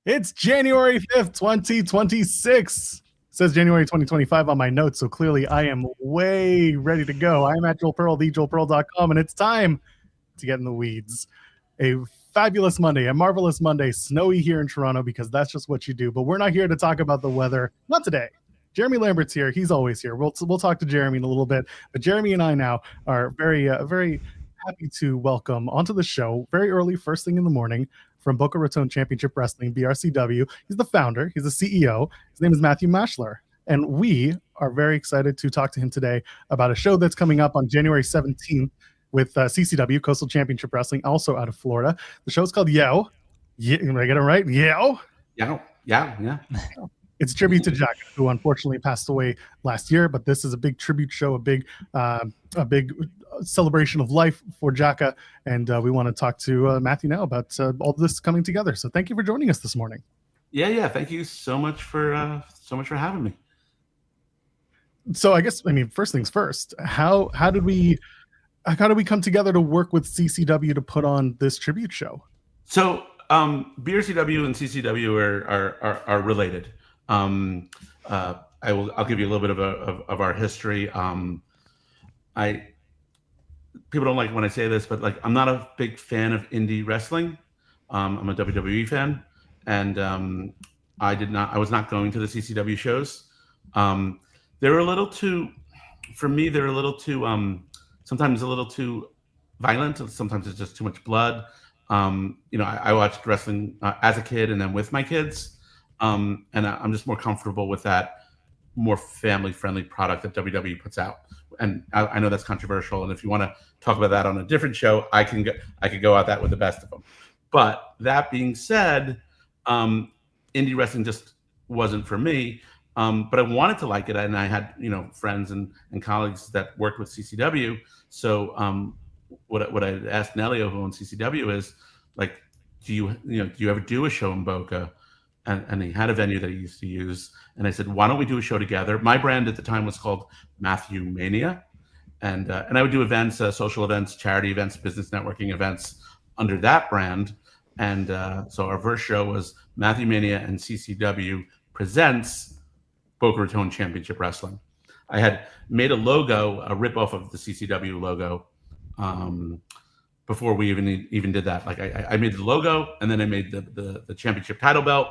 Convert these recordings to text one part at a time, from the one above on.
It's January 5th, 2026. It says January 2025 on my notes, so clearly I am way ready to go. I'm at Joel Pearl, thejoelpearl.com, and it's time to get in the weeds. A fabulous Monday, a marvelous Monday, snowy here in Toronto, because that's just what you do. But we're not here to talk about the weather. Not today. Jeremy Lambert's here. He's always here. We'll talk to Jeremy in a little bit. But Jeremy and I now are very happy to welcome onto the show very early, first thing in the morning, from Boca Raton Championship Wrestling, BRCW. He's the founder. He's the CEO. His name is Matthew Maschler. And we are very excited to talk to him today about a show that's coming up on January 17th with CCW, Coastal Championship Wrestling, also out of Florida. The show's called YEOW. Did I get it right? YEOW? Yeah. It's a tribute to Jaka, who unfortunately passed away last year, but this is a big tribute show, a big celebration of life for Jaka, and we want to talk to Matthew now about all this coming together. So thank you for joining us this morning. Yeah. Thank you so much for having me. So first things first. How did we come together to work with CCW to put on this tribute show? So BRCW and CCW are related. I'll give you a little bit of our history. People don't like when I say this, but I'm not a big fan of indie wrestling. I'm a WWE fan, and I was not going to the CCW shows. They're a little too, for me, sometimes a little too violent. Sometimes it's just too much blood. I watched wrestling as a kid and then with my kids. And I'm just more comfortable with that more family-friendly product that WWE puts out. And I know that's controversial. And if you want to talk about that on a different show, I could go at that with the best of them. But that being said, indie wrestling just wasn't for me. But I wanted to like it, and I had friends and colleagues that worked with CCW. So what I asked Nelio, who owns CCW, is do you ever do a show in Boca? And he had a venue that he used to use. And I said, why don't we do a show together? My brand at the time was called Matthew Mania. And I would do events, social events, charity events, business networking events under that brand. And so our first show was Matthew Mania and CCW presents Boca Raton Championship Wrestling. I had made a logo, a ripoff of the CCW logo, before we even did that. I made the logo, and then I made the championship title belt,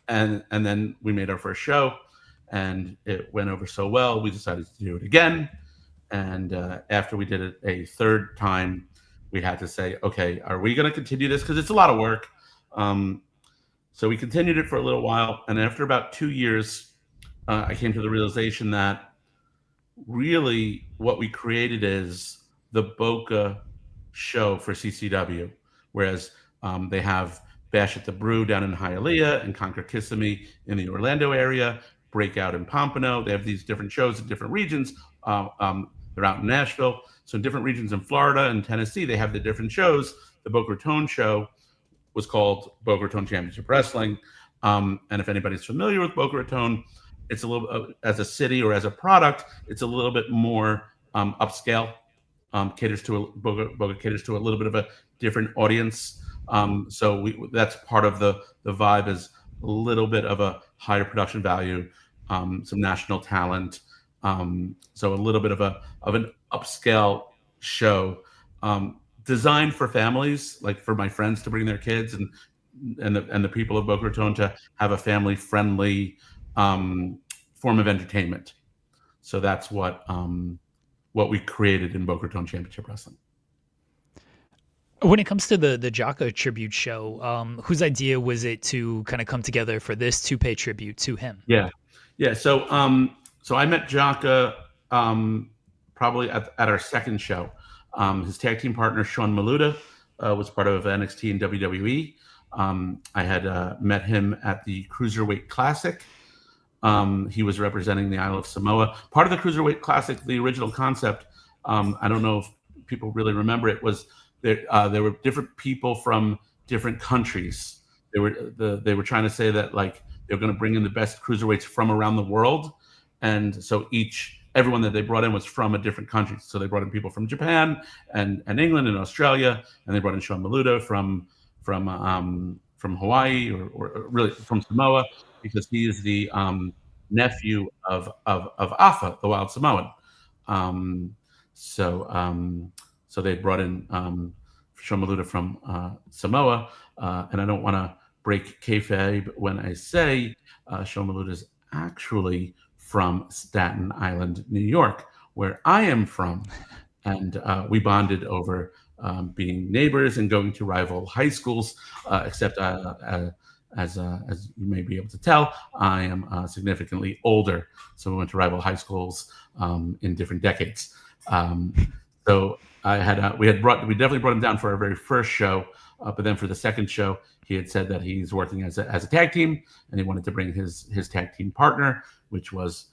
and then we made our first show, and it went over so well, we decided to do it again. And after we did it a third time, we had to say, okay, are we going to continue this? Because it's a lot of work. So we continued it for a little while, and after about 2 years, I came to the realization that really what we created is the Boca show for CCW, whereas they have Bash at the Brew down in Hialeah and Conquer Kissimmee in the Orlando area, Breakout in Pompano. They have these different shows in different regions. They're out in Nashville. So in different regions in Florida and Tennessee, they have the different shows. The Boca Raton show was called Boca Raton Championship Wrestling. And if anybody's familiar with Boca Raton, it's a little, as a city or as a product, it's a little bit more upscale. Boca caters to a little bit of a different audience. So that's part of the vibe, is a little bit of a higher production value, some national talent. So a little bit of an upscale show, designed for families, like for my friends to bring their kids and the people of Boca Raton to have a family friendly form of entertainment. So that's what we created in Boca Raton Championship Wrestling. When it comes to the Jaka tribute show, whose idea was it to kind of come together for this, to pay tribute to him? Yeah. So I met Jaka probably at our second show. His tag team partner Sean Maluda was part of NXT and WWE. I had met him at the Cruiserweight Classic. He was representing the Isle of Samoa. Part of the Cruiserweight Classic, the original concept, I don't know if people really remember it, was there were different people from different countries. They were trying to say that they're going to bring in the best cruiserweights from around the world, and so everyone that they brought in was from a different country. So they brought in people from Japan and England and Australia, and they brought in Sean Maluda from Hawaii or really from Samoa, because he is the nephew of Afa, the Wild Samoan. So they brought in Sho Maluta from Samoa, and I don't want to break kayfabe when I say Sho Maluta is actually from Staten Island, New York, where I am from, and we bonded over being neighbors and going to rival high schools. Except as you may be able to tell, I am significantly older, so we went to rival high schools in different decades. So we definitely brought him down for our very first show, but then for the second show, he had said that he's working as a tag team, and he wanted to bring his tag team partner, which was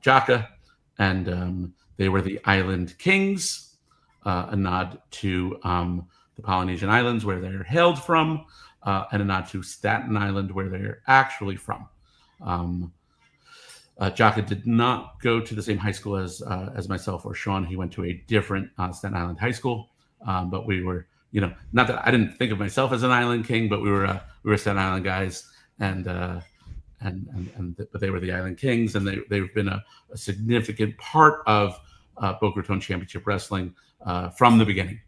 Jaka, and they were the Island Kings, a nod to the Polynesian Islands where they're hailed from, and a nod to Staten Island where they're actually from. Jaka did not go to the same high school as myself or Sean. He went to a different Staten Island high school, but we were, not that I didn't think of myself as an Island King, but we were Staten Island guys, but they were the Island Kings, and they've been a significant part of Boca Raton Championship Wrestling from the beginning.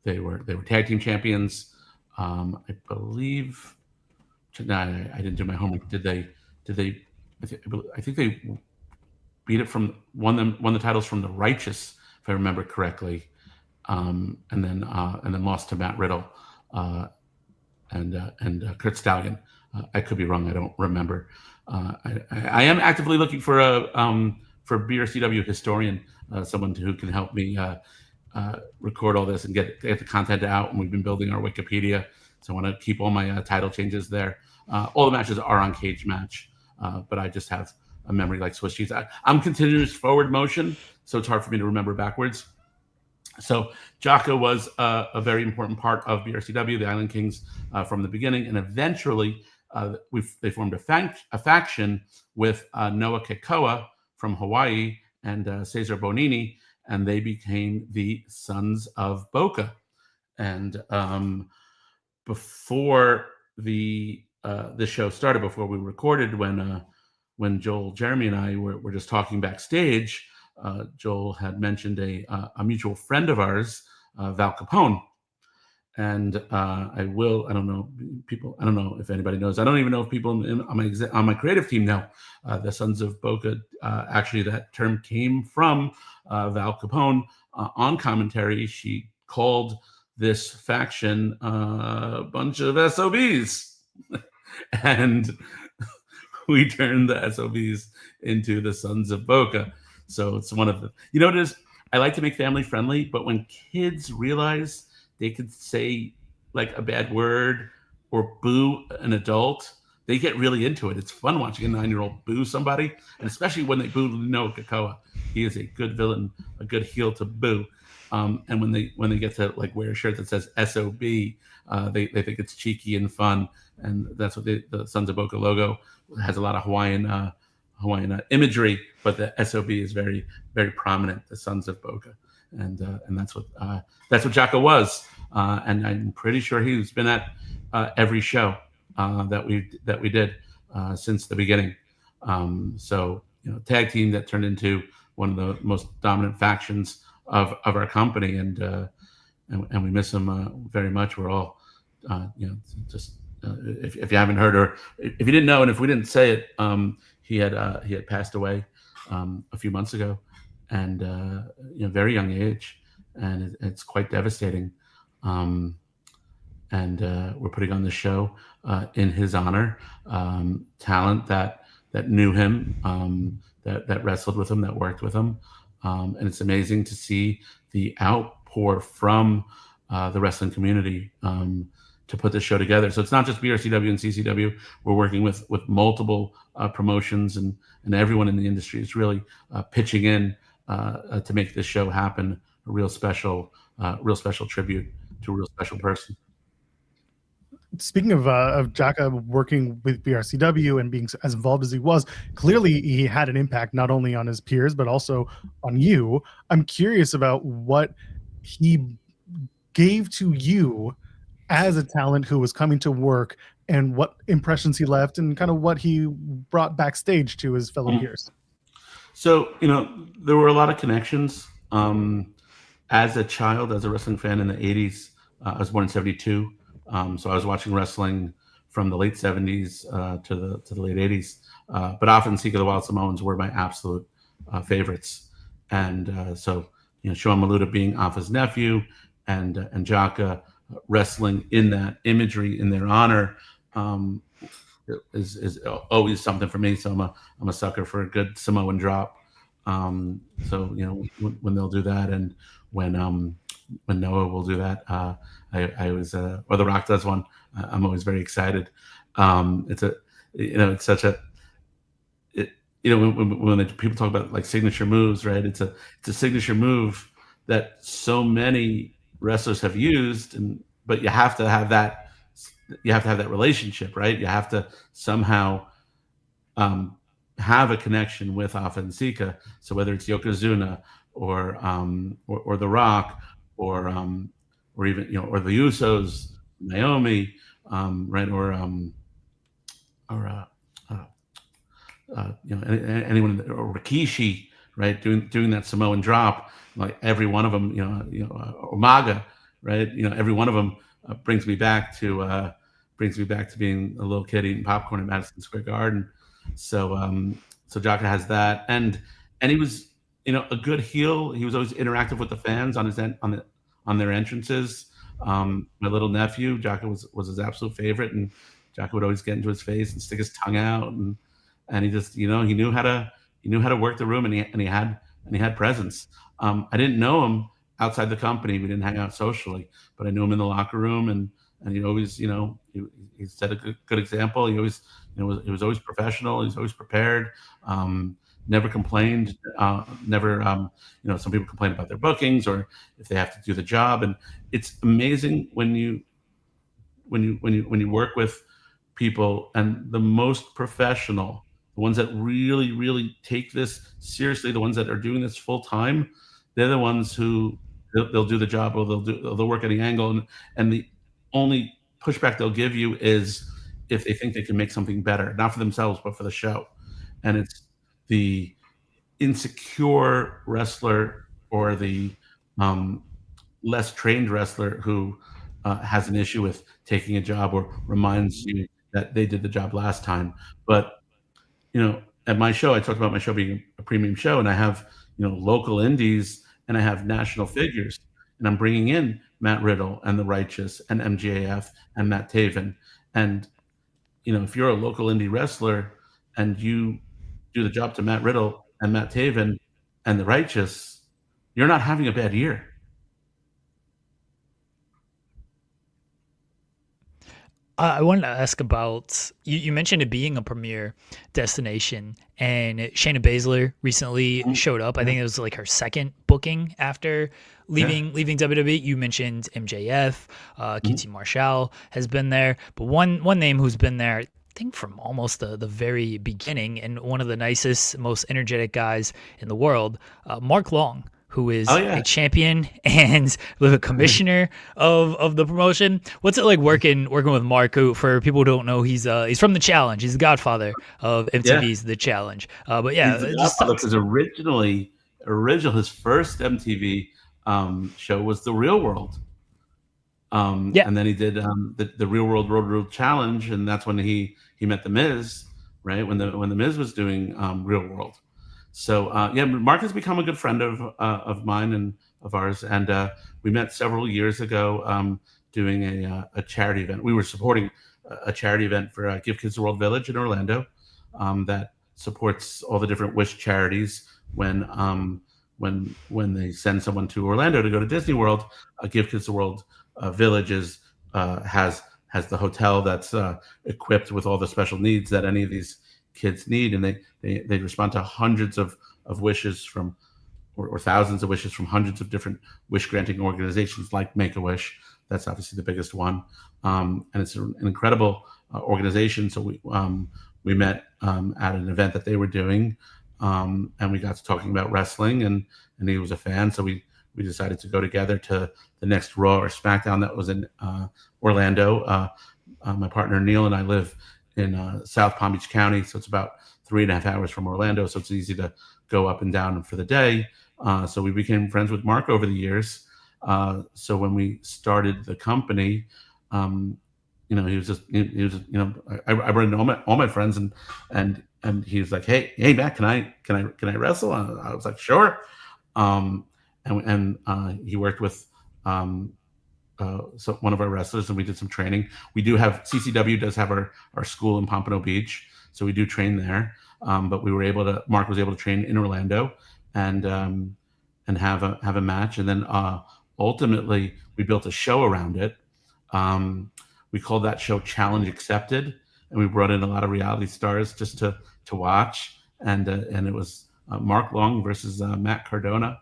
They were tag team champions, I believe. No, I didn't do my homework. Did they? I think they beat it won the titles from the Righteous, if I remember correctly, and then lost to Matt Riddle and Kurt Stallion. I could be wrong. I don't remember. I am actively looking for BRCW historian, someone who can help me record all this and get the content out. And we've been building our Wikipedia, so I want to keep all my title changes there. All the matches are on Cage Match, but I just have a memory like Swiss cheese. I'm continuous forward motion, so it's hard for me to remember backwards. So Jaka was a very important part of BRCW, the Island Kings, from the beginning, and eventually they formed a faction with Noah Kekoa from Hawaii and Cesar Bonini, and they became the Sons of Boca. And before the show started, before we recorded, when Joel, Jeremy, and I were just talking backstage, Joel had mentioned a mutual friend of ours, Val Capone. And I don't know if anybody knows. I don't even know if people on my creative team know. The Sons of Boca, actually, that term came from Val Capone. On commentary, she called this faction a bunch of SOBs. And we turned the SOBs into the Sons of Boca. So it's one of the, what it is? I like to make family friendly, but when kids realize they could say like a bad word or boo an adult, they get really into it. It's fun watching a 9-year-old boo somebody, and especially when they boo Noah Kekoa. He is a good villain, a good heel to boo. And when they get to like wear a shirt that says SOB, they think it's cheeky and fun, and that's what the Sons of Boca logo has a lot of Hawaiian imagery, but the SOB is very, very prominent. The Sons of Boca, and that's what Jaka was, and I'm pretty sure he's been at every show that we did since the beginning. So tag team that turned into one of the most dominant factions of our company, and we miss him very much. We're all just if you haven't heard, or if you didn't know, and if we didn't say it, he had passed away a few months ago, and very young age, and it's quite devastating. And we're putting on the show in his honor. Talent that knew him, that wrestled with him, that worked with him, and it's amazing to see the outpour from the wrestling community to put this show together. So it's not just BRCW and CCW. We're working with multiple promotions, and everyone in the industry is really pitching in to make this show happen. A real special tribute to a real special person. Speaking of Jaka working with BRCW and being as involved as he was, clearly he had an impact not only on his peers but also on you. I'm curious about what he gave to you as a talent who was coming to work, and what impressions he left and kind of what he brought backstage to his fellow peers? So, there were a lot of connections. As a child, as a wrestling fan in the 80s, I was born in 72. So I was watching wrestling from the late 70s to the late 80s. But often Sika the Wild Samoans were my absolute favorites. And so, Sean Maluta being Alpha's nephew and Jaka wrestling in that imagery in their honor is always something for me. So I'm a sucker for a good Samoan drop. So when they'll do that, and when Noah will do that, I was or The Rock does one, I'm always very excited. It's such a when people talk about like signature moves, right? It's a signature move that so many wrestlers have used, but you have to have that relationship, right? You have to somehow have a connection with Alpha and Sika. So whether it's Yokozuna or The Rock or even or the Usos, Naomi, right, or anyone, or Rikishi, right, doing that Samoan drop, like every one of them, Umaga, right, every one of them brings me back to being a little kid eating popcorn at Madison Square Garden. So Jaka has that, and he was a good heel. He was always interactive with the fans on their entrances. My little nephew Jaka was his absolute favorite, and Jaka would always get into his face and stick his tongue out, and he just he knew how to work the room, and he had presence. I didn't know him outside the company. We didn't hang out socially, but I knew him in the locker room, and he always he set a good example. He always he was always professional. He was always prepared. Never complained. Never some people complain about their bookings or if they have to do the job, and it's amazing when you work with people, and the most professional, the ones that really, really take this seriously, the ones that are doing this full time, they're the ones who they'll do the job, or they'll work at any angle, and the only pushback they'll give you is if they think they can make something better, not for themselves but for the show. And it's the insecure wrestler or the less trained wrestler who has an issue with taking a job or reminds you that they did the job last time. But at my show, I talked about my show being a premium show, and I have local indies, and I have national figures, and I'm bringing in Matt Riddle and The Righteous and MJF and Matt Taven. And if you're a local indie wrestler and you do the job to Matt Riddle and Matt Taven and The Righteous, you're not having a bad year. I wanted to ask about, you mentioned it being a premier destination, and Shayna Baszler recently showed up. I think it was like her second booking after leaving WWE. You mentioned MJF, QT Marshall has been there, but one name who's been there, I think from almost the very beginning, and one of the nicest, most energetic guys in the world, Mark Long, who is a champion and a commissioner of the promotion. What's it like working with Mark, who, for people who don't know, he's from The Challenge. He's the godfather of MTV's The Challenge. But yeah, because originally his first MTV show was The Real World. And then he did the Real World Road Rule Challenge, and that's when he met The Miz, right? When the Miz was doing Real World. So Mark has become a good friend of mine and of ours, and we met several years ago doing a charity event. We were supporting a charity event for Give Kids the World Village in Orlando that supports all the different Wish charities. When they send someone to Orlando to go to Disney World, Give Kids the World Village has the hotel that's equipped with all the special needs that any of these kids need, and they respond to hundreds of wishes from or thousands of wishes from hundreds of different wish granting organizations like Make-A-Wish. That's obviously the biggest one, and it's an incredible organization. So we met at an event that they were doing, and we got to talking about wrestling, and he was a fan, so we we decided to go together to the next Raw or SmackDown that was in Orlando. My partner Neil and I live in South Palm Beach County, so it's about 3.5 hours from Orlando, so it's easy to go up and down for the day. So we became friends with Mark over the years. So when we started the company, he was I brought in all my friends, and he was like, hey Matt, can I wrestle? And I was like, sure. And he worked with so one of our wrestlers, and we did some training. We do have CCW does have our school in Pompano Beach, so we do train there. But Mark was able to train in Orlando and have a match, and then ultimately we built a show around it. We called that show Challenge Accepted, and we brought in a lot of reality stars just to watch, and it was Mark Long versus Matt Cardona,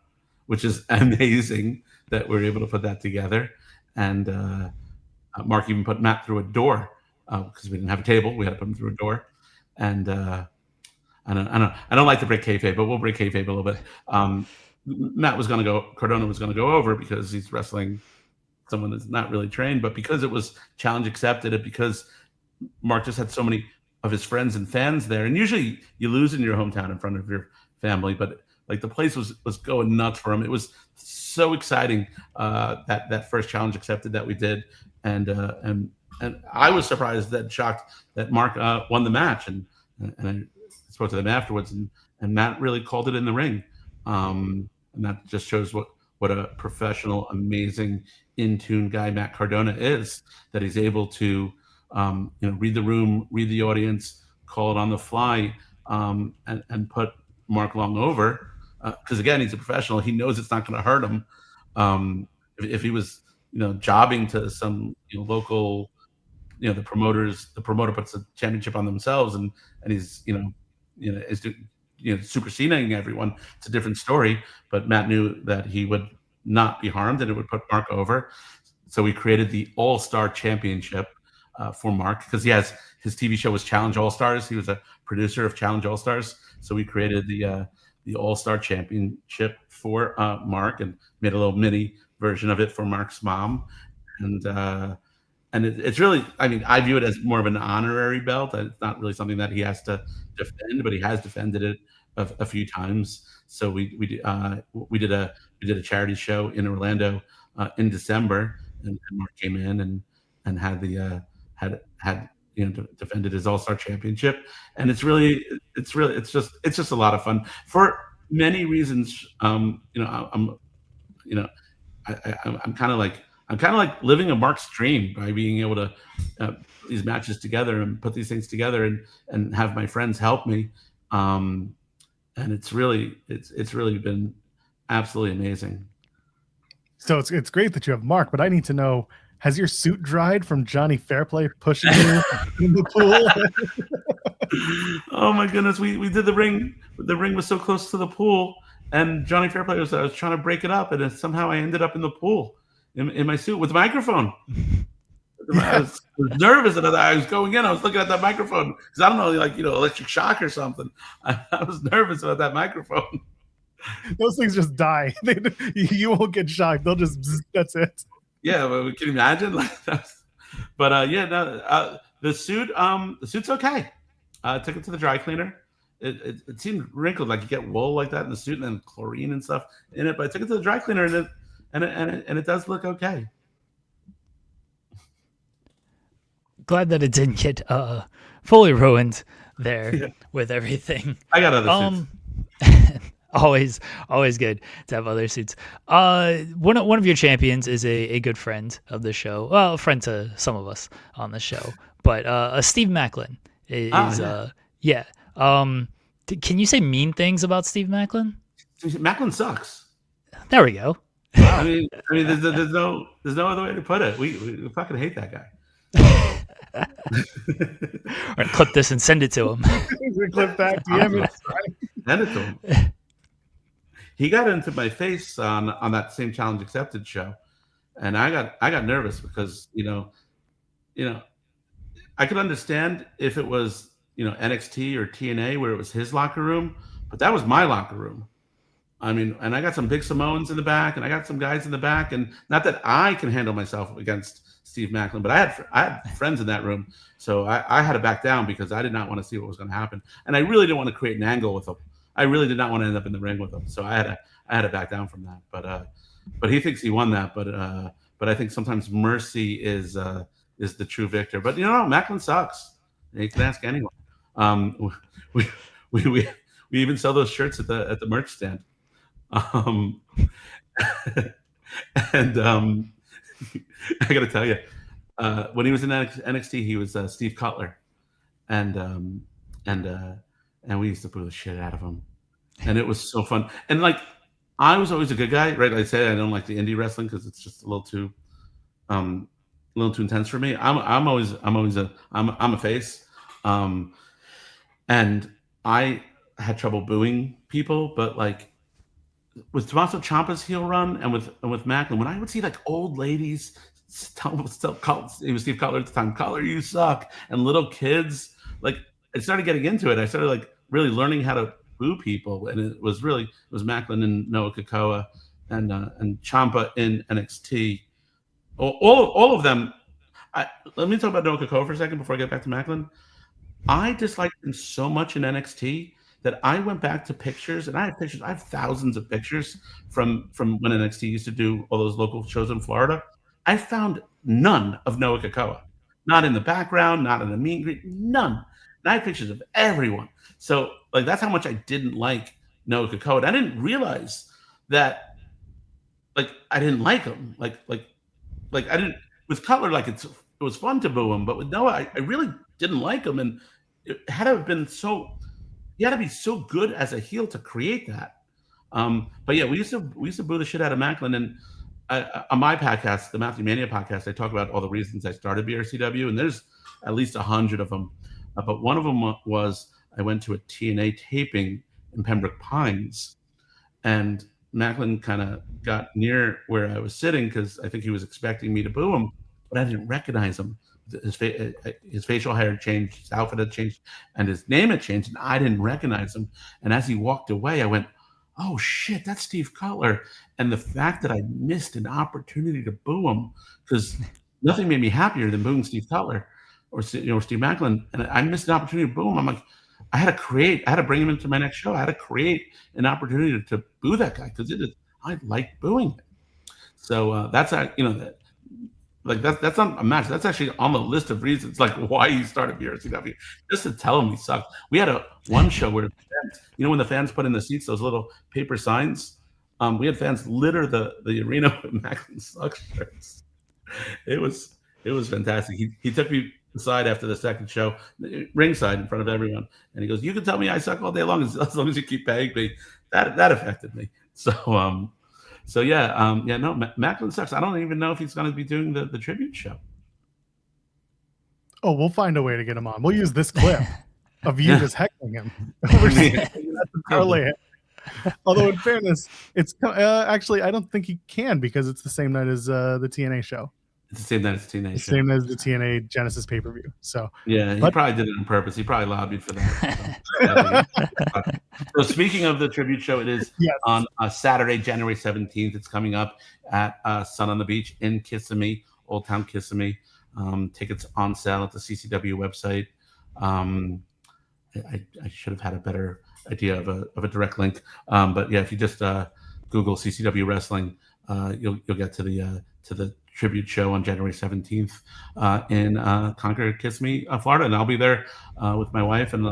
which is amazing that we're able to put that together. And Mark even put Matt through a door because we didn't have a table. We had to put him through a door. And I don't like to break kayfabe, but we'll break kayfabe a little bit. Cardona was going to go over because he's wrestling someone that's not really trained, but because it was Challenge Accepted, and because Mark just had so many of his friends and fans there, and usually you lose in your hometown in front of your family, but like the place was going nuts for him. It was so exciting that first Challenge Accepted that we did, and I was surprised shocked that Mark won the match, and I spoke to them afterwards, and Matt really called it in the ring, and that just shows what a professional, amazing, in-tune guy Matt Cardona is, that he's able to read the room, read the audience, call it on the fly, and put Mark Long over. Because again, he's a professional. He knows it's not going to hurt him. If he was, jobbing to some local, the promoter puts a championship on themselves, and he's is superseding everyone. It's a different story. But Matt knew that he would not be harmed, and it would put Mark over. So we created the All-Star Championship for Mark, because his TV show was Challenge All Stars. He was a producer of Challenge All Stars. So we created the All-Star Championship for Mark, and made a little mini version of it for Mark's mom. And it's really, I view it as more of an honorary belt. It's not really something that he has to defend, but he has defended it a few times. So we did a charity show in Orlando in December, and Mark came in and had defended his All-Star Championship, and it's just a lot of fun for many reasons. I'm kind of like living a Mark's dream by being able to these matches together and put these things together and have my friends help me. And it's really been absolutely amazing. So it's great that you have Mark, but I need to know, has your suit dried from Johnny Fairplay pushing you in the pool? Oh my goodness, we did the ring. The ring was so close to the pool, and Johnny Fairplay I was trying to break it up, and somehow I ended up in the pool in my suit with a microphone. I was nervous that I was going in. I was looking at that microphone because I don't know, electric shock or something. I was nervous about that microphone. Those things just die. You won't get shocked. They'll just, that's it. Yeah, but can you imagine? The suit's okay. I took it to the dry cleaner. It seemed wrinkled, like you get wool like that in the suit, and then chlorine and stuff in it. But I took it to the dry cleaner, and it does look okay. Glad that it didn't get fully ruined there with everything. I got other suits. Always good to have other suits. One of your champions is a good friend of the show. Well, a friend to some of us on the show. But Steve Macklin is can you say mean things about Steve Macklin? Macklin sucks. There we go. I mean, there's no other way to put it. We fucking hate that guy. Or clip this and send it to him. Clip that, DM it. Send it to him. He got into my face on that same Challenge Accepted show, and I got nervous because I could understand if it was NXT or TNA where it was his locker room, but that was my locker room, I mean, and I got some big Samoans in the back, and I got some guys in the back, and not that I can handle myself against Steve Macklin, but I had friends in that room, so I had to back down because I did not want to see what was going to happen, and I really didn't want to create an angle with him. I really did not want to end up in the ring with him, so I had to back down from that. But he thinks he won that, but I think sometimes mercy is the true victor. But Macklin sucks. You can ask anyone. We even sell those shirts at the merch stand. And I got to tell you, when he was in NXT, he was Steve Cutler, and we used to boo the shit out of him, and it was so fun. And like, I was always a good guy, right? Like I said, I don't like the indie wrestling because it's just a little too intense for me. I'm a face, and I had trouble booing people, but like, with Tommaso Ciampa's heel run and with Macklin, when I would see like old ladies he was Steve Cutler at the time, Cutler, you suck, and little kids, like, I started getting into it. I started like really learning how to boo people, and it was Macklin and Noah Kakoa and Ciampa in NXT. All of them. Let me talk about Noah Kakoa for a second before I get back to Macklin. I disliked him so much in NXT that I went back to pictures, and I have pictures. I have thousands of pictures from when NXT used to do all those local shows in Florida. I found none of Noah Kakoa, not in the background, not in the meet and greet, none. And I have pictures of everyone. So like, that's how much I didn't like Noah Kakoa. And I didn't realize that, like, I didn't like him. Like I didn't with Cutler. Like, it was fun to boo him, but with Noah, I really didn't like him, and it had to have been so. You had to be so good as a heel to create that. But yeah, we used to boo the shit out of Macklin. And on my podcast, the Matthew Mania podcast, I talk about all the reasons I started BRCW, and there's at least 100 of them. But one of them was I went to a TNA taping in Pembroke Pines, and Macklin kind of got near where I was sitting because I think he was expecting me to boo him, but I didn't recognize him. His facial hair had changed, his outfit had changed, and his name had changed, and I didn't recognize him. And as he walked away, I went, "Oh shit, that's Steve Cutler!" And the fact that I missed an opportunity to boo him, because nothing made me happier than booing Steve Cutler or Steve Macklin, and I missed an opportunity to boo him. I'm like, I had to bring him into my next show. I had to create an opportunity to boo that guy because I like booing him. So that's that. Like, that's not a match. That's actually on the list of reasons, like, why you started BRCW, just to tell him he sucked. We had one show where when the fans put in the seats those little paper signs, we had fans litter the arena with Macklin sucks shirts. It was fantastic. He took me aside after the second show, ringside in front of everyone, and he goes, "You can tell me I suck all day long as long as you keep paying me." That affected me. So no, Macklin sucks. I don't even know if he's going to be doing the tribute show. Oh, we'll find a way to get him on. We'll use this clip of you just heckling him. Although, in fairness, it's actually, I don't think he can, because it's the same night as the TNA show. It's the same night as TNA. Same as the TNA Genesis pay-per-view. So yeah, he probably did it on purpose. He probably lobbied for that. So speaking of the tribute show, it is on Saturday, January 17th. It's coming up at Sun on the Beach in Kissimmee, Old Town Kissimmee. Tickets on sale at the CCW website. I should have had a better idea of a direct link. But yeah, if you just Google CCW Wrestling, you'll get to the tribute show on January 17th in Concord, Kissimmee, Florida, and I'll be there with my wife and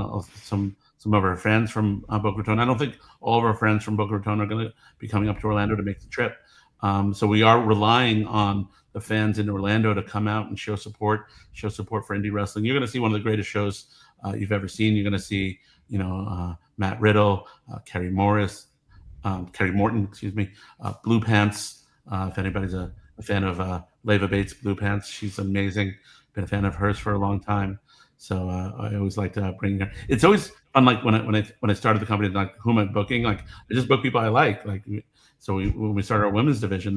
some of our friends from Boca Raton. I don't think all of our friends from Boca Raton are going to be coming up to Orlando to make the trip, so we are relying on the fans in Orlando to come out and show support for indie wrestling. You're going to see one of the greatest shows you've ever seen. You're going to see Matt Riddle, Kerry Morton, Blue Pants. If anybody's a fan of Leva Bates' Blue Pants, she's amazing. Been a fan of hers for a long time, so I always like to bring her. It's always fun. Like when I started the company, like, who am I booking? Like, I just book people I like. Like, so when we started our women's division,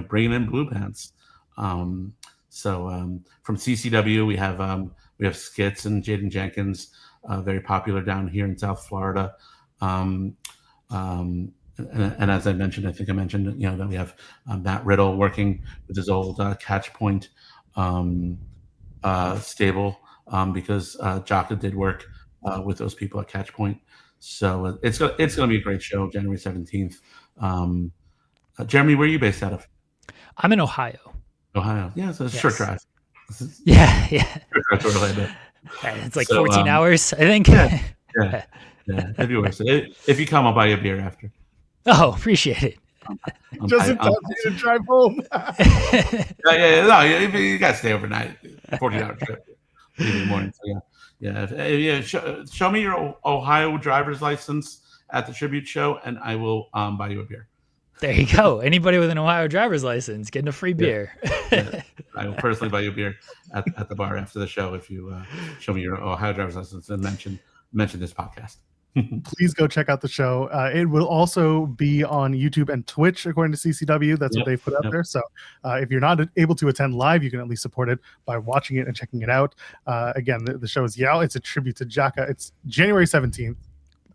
bringing in Blue Pants. From CCW, we have Skits and Jaden Jenkins, very popular down here in South Florida. and as I mentioned, I think I mentioned, that we have Matt Riddle working with his old Catch Point stable, because Jaka did work with those people at Catch Point. So it's going to be a great show, January 17th. Jeremy, where are you based out of? I'm in Ohio. Ohio. Yeah, it's a short drive. Yeah. Short drive to Orlando. It's like 14 hours, I think. Yeah. It'd be worth it. If you come, I'll buy you a beer after. Oh, appreciate it. Just in time for you to drive home. No, you got to stay overnight. 14-hour trip. In the morning. So show me your Ohio driver's license at the tribute show, and I will buy you a beer. There you go. Anybody with an Ohio driver's license getting a free beer. I will personally buy you a beer at the bar after the show if you show me your Ohio driver's license and mention this podcast. Please go check out the show. It will also be on YouTube and Twitch, according to CCW. That's what they've put up there. So if you're not able to attend live, you can at least support it by watching it and checking it out. Again, the show is YEOW. It's a tribute to Jaka. It's January 17th,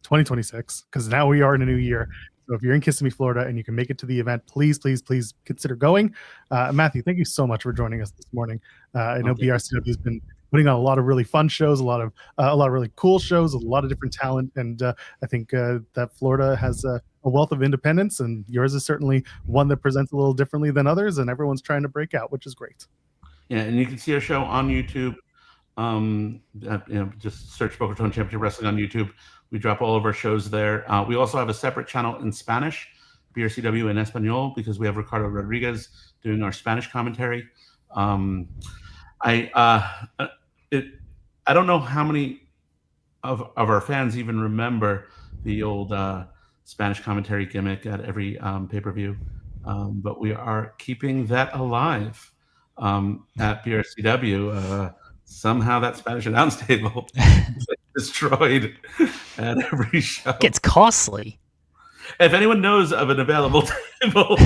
2026, because now we are in a new year. So if you're in Kissimmee, Florida, and you can make it to the event, please consider going. Matthew, thank you so much for joining us this morning. I know BRCW has been putting on a lot of really fun shows, a lot of really cool shows, a lot of different talent, and I think that Florida has a wealth of independence, and yours is certainly one that presents a little differently than others, and everyone's trying to break out, which is great. Yeah, and you can see our show on YouTube. Just search Boca Raton Championship Wrestling on YouTube. We drop all of our shows there. We also have a separate channel in Spanish, BRCW in Espanol, because we have Ricardo Rodriguez doing our Spanish commentary. I don't know how many of our fans even remember the old Spanish commentary gimmick at every pay-per-view, but we are keeping that alive at BRCW. Somehow that Spanish announce table is destroyed at every show. Gets costly. If anyone knows of an available table,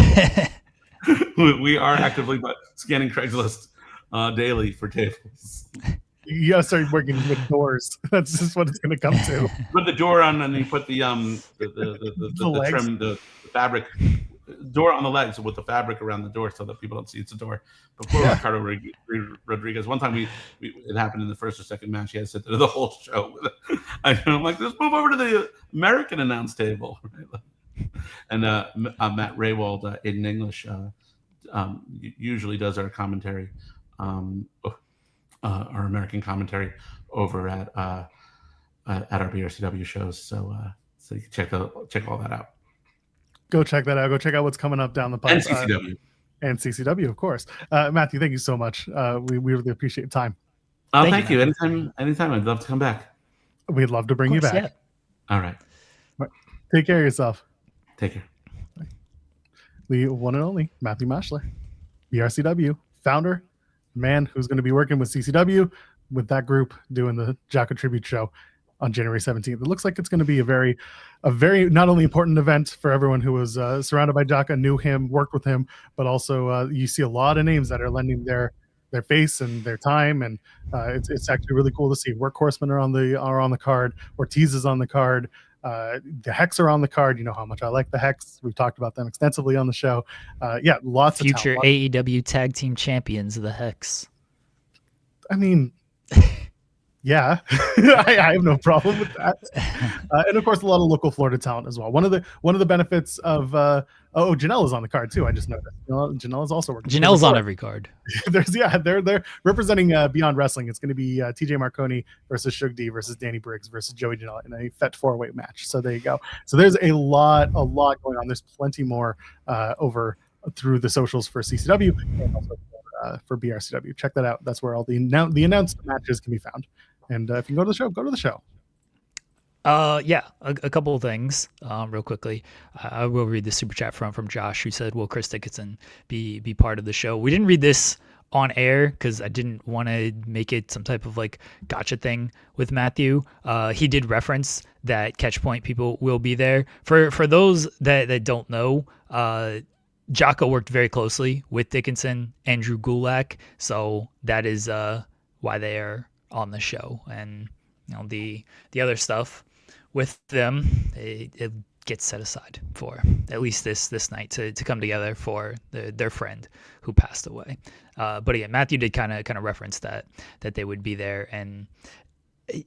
we are actively scanning Craigslist daily for tables. You gotta start working with doors. That's just what it's gonna come to. Put the door on, and you put the trim, the fabric door on the legs with the fabric around the door so that people don't see it's a door. Before Ricardo Rodriguez, one time it happened in the first or second match. He had to sit there the whole show. I'm like, let's move over to the American announce table. And Matt Raywald in English usually does our commentary, our American commentary over at our BRCW shows. So you can check all that out. Go check that out. Go check out what's coming up down the pipe. And CCW. And CCW, of course. Matthew, thank you so much. We really appreciate your time. Thank you. Anytime. I'd love to come back. We'd love to bring you back. Yeah. All right. Take care of yourself. Take care. The one and only Matthew Maschler, BRCW founder, man who's going to be working with CCW, with that group doing the Jaka tribute show on January 17th. It looks like it's going to be a very not only important event for everyone who was surrounded by Jaka, knew him, worked with him, but also you see a lot of names that are lending their face and their time, and it's actually really cool to see. Workhorsemen are on the card. Ortiz is on the card. The Hex are on the card. You know how much I like the Hex. We've talked about them extensively on the show. Lots future of talent. AEW tag team champions, the Hex. I mean, yeah, I have no problem with that. And of course, a lot of local Florida talent as well. One of the benefits of Janela's on the card too. I just noticed. Janela's also working. Janela's on every card. They're representing Beyond Wrestling. It's going to be TJ Marconi versus Shug D versus Danny Briggs versus Joey Janela in a FET 4-way match. So there you go. So there's a lot going on. There's plenty more over through the socials for CCW and also for BRCW. Check that out. That's where all the announced matches can be found. And if you can go to the show, go to the show. A couple of things real quickly. I will read the super chat from Josh, who said, will Chris Dickinson be part of the show? We didn't read this on air because I didn't want to make it some type of like gotcha thing with Matthew. He did reference that Catchpoint people will be there. For those that don't know, Jaka worked very closely with Dickinson and Drew Gulak, so that is why they are on the show. And the other stuff with them, gets set aside for at least this night to come together for their friend who passed away. But again, Matthew did kind of reference that they would be there, and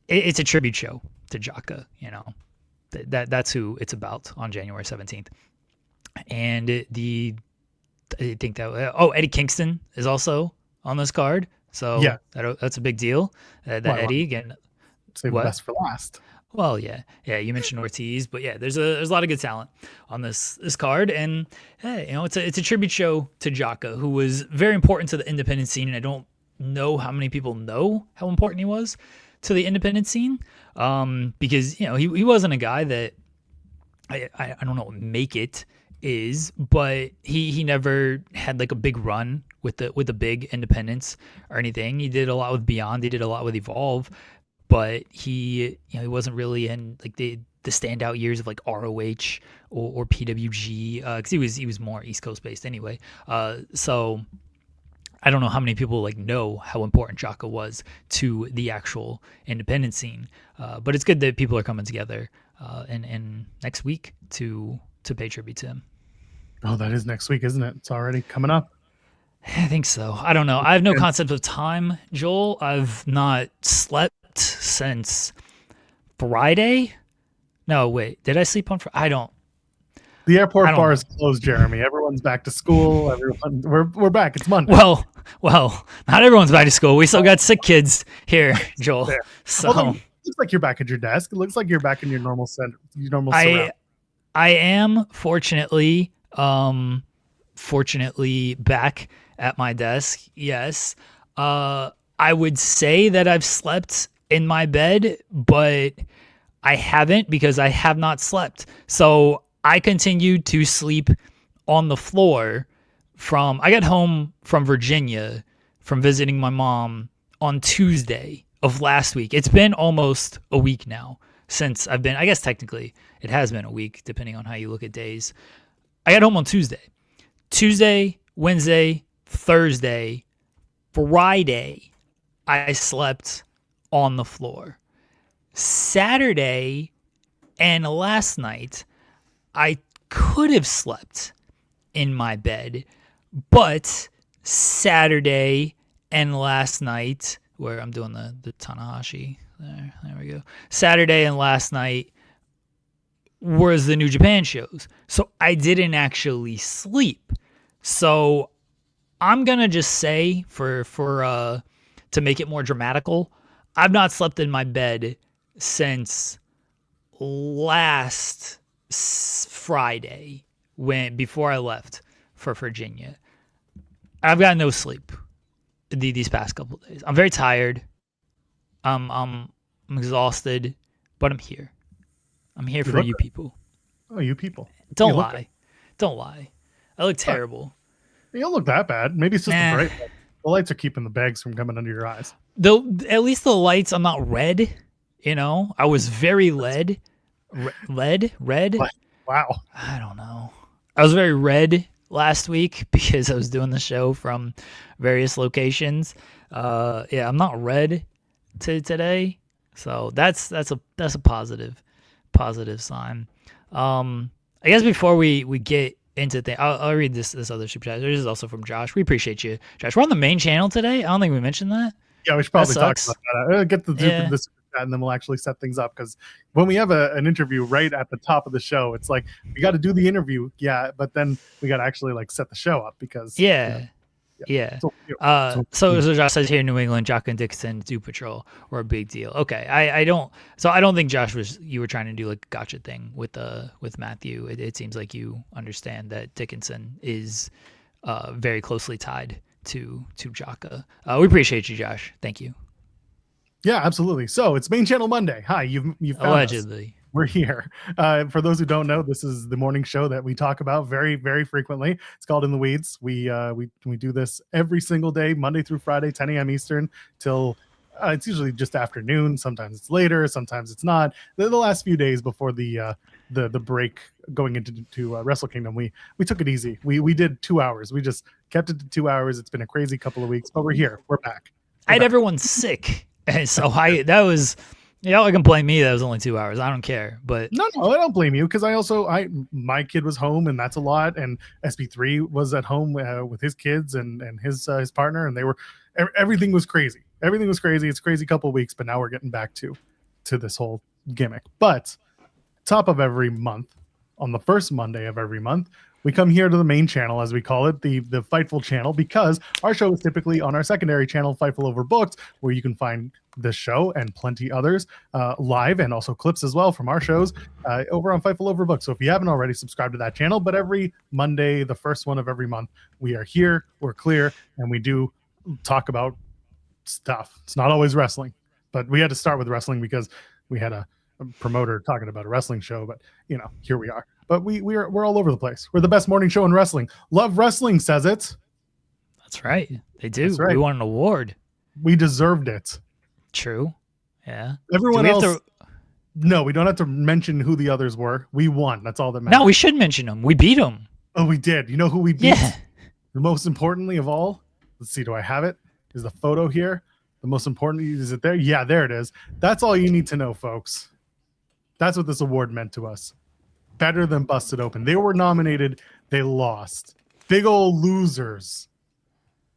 it's a tribute show to Jaka. You know, that's who it's about on January 17th. And I think that Eddie Kingston is also on this card, so yeah, that's a big deal. That Eddie again. Save the best for last. Well, yeah. You mentioned Ortiz, but yeah, there's a lot of good talent on this card, and hey, you know, it's a tribute show to Jaka, who was very important to the independent scene, and I don't know how many people know how important he was to the independent scene, because you know he wasn't a guy that I don't know what make it is, but he never had like a big run with the big independents or anything. He did a lot with Beyond, he did a lot with Evolve, but he wasn't really in like the standout years of like ROH or PWG, because he was more East Coast based anyway. So I don't know how many people like know how important Jaka was to the actual independent scene. But it's good that people are coming together and next week to pay tribute to him. Oh, that is next week, isn't it? It's already coming up. I think so. I don't know. I have no concept of time, Joel. I've not slept since Friday. No, wait. Did I sleep on Friday? I don't. The airport bar is closed, Jeremy. Everyone's back to school. We're back. It's Monday. Well, not everyone's back to school. We still got sick kids here, Joel. So it looks like you're back at your desk. It looks like you're back in your normal surround. I am fortunately back at my desk. Yes. I would say that I've slept in my bed, but I haven't because I have not slept. So I continued to sleep on the floor I got home from Virginia from visiting my mom on Tuesday of last week. It's been almost a week now since I've been, I guess technically it has been a week depending on how you look at days. I got home on Tuesday, Wednesday, Thursday, Friday, I slept on the floor. Saturday and last night, I could have slept in my bed, but Saturday and last night, where I'm doing the Tanahashi, there we go. Saturday and last night was the New Japan shows, so I didn't actually sleep. So I'm gonna just say for to make it more dramatical, I've not slept in my bed since last Friday before I left for Virginia. I've got no sleep these past couple of days. I'm very tired. I'm exhausted, but I'm here. I'm here for you people. Oh, you people! Don't lie. Don't lie. I look terrible. You don't look that bad. Maybe it's just the bright light. The lights are keeping the bags from coming under your eyes. Though, at least the lights, I'm not red. You know, I was very red. Red? Wow. I don't know. I was very red last week because I was doing the show from various locations. Yeah, I'm not red today, so that's a positive sign. I guess before we get into things, I'll read this other super chat. This is also from Josh. We appreciate you, Josh. We're on the main channel today. I don't think we mentioned that. Yeah, we should probably talk about that. Get the super chat, and then we'll actually set things up, because when we have an interview right at the top of the show, it's like we got to do the interview, but then we got to actually like set the show up, because So Josh says here in New England, Jaka and Dickinson do patrol were a big deal. Okay, I don't think Josh you were trying to do like a gotcha thing with Matthew. It seems like you understand that Dickinson is very closely tied to Jaka. We appreciate you, Josh. Thank you. Yeah, absolutely. So it's Main Channel Monday. Hi, you've found allegedly. Us. We're here. For those who don't know, this is the morning show that we talk about very, very frequently. It's called In the Weeds. We do this every single day, Monday through Friday, 10 a.m. Eastern till it's usually just afternoon. Sometimes it's later. Sometimes it's not. The last few days before the break going into Wrestle Kingdom, we took it easy. We did 2 hours. We just kept it to 2 hours. It's been a crazy couple of weeks, but we're here. We're back. I had everyone sick. And so that Yeah, I can blame me. That was only 2 hours. I don't care. But No, I don't blame you because my kid was home and that's a lot, and SP3 was at home with his kids and his partner, and everything was crazy. Everything was crazy. It's a crazy couple of weeks, but now we're getting back to this whole gimmick. But top of every month, on the first Monday of every month, we come here to the main channel, as we call it, the Fightful channel, because our show is typically on our secondary channel, Fightful Overbooked, where you can find this show and plenty others live, and also clips as well from our shows over on Fightful Overbooked. So if you haven't already, subscribe to that channel. But every Monday, the first one of every month, we are here, we're clear, and we do talk about stuff. It's not always wrestling, but we had to start with wrestling because we had a promoter talking about a wrestling show. But here we are. But we're all over the place. We're the best morning show in wrestling. Love Wrestling says it. That's right. They do. That's right. We won an award. We deserved it. True. Yeah. Everyone else. No, we don't have to mention who the others were. We won. That's all that matters. No, we should mention them. We beat them. Oh, we did. You know who we beat? Yeah. The most importantly of all. Let's see. Do I have it? Is the photo here? The most important. Is it there? Yeah, there it is. That's all you need to know, folks. That's what this award meant to us. Better than Busted Open. They were nominated. They lost. Big old losers,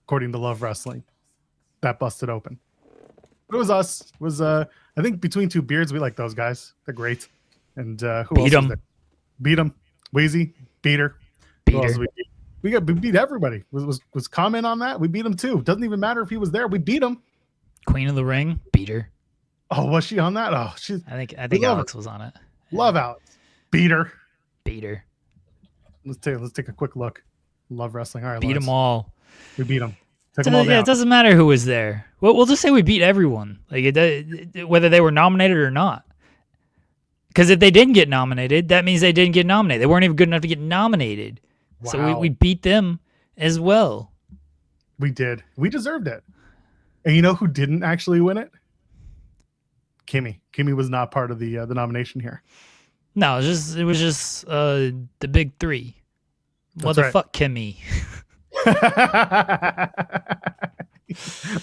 according to Love Wrestling. That Busted Open. It was us. It was I think between two beards, we like those guys. They're great. And who beat else? Them. Beat them. Wheezy. Beat her. Who else we beat? We beat everybody. Was comment on that? We beat him too. Doesn't even matter if he was there. We beat him. Queen of the Ring. Beat her. Oh, was she on that? Oh, she's. I think Alex was on it. Love Alex. Beat her. Beat her. Let's take a quick look. Love Wrestling. All right, beat them all. We beat them. Took them all down. Yeah, it doesn't matter who was there. We'll just say we beat everyone, like whether they were nominated or not. Because if they didn't get nominated, that means they didn't get nominated. They weren't even good enough to get nominated. Wow. So we beat them as well. We did. We deserved it. And you know who didn't actually win it? Kimmy. Kimmy was not part of the nomination here. No, it was just the big three. What the fuck, Kimmy?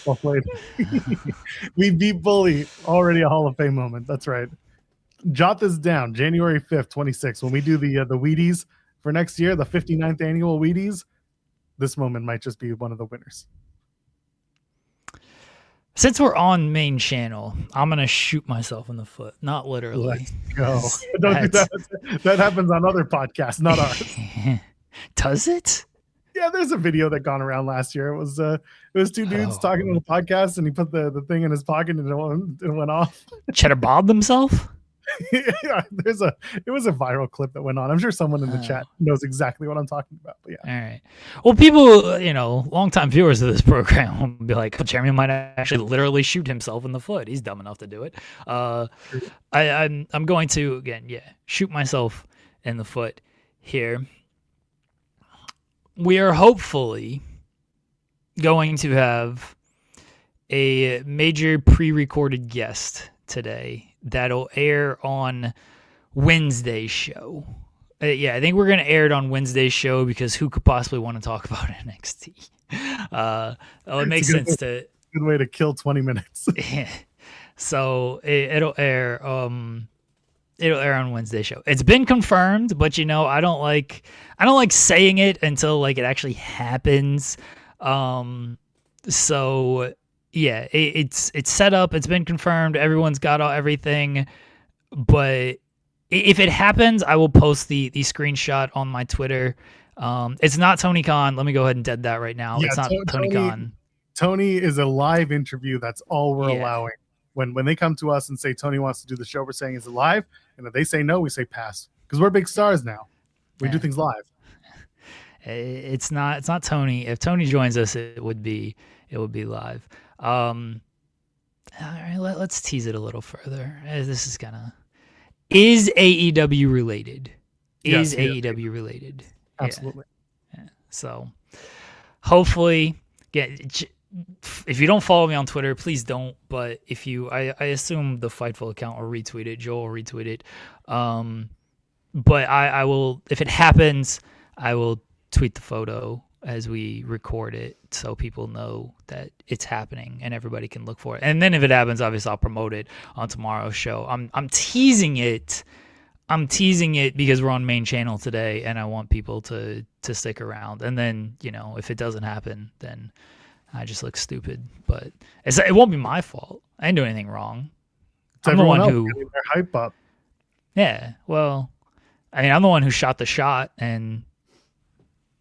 Well played. We beat Bully. Already a Hall of Fame moment. That's right. Jot this down. January 5th, 26. When we do the Wheaties for next year, the 59th annual Wheaties, this moment might just be one of the winners. Since we're on main channel, I'm going to shoot myself in the foot. Not literally. Let's go. Don't do that. That happens on other podcasts, not ours. Does it? Yeah, there's a video that gone around last year. It was two dudes talking on a podcast, and he put the thing in his pocket, and it went off. Cheddar Bob himself? Yeah, it was a viral clip that went on. I'm sure someone in the chat knows exactly what I'm talking about. But yeah. All right. Well, people, longtime viewers of this program will be like, Jeremy might actually literally shoot himself in the foot. He's dumb enough to do it. I'm going to again, shoot myself in the foot here. We are hopefully going to have a major pre-recorded guest today that'll air on Wednesday's show. I think we're going to air it on Wednesday's show because who could possibly want to talk about NXT? It makes sense to... Good way to kill 20 minutes. So it'll air... It'll air on Wednesday's show. It's been confirmed, but I don't like saying it until it actually happens. So yeah, it's set up. It's been confirmed. Everyone's got everything. But if it happens, I will post the screenshot on my Twitter. It's not Tony Khan. Let me go ahead and dead that right now. Yeah, it's not Tony Khan. Tony is a live interview. That's all we're allowing. When they come to us and say Tony wants to do the show, we're saying is it live? And if they say no, we say pass because we're big stars now. We do things live. It's not Tony. If Tony joins us, it would be live. All right, let's tease it a little further. This is is AEW related? Is AEW related? Absolutely. Yeah. So hopefully, if you don't follow me on Twitter, please don't. But if you, I assume the Fightful account will retweet it. Joel will retweet it. But I will, if it happens, I will tweet the photo as we record it, so people know that it's happening and everybody can look for it. And then if it happens, obviously I'll promote it on tomorrow's show. I'm teasing it. I'm teasing it because we're on main channel today, and I want people to stick around. And then, you know, if it doesn't happen, then I just look stupid. But it won't be my fault. I didn't do anything wrong. I'm the one who getting their hype up. Yeah, well, I mean, I'm the one who shot the shot, and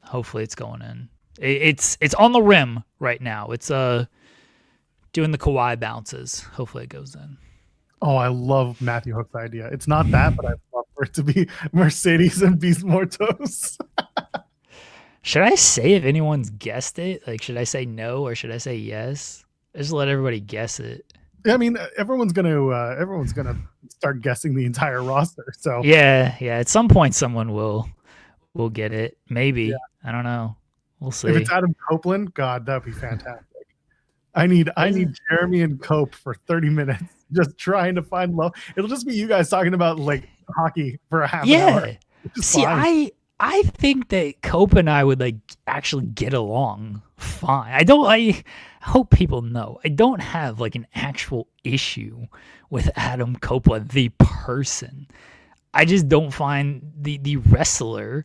hopefully it's going in. It's on the rim right now. It's doing the Kawhi bounces. Hopefully it goes in. Oh, I love Matthew Hook's idea. It's not that, but I'd love for it to be Mercedes and Beast Mortos. Should I say if anyone's guessed it? Like, should I say no or should I say yes? Just let everybody guess it. I mean, everyone's gonna start guessing the entire roster. So yeah. At some point, someone will get it. Maybe. Yeah. I don't know. We'll see. If it's Adam Copeland, God, that'd be fantastic. I need Jeremy and Cope for 30 minutes, just trying to find love. It'll just be you guys talking about like hockey for a half an hour. See, fine. I think that Cope and I would like actually get along fine. I hope people know I don't have like an actual issue with Adam Copeland, the person. I just don't find the wrestler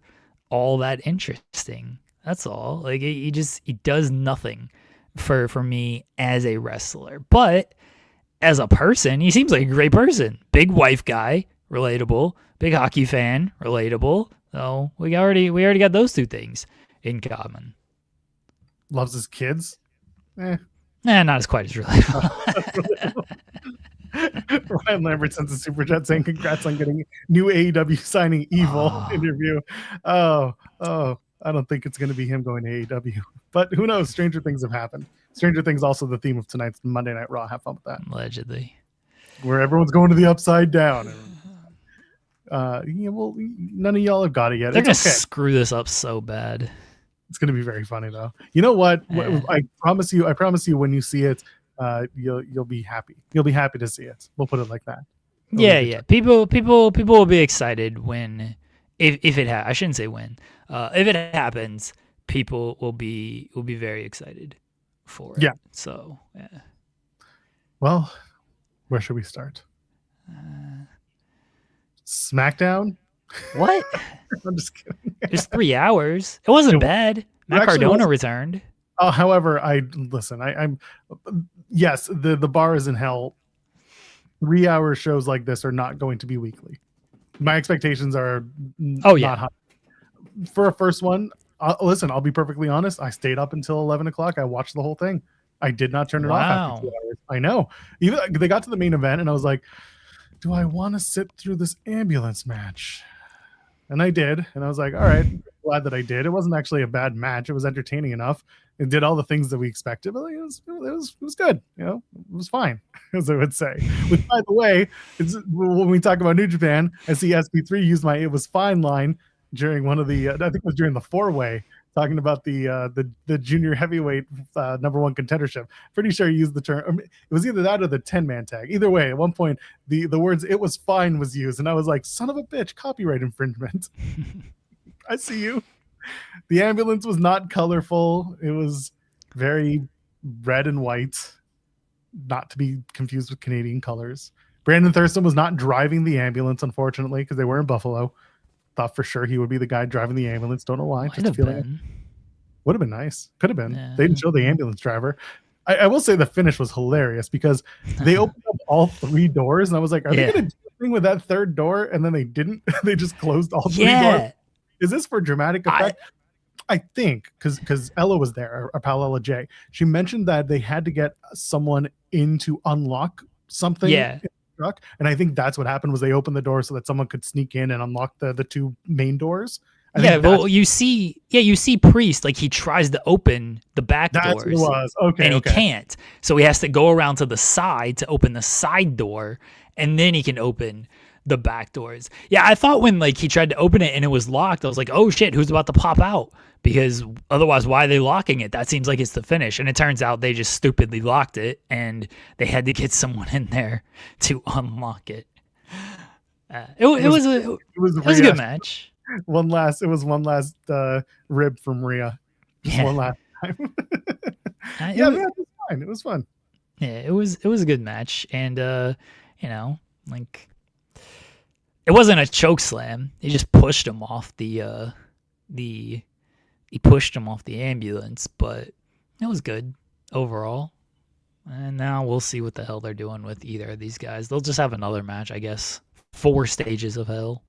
all that interesting. That's all. Like he does nothing for me as a wrestler. But as a person, he seems like a great person. Big wife guy, relatable. Big hockey fan, relatable. So we already got those two things in common. Loves his kids. Nah, not as quite as relatable. Ryan Lambert sends a super chat saying congrats on getting new AEW signing Evil interview. Oh, I don't think it's going to be him going to AEW, but who knows? Stranger things have happened. Stranger Things also the theme of tonight's Monday Night Raw. Have fun with that. Allegedly, where everyone's going to the upside down. Yeah, well, none of y'all have got it yet. They're gonna screw this up so bad. It's gonna be very funny though. You know what? I promise you, when you see it, you'll be happy. You'll be happy to see it. We'll put it like that. Yeah. People will be excited when if it I shouldn't say when. If it happens, people will be very excited for it. Yeah. So yeah. Well, where should we start? SmackDown? What? I'm just kidding. It's 3 hours. It wasn't bad. Matt Cardona returned. However, I'm yes, the bar is in hell. 3-hour shows like this are not going to be weekly. My expectations are not high. For a first one, listen, I'll be perfectly honest. I stayed up until 11 o'clock. I watched the whole thing. I did not turn it off after 2 hours. I know. Even they got to the main event, and I was like, do I want to sit through this ambulance match? And I did. And I was like, all right, glad that I did. It wasn't actually a bad match. It was entertaining enough. It did all the things that we expected. But it was good. You know, it was fine, as I would say. Which, by the way, when we talk about New Japan, I see SP3 used my "it was fine" line during one of the, I think it was during the 4-way, talking about the junior heavyweight number one contendership. Pretty sure he used the term. It was either that or the 10-man tag. Either way, at one point, the words "it was fine" was used, and I was like, "Son of a bitch, copyright infringement." I see you. The ambulance was not colorful. It was very red and white, not to be confused with Canadian colors. Brandon Thurston was not driving the ambulance, unfortunately, because they were in Buffalo. Thought for sure he would be the guy driving the ambulance. Don't know why. Would have been nice. Could have been. Yeah. They didn't show the ambulance driver. I will say the finish was hilarious because they opened up all 3 doors, and I was like, are they going to do anything with that 3rd door? And then they didn't. They just closed all 3 doors. Is this for dramatic effect? I think because Ella was there, our pal Ella J. She mentioned that they had to get someone in to unlock something. Yeah. Truck, and I think that's what happened was they opened the door so that someone could sneak in and unlock the 2 main doors. Well, you see Priest, like he tries to open the back doors. That's what it was. Okay, and he can't, so he has to go around to the side to open the side door, and then he can open the back doors. Yeah, I thought when like he tried to open it and it was locked, I was like, oh shit, who's about to pop out? Because otherwise, why are they locking it? That seems like it's the finish. And it turns out they just stupidly locked it, and they had to get someone in there to unlock it. It was a good match. One last rib from Rhea. just Yeah. one last time. It Yeah, was- man, it was fine. It was fun. Yeah, it was a good match, and you know, like it wasn't a choke slam. He just pushed him off the he pushed him off the ambulance, but it was good overall. And now we'll see what the hell they're doing with either of these guys. They'll just have another match, I guess. 4 stages of hell.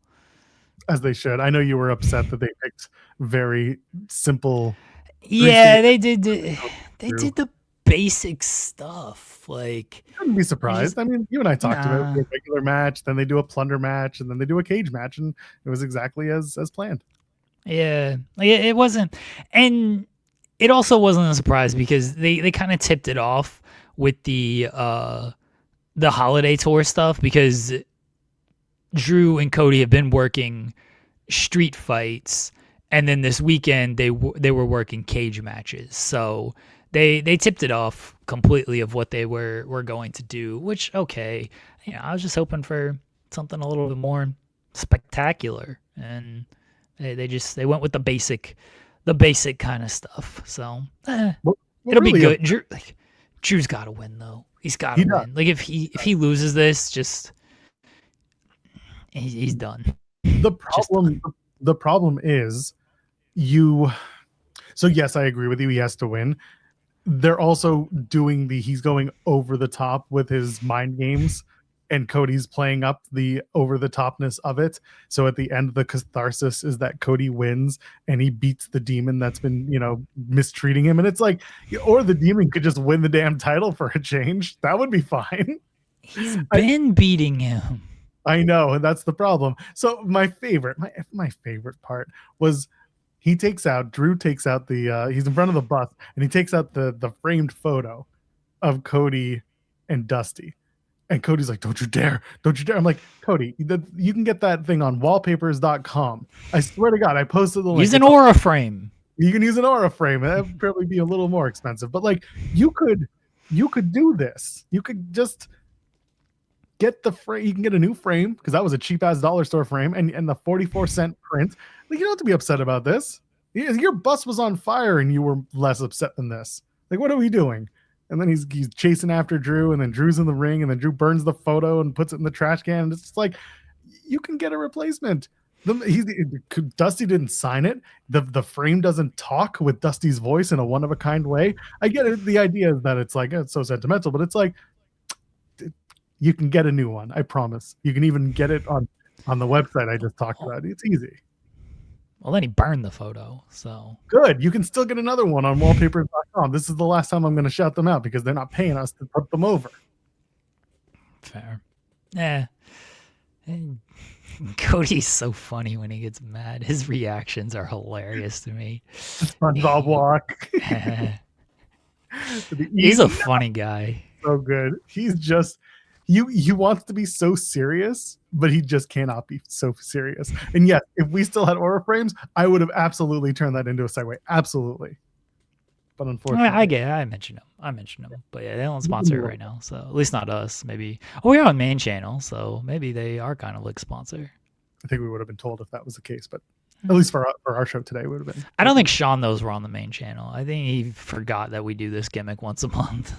As they should. I know you were upset that they picked very simple. Yeah, they did. They did the basic stuff. Like, Couldn't be surprised. I mean, you and I talked about Nah. a regular match, then they do a plunder match, and then they do a cage match, and it was exactly as planned. yeah, like it wasn't, and it also wasn't a surprise because they kind of tipped it off with the holiday tour stuff, because Drew and Cody have been working street fights, and then this weekend they were working cage matches. So they tipped it off completely of what they were going to do, which, okay, you know, I was just hoping for something a little bit more spectacular, and they went with the basic kind of stuff. So it'll be good. Drew's got to win though. He's got to win. Like if he loses this, just he's done. The problem is you. So yes, I agree with you. He has to win. They're also doing he's going over the top with his mind games, and Cody's playing up the over the topness of it. So at the end, the catharsis is that Cody wins and he beats the demon that's been, mistreating him. And it's like, or the demon could just win the damn title for a change. That would be fine. He's been beating him. I know, and that's the problem. So my favorite part was Drew takes out he's in front of the bus, and he takes out the framed photo of Cody and Dusty. And Cody's like, don't you dare. I'm like, Cody, you can get that thing on wallpapers.com. I swear to God, I posted the link. Use an aura frame. You can use an aura frame. That would probably be a little more expensive. But like, you could do this. You could just get the frame. You can get a new frame, because that was a cheap ass dollar store frame, and the 44-cent print. Like, you don't have to be upset about this. Your bus was on fire and you were less upset than this. Like, what are we doing? And then he's chasing after Drew, and then Drew's in the ring, and then Drew burns the photo and puts it in the trash can. And it's just like, you can get a replacement. Dusty didn't sign it. The frame doesn't talk with Dusty's voice in a one-of-a-kind way. I get it. The idea is that it's like, it's so sentimental, but it's like, you can get a new one. I promise. You can even get it on the website I just talked about. It's easy. Well, then he burned the photo, so good. You can still get another one on wallpapers.com. This is the last time I'm going to shout them out, because they're not paying us to put them over. Fair. Yeah. And Cody's so funny when he gets mad. His reactions are hilarious to me. SpongeBob walk. He's a funny guy. So good. He's just he wants to be so serious, but he just cannot be so serious. And yes, if we still had aura frames, I would have absolutely turned that into a segue. Absolutely. But unfortunately, I mentioned them. But yeah, they don't sponsor it right now, so at least not us. Maybe we're on main channel, so maybe they are kind of like sponsor. I think we would have been told if that was the case, but at least for our show today, would have been. I don't think Sean knows we're on the main channel. I think he forgot that we do this gimmick once a month.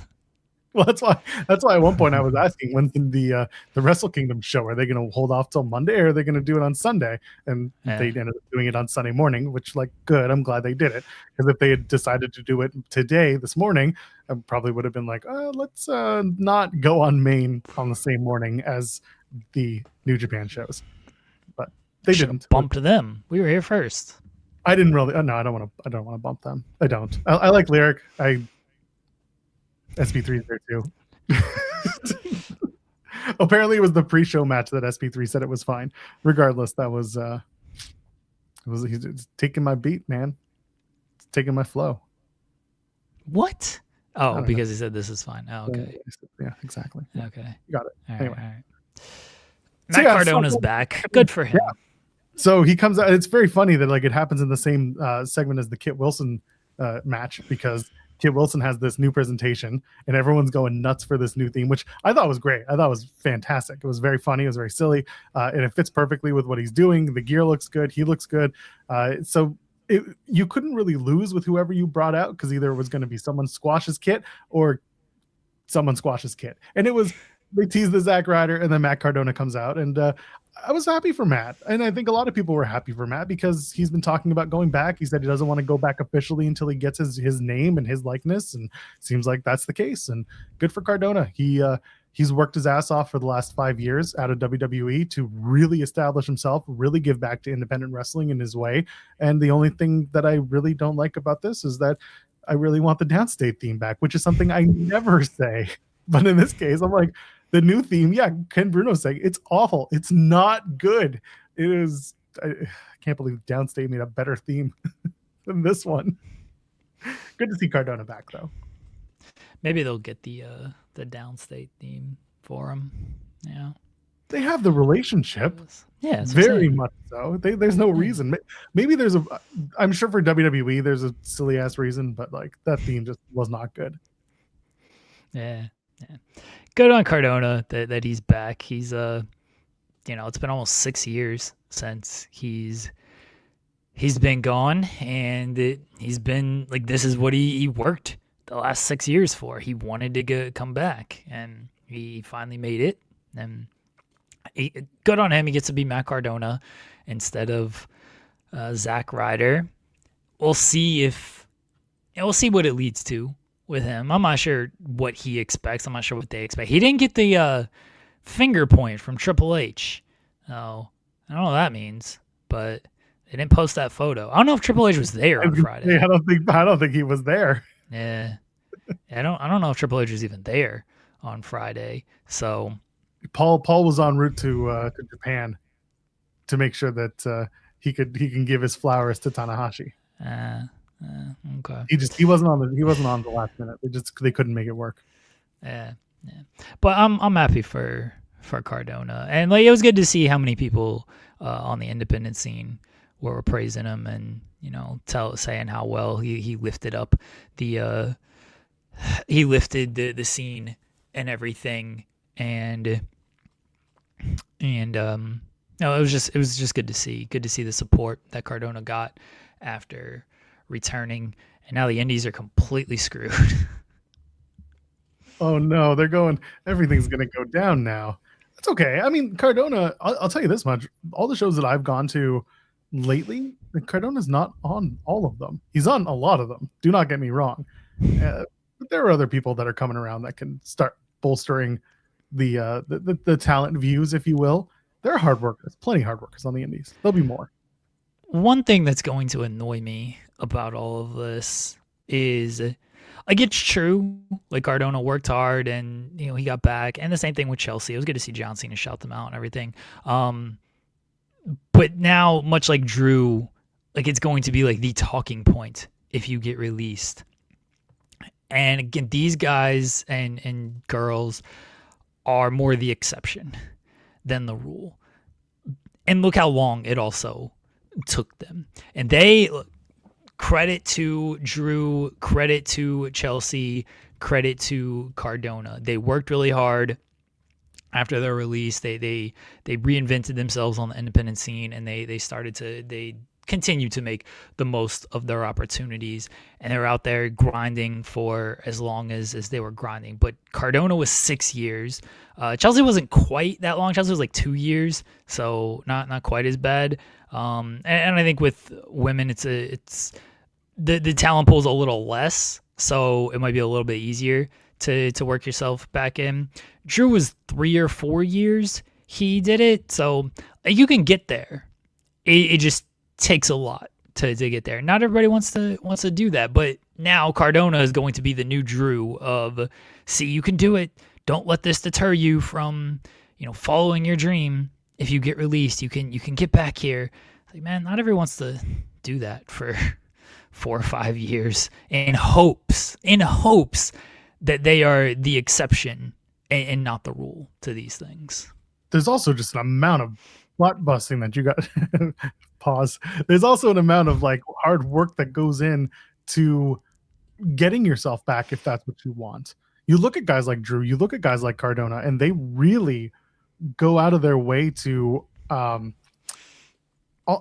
Well, that's why at one point I was asking, when's the Wrestle Kingdom show? Are they going to hold off till Monday, or are they going to do it on Sunday? And they ended up doing it on Sunday morning, which, like, good. I'm glad they did it, because if they had decided to do it this morning, I probably would have been like, let's not go on main on the same morning as the New Japan shows. But they didn't. Bumped them. We were here first. I didn't really. No, I don't want to bump them. I don't. I like Lyric. SP3 is there too. Apparently it was the pre-show match that SP3 said it was fine. Regardless, that was he's taking my beat, man. It's taking my flow. What? Oh, because know. He said this is fine. Oh, okay. Yeah, exactly. Okay. You got it. All right, anyway. all right. Matt Cardona's back. Good for him. Yeah. So he comes out. It's very funny that, like, it happens in the same segment as the Kit Wilson match, because Kit Wilson has this new presentation and everyone's going nuts for this new theme, which I thought was great. I thought it was fantastic. It was very funny. It was very silly. And it fits perfectly with what he's doing. The gear looks good. He looks good. So you couldn't really lose with whoever you brought out, because either it was going to be someone squashes Kit or someone squashes Kit. And it was, they teased the Zack Ryder, and then Matt Cardona comes out, and I was happy for Matt. And I think a lot of people were happy for Matt because he's been talking about going back. He said he doesn't want to go back officially until he gets his name and his likeness, and seems like that's the case. And good for Cardona. He's worked his ass off for the last 5 years out of WWE to really establish himself, really give back to independent wrestling in his way. And the only thing that I really don't like about this is that I really want the Downstate theme back, which is something I never say. But in this case, I'm like, the new theme, yeah, Ken Bruno's saying it's awful. It's not good. It is. I can't believe Downstate made a better theme than this one. Good to see Cardona back, though. Maybe they'll get the Downstate theme for him. Yeah, they have the relationship. Yeah, very much so. There's no reason. Maybe there's a. I'm sure for WWE there's a silly ass reason, but like that theme just was not good. Yeah. Good on Cardona that he's back. He's it's been almost 6 years since he's been gone, and he's been like, this is what he worked the last 6 years for. He wanted to come back, and he finally made it. And good on him. He gets to be Matt Cardona instead of Zack Ryder. We'll see what it leads to with him. I'm not sure what he expects. I'm not sure what they expect. He didn't get the finger point from Triple H. Oh, I don't know what that means, but they didn't post that photo. I don't know if Triple H was there on Friday. I don't think he was there. Yeah. I don't know if Triple H was even there on Friday. So Paul was en route to Japan to make sure that he can give his flowers to Tanahashi. Okay. He wasn't on the last minute. They couldn't make it work. Yeah. But I'm happy for Cardona, and like, it was good to see how many people on the independent scene were praising him, and saying how well he lifted up the scene and everything, and no, it was just good to see the support that Cardona got after returning, and now the indies are completely screwed. Oh no, everything's going to go down now. That's okay. I mean, Cardona, I'll tell you this much. All the shows that I've gone to lately, Cardona's not on all of them. He's on a lot of them. Do not get me wrong. But there are other people that are coming around that can start bolstering the talent views, if you will. There are hard workers, plenty of hard workers on the indies. There'll be more. One thing that's going to annoy me about all of this is, like, it's true, like, Cardona worked hard and he got back, and the same thing with Chelsea. It was good to see John Cena shout them out and everything. But now, much like Drew, like, it's going to be like the talking point if you get released. And again, these guys and girls are more the exception than the rule. And look how long it also took them. And credit to Drew, credit to Chelsea, credit to Cardona. They worked really hard after their release. They reinvented themselves on the independent scene, and they continue to make the most of their opportunities, and they're out there grinding for as long as they were grinding. But Cardona was 6 years. Chelsea wasn't quite that long. Chelsea was like 2 years, so not quite as bad. And I think with women, it's the talent pool's a little less, so it might be a little bit easier to work yourself back in. Drew was 3 or 4 years he did it, so you can get there. It just takes a lot to get there. Not everybody wants to do that, but now Cardona is going to be the new Drew of, see, you can do it. Don't let this deter you from following your dream. If you get released, you can get back here. Like, man, not everyone wants to do that for 4 or 5 years in hopes that they are the exception and not the rule to these things. There's also just an amount of butt busting that you got. Pause. There's also an amount of like hard work that goes in to getting yourself back if that's what you want. You look at guys like Drew, you look at guys like Cardona, and they really go out of their way to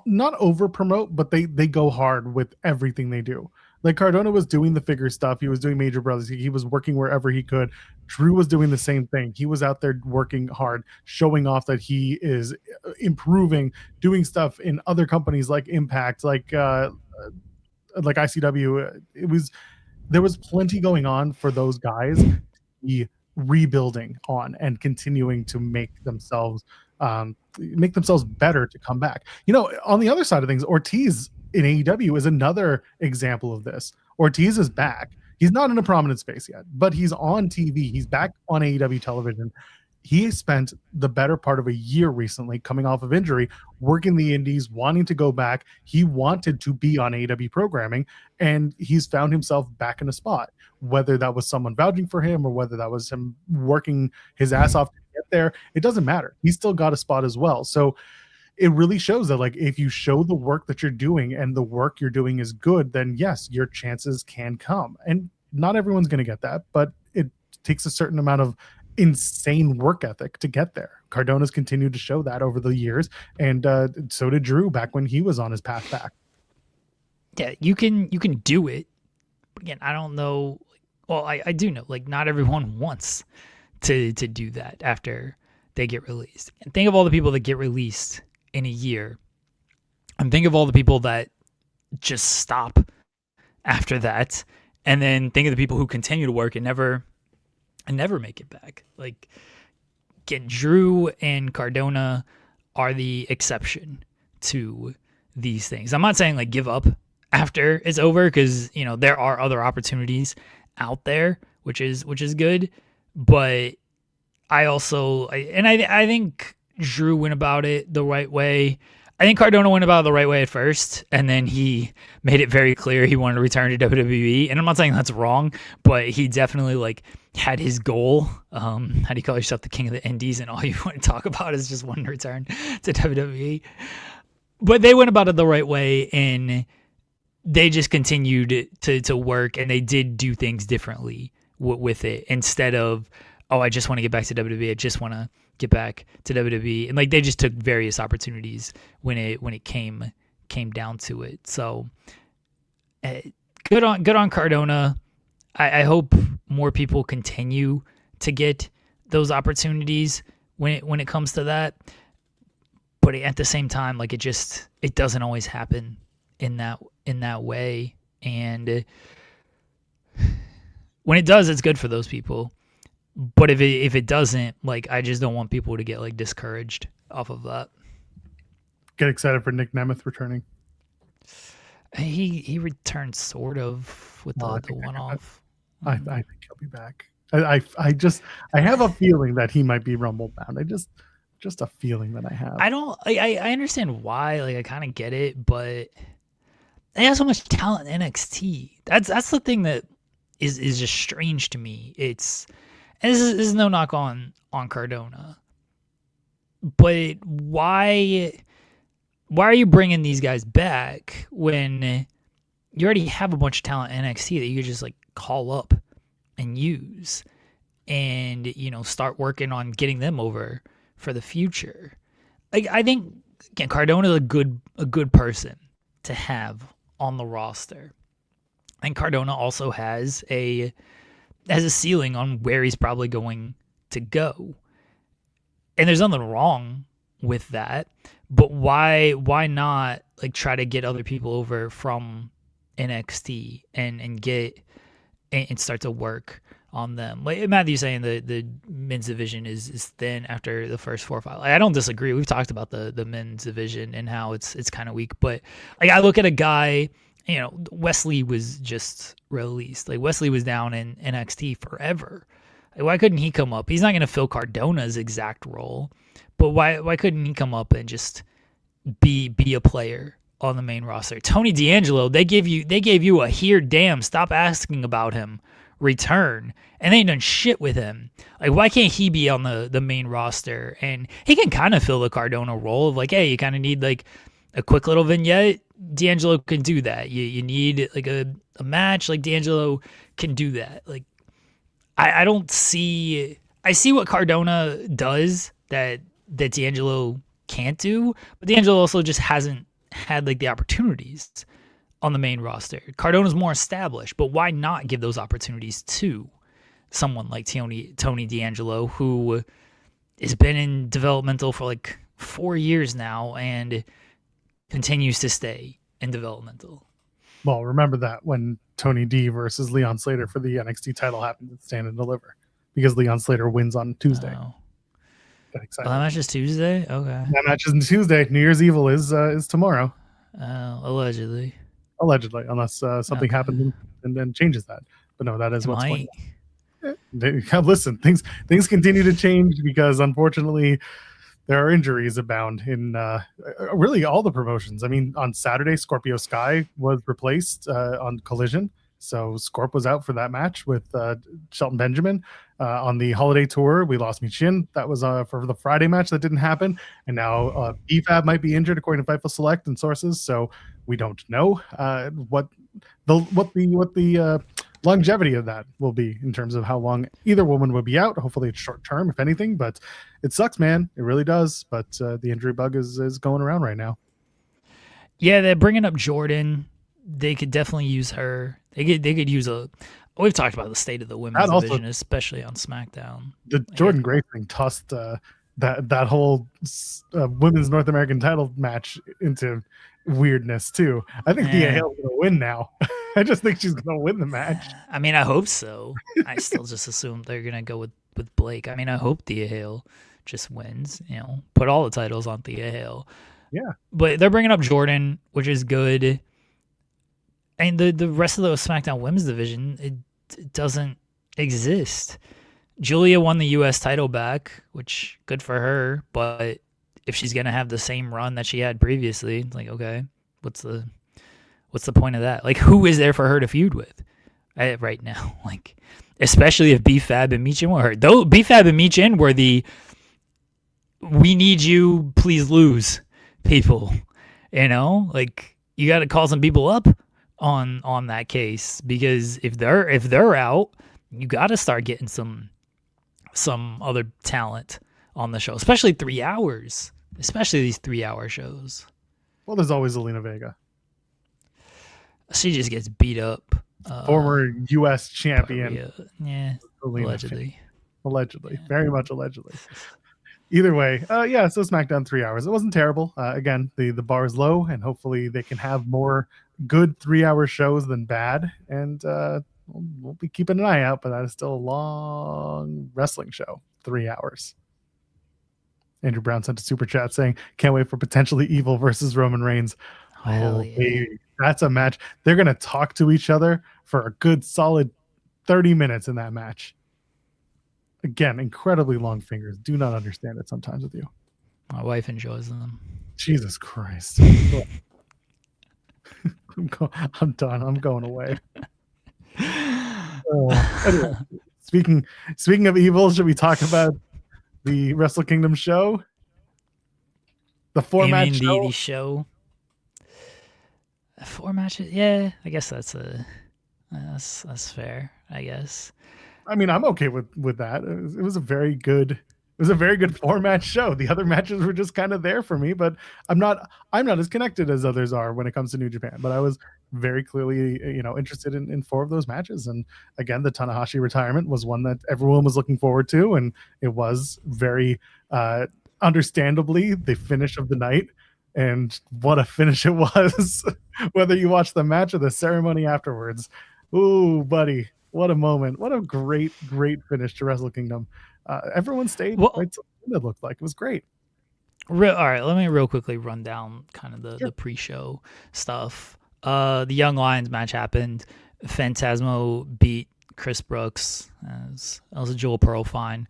not over promote, but they go hard with everything they do. Like Cardona was doing the figure stuff. He was doing Major Brothers. He was working wherever he could. Drew was doing the same thing. He was out there working hard, showing off that he is improving, doing stuff in other companies like Impact, like ICW. There was plenty going on for those guys to be rebuilding on and continuing to make themselves better to come back. On the other side of things, Ortiz in AEW is another example of this. Ortiz is back. He's not in a prominent space yet, but he's on TV. He's back on AEW television. He spent the better part of a year recently coming off of injury, working the indies, wanting to go back. He wanted to be on AEW programming, and he's found himself back in a spot, whether that was someone vouching for him or whether that was him working his ass off to get there. It doesn't matter. He's still got a spot as well. So it really shows that, like, if you show the work that you're doing and the work you're doing is good, then yes, your chances can come. And not everyone's going to get that, but it takes a certain amount of insane work ethic to get there. Cardona's continued to show that over the years, and so did Drew back when he was on his path back. Yeah, you can do it. But again, I don't know. Well, I do know, like, not everyone wants to do that after they get released. And think of all the people that get released in a year, and think of all the people that just stop after that, and then think of the people who continue to work and never make it back. Like, Drew and Cardona are the exception to these things. I'm not saying like give up after it's over, because there are other opportunities out there, which is good. But I think Drew went about it the right way. I think Cardona went about it the right way at first, and then he made it very clear he wanted to return to WWE. And I'm not saying that's wrong, but he definitely like had his goal. How do you call yourself, the king of the indies, and all you want to talk about is just one return to WWE? But they went about it the right way, and they just continued to work, and they did do things differently with it, instead of, oh, I just want to get back to WWE. I just want to get back to WWE. And like, they just took various opportunities when it came down to it. So good on Cardona. I hope more people continue to get those opportunities when it comes to that. But at the same time, like, it doesn't always happen in that way. And when it does, it's good for those people. But if it doesn't, like, I just don't want people to get like discouraged off of that. Get excited for Nick Nemeth returning. He returned sort of with the one-off. I think he'll be back. I have a feeling that he might be Rumble bound. Just a feeling that I have. I understand why. Like, I kind of get it, but they have so much talent in NXT. That's the thing that is just strange to me. This is no knock on Cardona, but why are you bringing these guys back when you already have a bunch of talent in NXT that you could just like call up and use, and start working on getting them over for the future? Like, I think, again, Cardona is a good person to have on the roster, and Cardona also has a ceiling on where he's probably going to go. And there's nothing wrong with that, but why not like try to get other people over from NXT and start to work on them? Like Matthew's saying, the men's division is thin after the first 4 or 5. Like, I don't disagree. We've talked about the men's division and how it's kind of weak, but like, I look at a guy, Wesley was just released. Like, Wesley was down in NXT forever. Like, why couldn't he come up? He's not going to fill Cardona's exact role, but why couldn't he come up and just be a player on the main roster? Tony D'Angelo, they gave you a here, damn, stop asking about him return, and they ain't done shit with him. Like, why can't he be on the main roster? And he can kind of fill the Cardona role of like, hey, you kind of need like a quick little vignette. D'Angelo can do that. You need like a match, like D'Angelo can do that. Like, I see what Cardona does that D'Angelo can't do, but D'Angelo also just hasn't had like the opportunities on the main roster. Cardona's more established, but why not give those opportunities to someone like Tony D'Angelo, who has been in developmental for like 4 years now and continues to stay in developmental? Well, remember that when Tony D versus Leon Slater for the NXT title happened at Stand and Deliver, because Leon Slater wins on Tuesday. Oh. Get excited. That match is Tuesday? Okay. That match is Tuesday. New Year's Evil is tomorrow. Allegedly, unless something happens and then changes that. But no, that is what's going on. Listen, things continue to change because unfortunately there are injuries abound in really all the promotions. I mean, on Saturday, Scorpio Sky was replaced on Collision. So Scorp was out for that match with Shelton Benjamin. On the Holiday Tour, we lost Michin. That was for the Friday match that didn't happen. And now BFAB might be injured according to Fightful Select and sources. So we don't know what the longevity of that will be in terms of how long either woman will be out. Hopefully it's short term, if anything. But it sucks, man. It really does. But the injury bug is going around right now. Yeah, they're bringing up Jordan. They could definitely use her. They could use a. We've talked about the state of the women's division, especially on SmackDown. The Jordynne Grace thing tossed that whole women's North American title match into weirdness too. I think Thea Hale's gonna win now. I just think she's gonna win the match. I mean, I hope so. I still just assume they're gonna go with Blake. I mean, I hope Thea Hale just wins. You know, put all the titles on Thea Hale. Yeah, but they're bringing up Jordan, which is good. And the rest of the SmackDown women's division, it doesn't exist. Julia won the U.S. title back, which good for her. But if she's gonna have the same run that she had previously, it's like, okay, what's the point of that? Like, who is there for her to feud with right now? Like, especially if B-Fab and Michin were her. Though B-Fab and Michin were the "we need you, please lose" people. You know, like you got to call some people up on that case, because if they're out, you got to start getting some other talent on the show, especially 3 hours, especially these 3-hour shows. Well, there's always Zelina Vega. She just gets beat up. Former U.S. champion. Yeah, allegedly. Yeah. Very much allegedly. Either way, so SmackDown 3 hours. It wasn't terrible. Again, the bar is low, and hopefully they can have more good 3-hour shows than bad. And we'll be keeping an eye out, but that is still a long wrestling show. 3 hours. Andrew Brown sent a super chat saying, "Can't wait for potentially Evil versus Roman Reigns." Hell yeah. Baby. That's a match. They're going to talk to each other for a good solid 30 minutes in that match. Again, incredibly long fingers. Do not understand it sometimes with you. My wife enjoys them. Jesus Christ. I'm done. I'm going away. Anyway, speaking of evil, should we talk about the Wrestle Kingdom show? The format show? The show. 4 matches? Yeah, I guess that's fair, I guess. I mean, I'm okay with that. It was a very good 4-match show. The other matches were just kind of there for me, but I'm not as connected as others are when it comes to New Japan. But I was very clearly, interested in 4 of those matches. And again, the Tanahashi retirement was one that everyone was looking forward to, and it was very understandably the finish of the night. And what a finish it was, whether you watch the match or the ceremony afterwards. Ooh, buddy, what a moment. What a great, great finish to Wrestle Kingdom. Everyone stayed right till the end, it looked like. It was great. All right, let me real quickly run down kind of the pre-show stuff. The Young Lions match happened. Phantasmo beat Chris Brooks. That was a Jewel Pearl fine.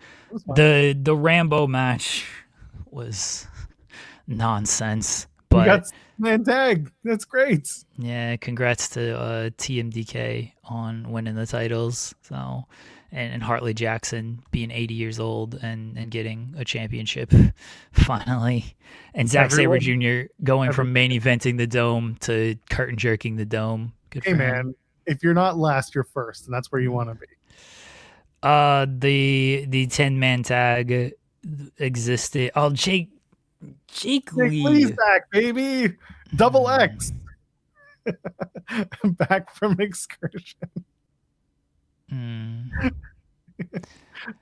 The Rambo match was nonsense, but you got man tag. That's great. Yeah, congrats to TMDK on winning the titles. So, and Hartley Jackson being 80 years old and getting a championship finally, and Zack Sabre Jr. going from main eventing the Dome to curtain jerking the Dome. Good for him. If you're not last, you're first, and that's where you want to be. The 10-man tag existed. Oh, Jake Lee. Lee's back, baby. Double X back from excursion.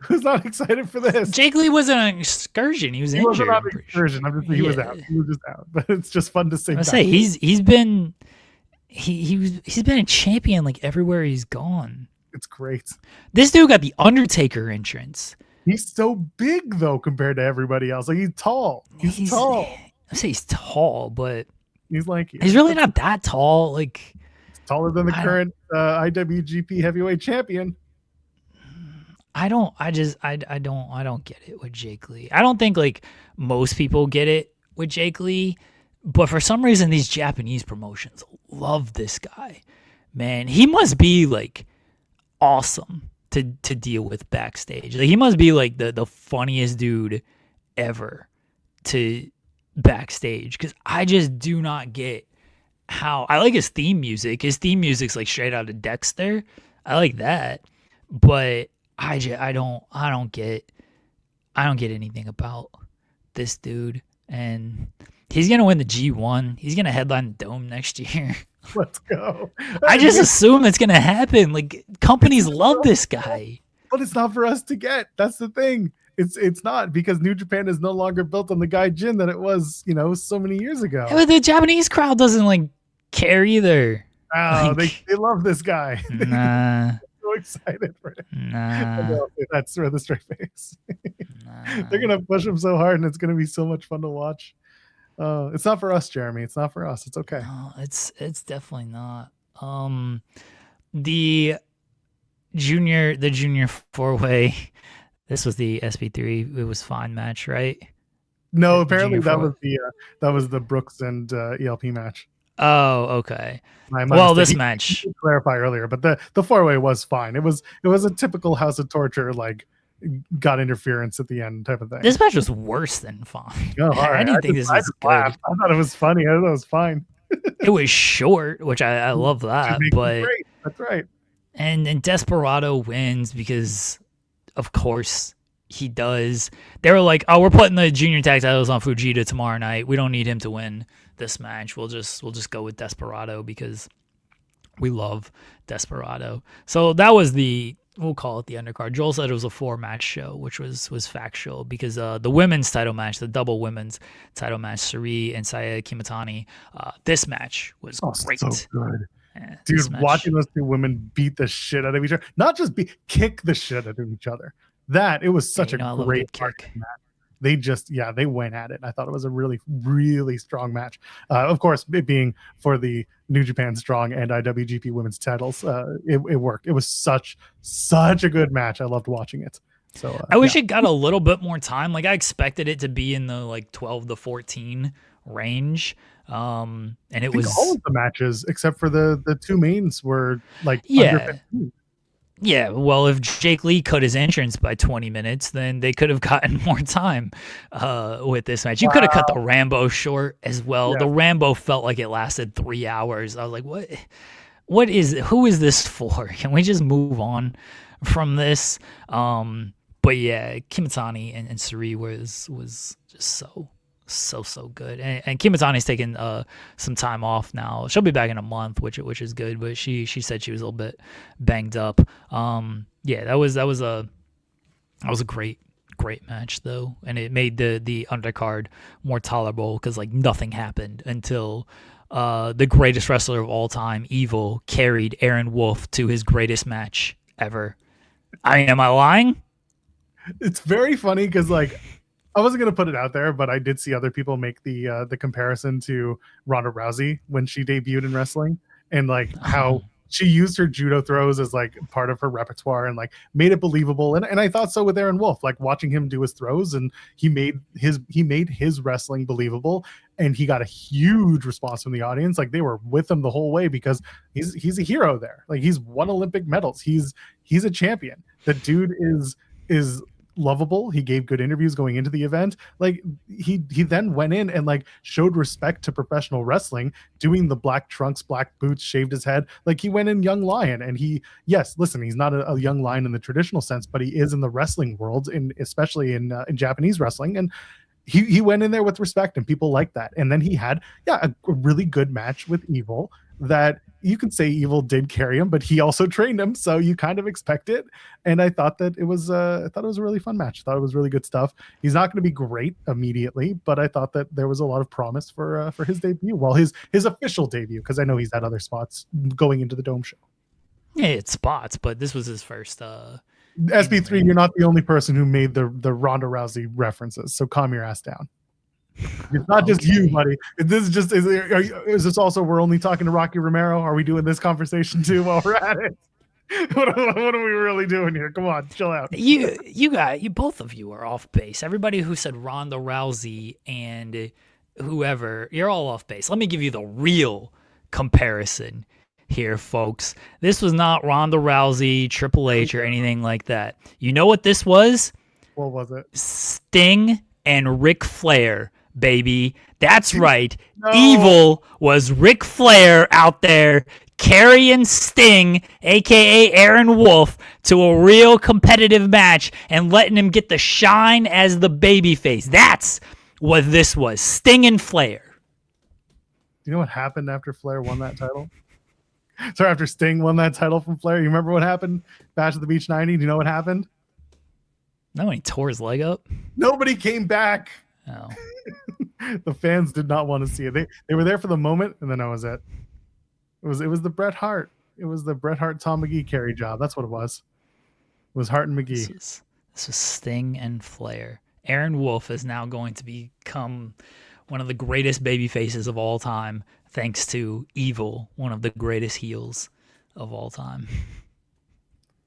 Who's not excited for this? Jake Lee wasn't on excursion. He was injured. Wasn't on excursion. I'm just, he was out. He was just out. But it's just fun to say. I say he's been a champion like everywhere he's gone. It's great. This dude got the Undertaker entrance. He's so big though compared to everybody else. Like he's tall. He's tall. I say he's tall, but he's really not that tall. Like he's taller than the current IWGP heavyweight champion. I don't get it with Jake Lee. I don't think like most people get it with Jake Lee, but for some reason these Japanese promotions love this guy. Man, he must be like awesome to deal with backstage. Like he must be like the funniest dude ever to backstage, because I just do not get how. I like his theme music. His theme music's like straight out of Dexter. I like that, but I don't get anything about this dude. And he's gonna win the G1. He's gonna headline the Dome next year. Let's go. I just assume it's gonna happen. Like companies love this guy, but it's not for us to get. That's the thing. It's not, because New Japan is no longer built on the Gaijin that it was, so many years ago. But the Japanese crowd doesn't like care either. Oh, like, they love this guy. Nah. So excited for him. Nah. That's with a straight face. Nah. They're gonna push him so hard, and it's gonna be so much fun to watch. It's not for us, Jeremy. It's not for us. It's okay. No, it's definitely not. The junior 4-way. This was the SB3. It was fine match, right? No, apparently that was the Brooks and ELP match. Oh, okay. Well, this match. You clarify earlier, but the 4-way was fine. It was a typical House of Torture, like got interference at the end type of thing. This match was worse than fine. Oh, I didn't think this was good. I thought it was funny. I thought it was fine. It was short, which I love that, but great. That's right. And Desperado wins because, of course, he does. They were like, "Oh, we're putting the junior tag titles on Fujita tomorrow night. We don't need him to win this match. We'll just go with Desperado because we love Desperado." So that was we'll call it the undercard. Joel said it was a 4-match show, which was factual, because the women's title match, the double women's title match, Suri and Saya Kimitani, this match was great. So good. Dude, watching those two women beat the shit out of each other. Not just kick the shit out of each other. It was such a great kick match. They went at it. I thought it was a really, really strong match. Of course, it being for the New Japan Strong and IWGP women's titles, it worked. It was such a good match. I loved watching it. So I wish it got a little bit more time. Like I expected it to be in the like 12 to 14 range. And it was all of the matches except for the two mains were like under 15. Yeah, well, if Jake Lee cut his entrance by 20 minutes, then they could have gotten more time with this match. You could have cut the Rambo short as well. Yeah. The Rambo felt like it lasted 3 hours. I was like, who is this for? Can we just move on from this? But yeah, Kimitani and Suri was just so good, and Kimitani's taking some time off now. She'll be back in a month, which is good, but she said she was a little bit banged up. Yeah, that was a great match though, and it made the undercard more tolerable, because like nothing happened until the greatest wrestler of all time, Evil, carried Aaron Wolf to his greatest match ever. Am I lying? It's very funny because like, I wasn't going to put it out there, but I did see other people make the comparison to Ronda Rousey when she debuted in wrestling, and like how she used her judo throws as like part of her repertoire and like made it believable. And I thought so with Aaron Wolf, like watching him do his throws, and he made his wrestling believable, and he got a huge response from the audience. Like they were with him the whole way because he's a hero there. Like he's won Olympic medals. He's a champion. The dude is lovable. He gave good interviews going into the event. Like he then went in and like showed respect to professional wrestling, doing the black trunks, black boots, shaved his head. Like he went in young lion, and he's not a young lion in the traditional sense, but he is in the wrestling world, especially in Japanese wrestling. And he went in there with respect, and people liked that. And then he had a really good match with Evil that you can say Evil did carry him, but he also trained him, so you kind of expect it. And I thought that it was a really fun match. I thought it was really good stuff. He's not going to be great immediately, but I thought that there was a lot of promise for his debut. Well, his official debut, because I know he's had other spots going into the Dome show. Yeah, it's spots, but this was his first. SP3, you're not the only person who made the Ronda Rousey references, so calm your ass down. It's not just you, buddy. This is just is this also we're only talking to Rocky Romero? Are we doing this conversation too while we're at it? What are we really doing here? Come on, chill out. You both of you are off base. Everybody who said Ronda Rousey and whoever, you're all off base. Let me give you the real comparison here, folks. This was not Ronda Rousey, Triple H, or anything like that. You know what this was? What was it? Sting and Ric Flair, baby. That's right. No. Evil was Ric Flair out there carrying Sting, aka Aaron Wolf, to a real competitive match and letting him get the shine as the babyface. That's what this was. Sting and Flair. Do you know what happened after Flair won that title? Sorry, after Sting won that title from Flair, you remember what happened? Bash at the Beach 90. Do you know what happened? No, he tore his leg up. Nobody came back. Oh. The fans did not want to see it. They were there for the moment, and then that was it. It was the Bret Hart. It was the Bret Hart Tom McGee carry job. That's what it was. It was Hart and McGee. This was Sting and Flair. Aaron Wolf is now going to become one of the greatest baby faces of all time, thanks to Evil, one of the greatest heels of all time.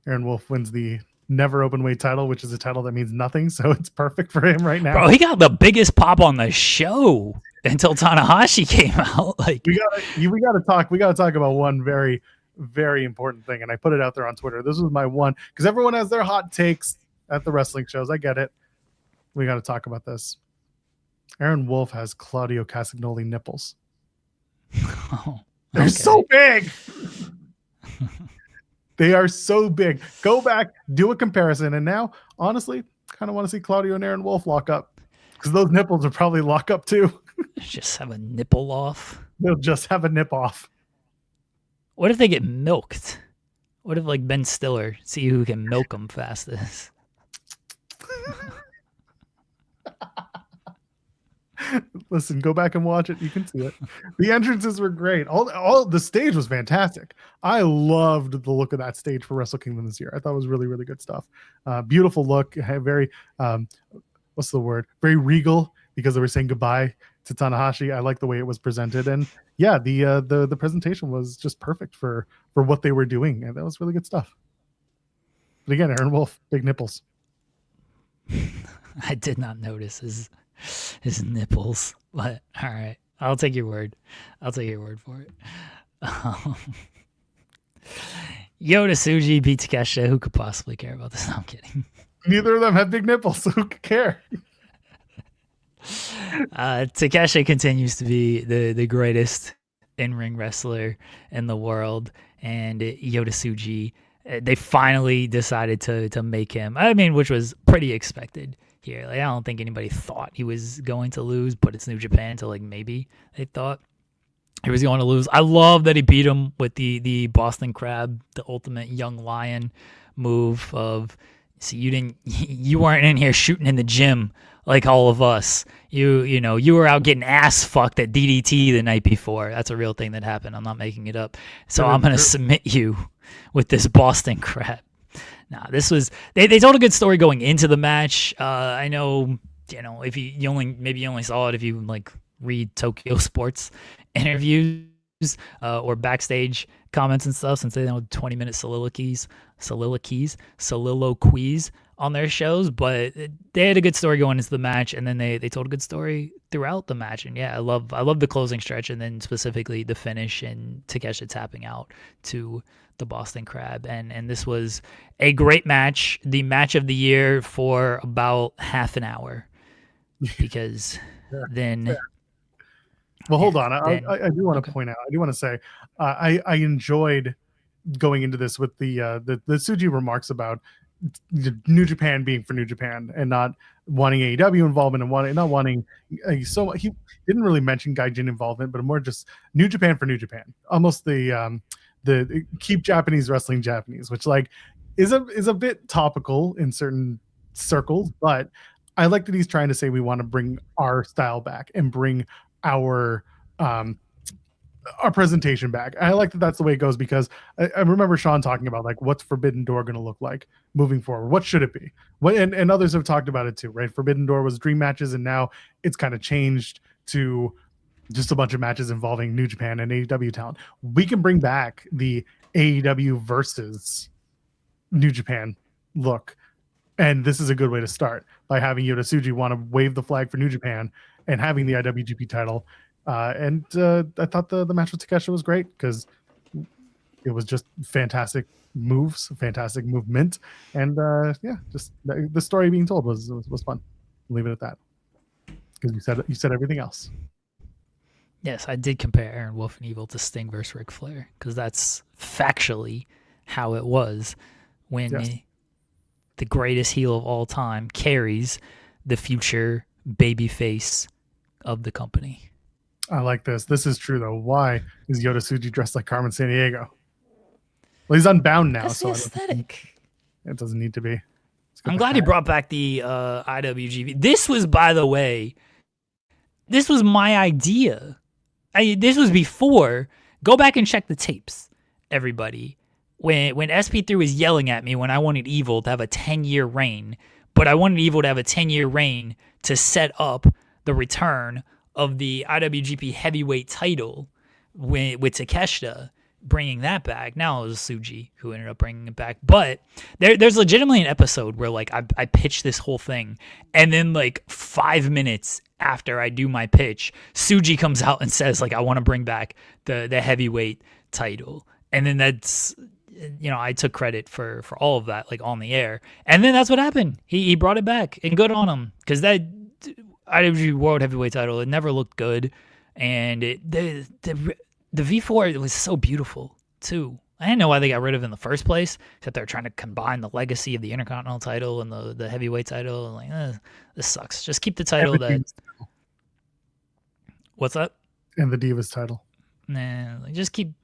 Aaron Wolf wins the never open weight title, which is a title that means nothing, so it's perfect for him right now. Bro, he got the biggest pop on the show until Tanahashi came out. Like we gotta talk about one very, very important thing, and I put it out there on Twitter. This was my one, because everyone has their hot takes at the wrestling shows. I get it. We got to talk about this. Aaron Wolf has Claudio Castagnoli nipples. Oh, They're so big. They are so big. Go back, do a comparison, and now, honestly, kind of want to see Claudio and Aaron Wolf lock up, because those nipples will probably lock up too. Just have a nipple off. They'll just have a nip off. What if they get milked? What if, like, Ben Stiller, see who can milk them fastest? Listen, go back and watch it. You can see it. The entrances were great. All the stage was fantastic. I loved the look of that stage for Wrestle Kingdom this year. I thought it was really, really good stuff. Beautiful look. Very, what's the word? Very regal, because they were saying goodbye to Tanahashi. I like the way it was presented, and yeah, the presentation was just perfect for what they were doing, and that was really good stuff. But again, Aaron Wolf, big nipples. I did not notice his nipples, but all right, I'll take your word. I'll take your word for it. Yoda Tsuji beat Takeshita. Who could possibly care about this? No, I'm kidding. Neither of them have big nipples, so who could care? Takeshita continues to be the greatest in-ring wrestler in the world, and Yoda Tsuji, they finally decided to make him, I mean, which was pretty expected here. Like, I don't think anybody thought he was going to lose, but it's New Japan, so like maybe they thought he was going to lose. I love that he beat him with the Boston Crab, the ultimate young lion move of, see, you weren't in here shooting in the gym like all of us. You were out getting ass fucked at DDT the night before. That's a real thing that happened. I'm not making it up. So I'm going to submit you with this Boston Crab. Nah, this was, they told a good story going into the match. I know, if you only saw it if you like read Tokyo Sports interviews or backstage comments and stuff, since they know 20-minute soliloquies on their shows, but they had a good story going into the match, and then they told a good story throughout the match. And yeah, I love the closing stretch, and then specifically the finish and Takeshita tapping out to the Boston Crab. And this was a great match, the match of the year for about half an hour, because then. Well, hold on. I do want to point out. I do want to say, I enjoyed going into this with the Tsuji remarks about New Japan being for New Japan and not wanting AEW involvement and not wanting so he didn't really mention Gaijin involvement, but more just New Japan for New Japan, almost the keep Japanese wrestling Japanese, which like is a bit topical in certain circles, but I like that he's trying to say we want to bring our style back and bring our presentation back. I like that that's the way it goes, because I remember Sean talking about like what's Forbidden Door going to look like moving forward. What should it be? And others have talked about it too, right? Forbidden Door was dream matches, and now it's kind of changed to just a bunch of matches involving New Japan and AEW talent. We can bring back the AEW versus New Japan look, and this is a good way to start by having Yota Tsuji want to wave the flag for New Japan and having the IWGP title. And I thought the match with Takeshita was great because it was just fantastic moves, fantastic movement, and just the story being told was fun. I'll leave it at that because you said everything else. Yes, I did compare Aaron Wolf and Evil to Sting versus Ric Flair because that's factually how it was when the greatest heel of all time carries the future babyface of the company. I like this. This is true, though. Why is Yota Tsuji dressed like Carmen Sandiego? Well, he's unbound now, That's so the aesthetic. It doesn't need to be. I'm glad he brought back the IWGP. This was, by the way, this was my idea. This was before. Go back and check the tapes, everybody. When SP3 was yelling at me when I wanted Evil to have a 10-year reign, but I wanted Evil to have a 10-year reign to set up the return of the IWGP heavyweight title with Takeshita, bringing that back. Now it was Tsuji who ended up bringing it back. But there's legitimately an episode where like I pitched this whole thing, and then like 5 minutes after I do my pitch, Tsuji comes out and says like I want to bring back the heavyweight title. And then that's, I took credit for all of that, like on the air. And then that's what happened. He brought it back, and good on him, because that IWGP World Heavyweight title, it never looked good. And the V4, it was so beautiful too. I didn't know why they got rid of it in the first place, except they're trying to combine the legacy of the Intercontinental title and the heavyweight title. And like, this sucks. Just keep the title What's that? And the Divas title. Nah, just keep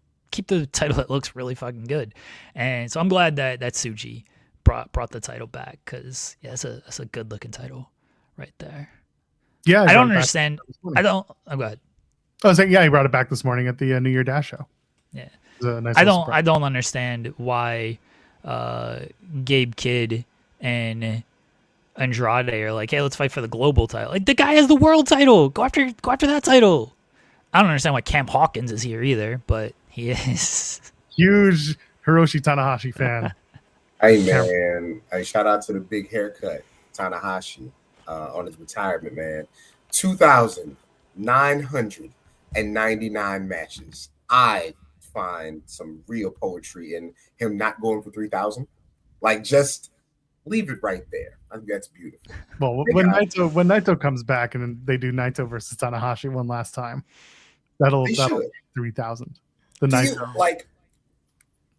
the title that looks really fucking good. And so I'm glad that Tsuji brought the title back, because that's a good looking title right there. Yeah, I don't understand. Go ahead. I was saying, he brought it back this morning at the New Year Dash show. Yeah, nice I don't understand why Gabe Kidd and Andrade are like, hey, let's fight for the global title. Like, the guy has the world title. Go after that title. I don't understand why Cam Hawkins is here either, but he is. Huge Hiroshi Tanahashi fan. Hey man, shout out to the big haircut Tanahashi on his retirement, man. 2,999 matches. I find some real poetry in him not going for 3,000. Like, just leave it right there. I think that's beautiful. Well, when Naito comes back and they do Naito versus Tanahashi one last time, that'll be 3,000. The Naito, like,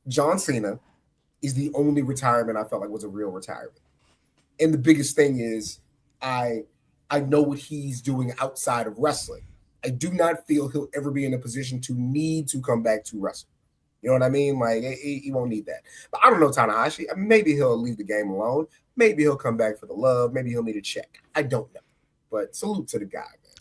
John Cena is the only retirement I felt like was a real retirement. And the biggest thing is I know what he's doing outside of wrestling. I do not feel he'll ever be in a position to need to come back to wrestle. You know what I mean? Like, he won't need that. But I don't know Tanahashi. Maybe he'll leave the game alone. Maybe he'll come back for the love. Maybe he'll need a check. I don't know. But salute to the guy, man.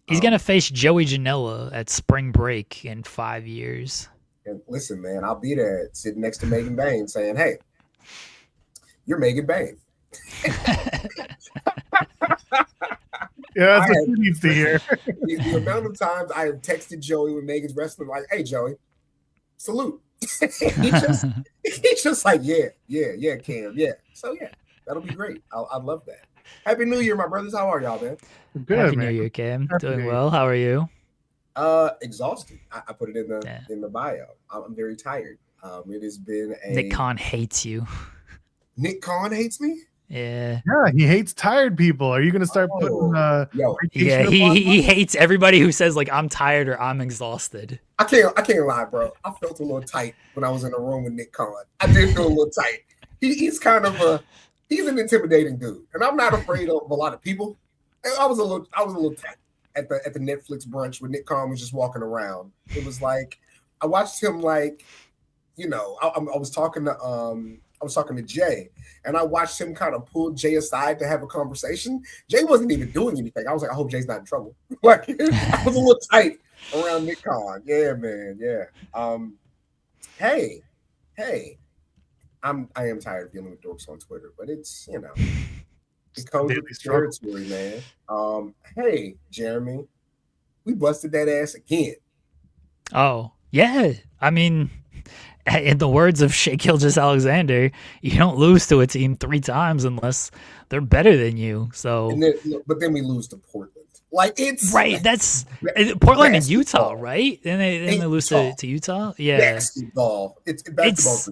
He's going to face Joey Janela at Spring Break in 5 years. And listen, man, I'll be there sitting next to Megan Bain saying, hey, you're Megan Bain. Yeah, that's what he needs to hear. The amount of times I have texted Joey when Megan's wrestling, like, hey, Joey, salute. he's just like, yeah, Cam, yeah. So, yeah, that'll be great. I love that. Happy New Year, my brothers. How are y'all, man? Good, Happy man. New Year, Cam. Happy Doing New well. How are you? Exhausted. I put it in the bio. I'm very tired. It has been Nick Khan hates you. Nick Khan hates me? Yeah. Yeah, he hates tired people. Are you going to start putting he hates everybody who says like I'm tired or I'm exhausted. I can't lie, bro. I felt a little tight when I was in a room with Nick Khan. I did feel a little tight. He's kind of he's an intimidating dude, and I'm not afraid of a lot of people. And I was a little tight at the Netflix brunch when Nick Khan was just walking around. It was like I watched him like, you know, I was talking to Jay, and I watched him kind of pull Jay aside to have a conversation. Jay wasn't even doing anything. I was like, I hope Jay's not in trouble. Like I was a little tight around Nick Khan. Yeah, man. Yeah. Hey. I am tired of dealing with dorks on Twitter, but it's, you know, it comes with the territory, man. Hey, Jeremy, we busted that ass again. Oh, yeah. I mean, in the words of Shea Gilgeous-Alexander, you don't lose to a team 3 times unless they're better than you. So, but then we lose to Portland. Like it's right. That's Portland and Utah, right? Then they lose to Utah. Yeah, basketball. It's ridiculous.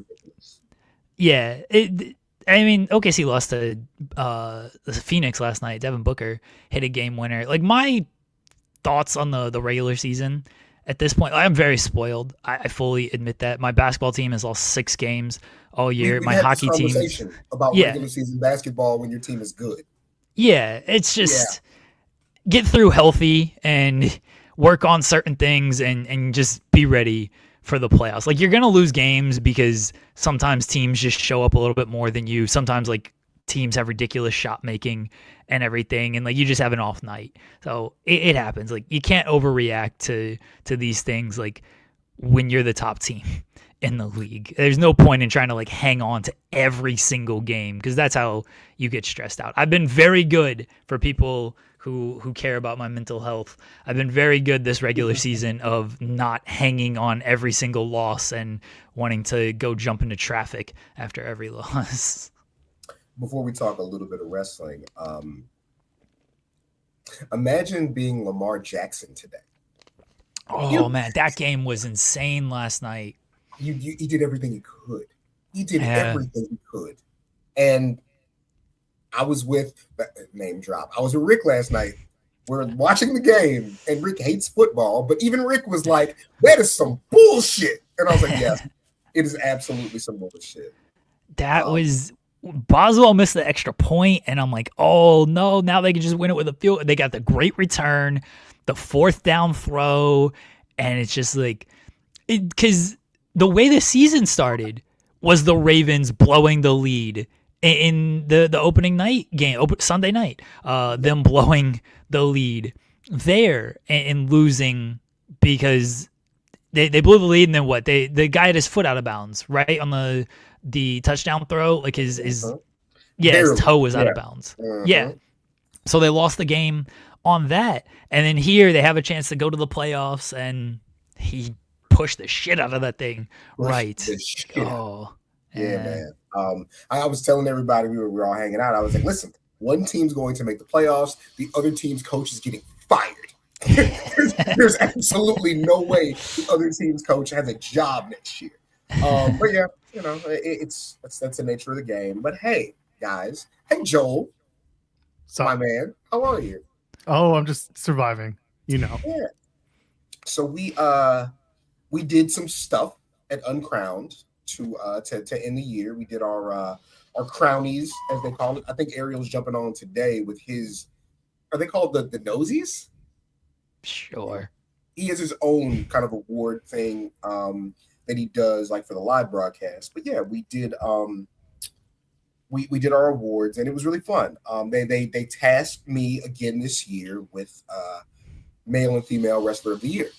Yeah, I mean, OKC lost to Phoenix last night. Devin Booker hit a game winner. Like, my thoughts on the regular season at this point, I'm very spoiled. I fully admit that. My basketball team has lost 6 games all year. My hockey team about regular season basketball when your team is good. Yeah, it's just get through healthy and work on certain things and just be ready for the playoffs. Like, you're going to lose games because sometimes teams just show up a little bit more than you. Sometimes, like, teams have ridiculous shot making and everything, and, like, you just have an off night. So it happens. Like, you can't overreact to these things, like, when you're the top team in the league. There's no point in trying to, like, hang on to every single game because that's how you get stressed out. I've been very good for people who care about my mental health. I've been very good this regular season of not hanging on every single loss and wanting to go jump into traffic after every loss. Before we talk a little bit of wrestling, imagine being Lamar Jackson today. Oh, man, that game was insane last night. He did everything he could. He did everything he could. And I was with, name drop, I was with Rick last night. We're watching the game, and Rick hates football, but even Rick was like, that is some bullshit. And I was like, yes, it is absolutely some bullshit. That was, Boswell missed the extra point, and I'm like, oh, no, now they can just win it with a field. They got the great return, the 4th down throw, and it's just like, because the way the season started was the Ravens blowing the lead in the opening night game, Sunday night, them blowing the lead there and losing because they blew the lead, and then what? The guy had his foot out of bounds, right, on the touchdown throw, like his toe was out of bounds. Yeah, so they lost the game on that, and then here they have a chance to go to the playoffs, and he pushed the shit out of that thing, right? Oh, yeah, man. I was telling everybody we were all hanging out. I was like, listen, one team's going to make the playoffs. The other team's coach is getting fired. There's absolutely no way the other team's coach has a job next year. But yeah, you know, that's the nature of the game. But hey, guys, hey Joel, my man, how are you? Oh, I'm just surviving. You know. Yeah. So we did some stuff at Uncrowned to end the year. We did our crownies, as they call it. I think Ariel's jumping on today with his, are they called the nosies? Sure. He has his own kind of award thing that he does like for the live broadcast. But yeah, we did we did our awards, and it was really fun. They tasked me again this year with male and female wrestler of the year.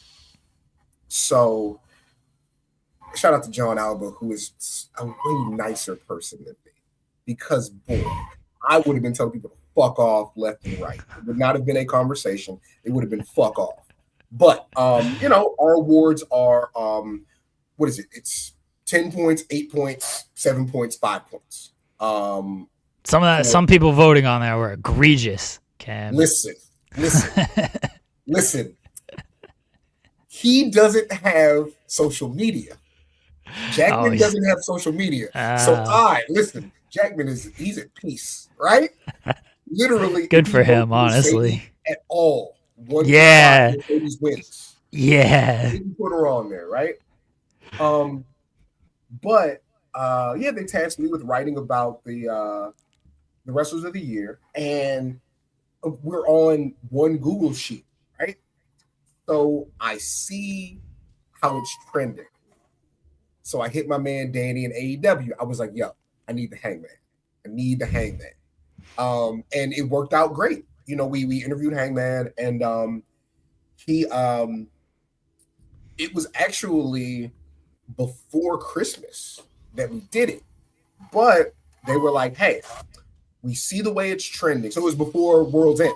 So shout out to John Alba, who is a way nicer person than me, because boy, I would have been telling people to fuck off left and right. It would not have been a conversation. It would have been fuck off. But you know, our awards are what is it? It's 10 points, 8 points, 7 points, 5 points. Some people voting on that were egregious. Cam. Listen. He doesn't have social media. Jackman doesn't have social media. So Jackman he's at peace, right? Literally. Good for him, honestly. At all. Wins. Yeah. Didn't put her on there, right? But they tasked me with writing about the the Wrestlers of the Year, and we're on one Google sheet, right? So I see how it's trending. So I hit my man Danny in AEW. I was like, yo, I need the Hangman. I need the Hangman. And it worked out great. You know, we interviewed Hangman, and he it was actually before Christmas that we did it. But they were like, hey, we see the way it's trending. So it was before World's End.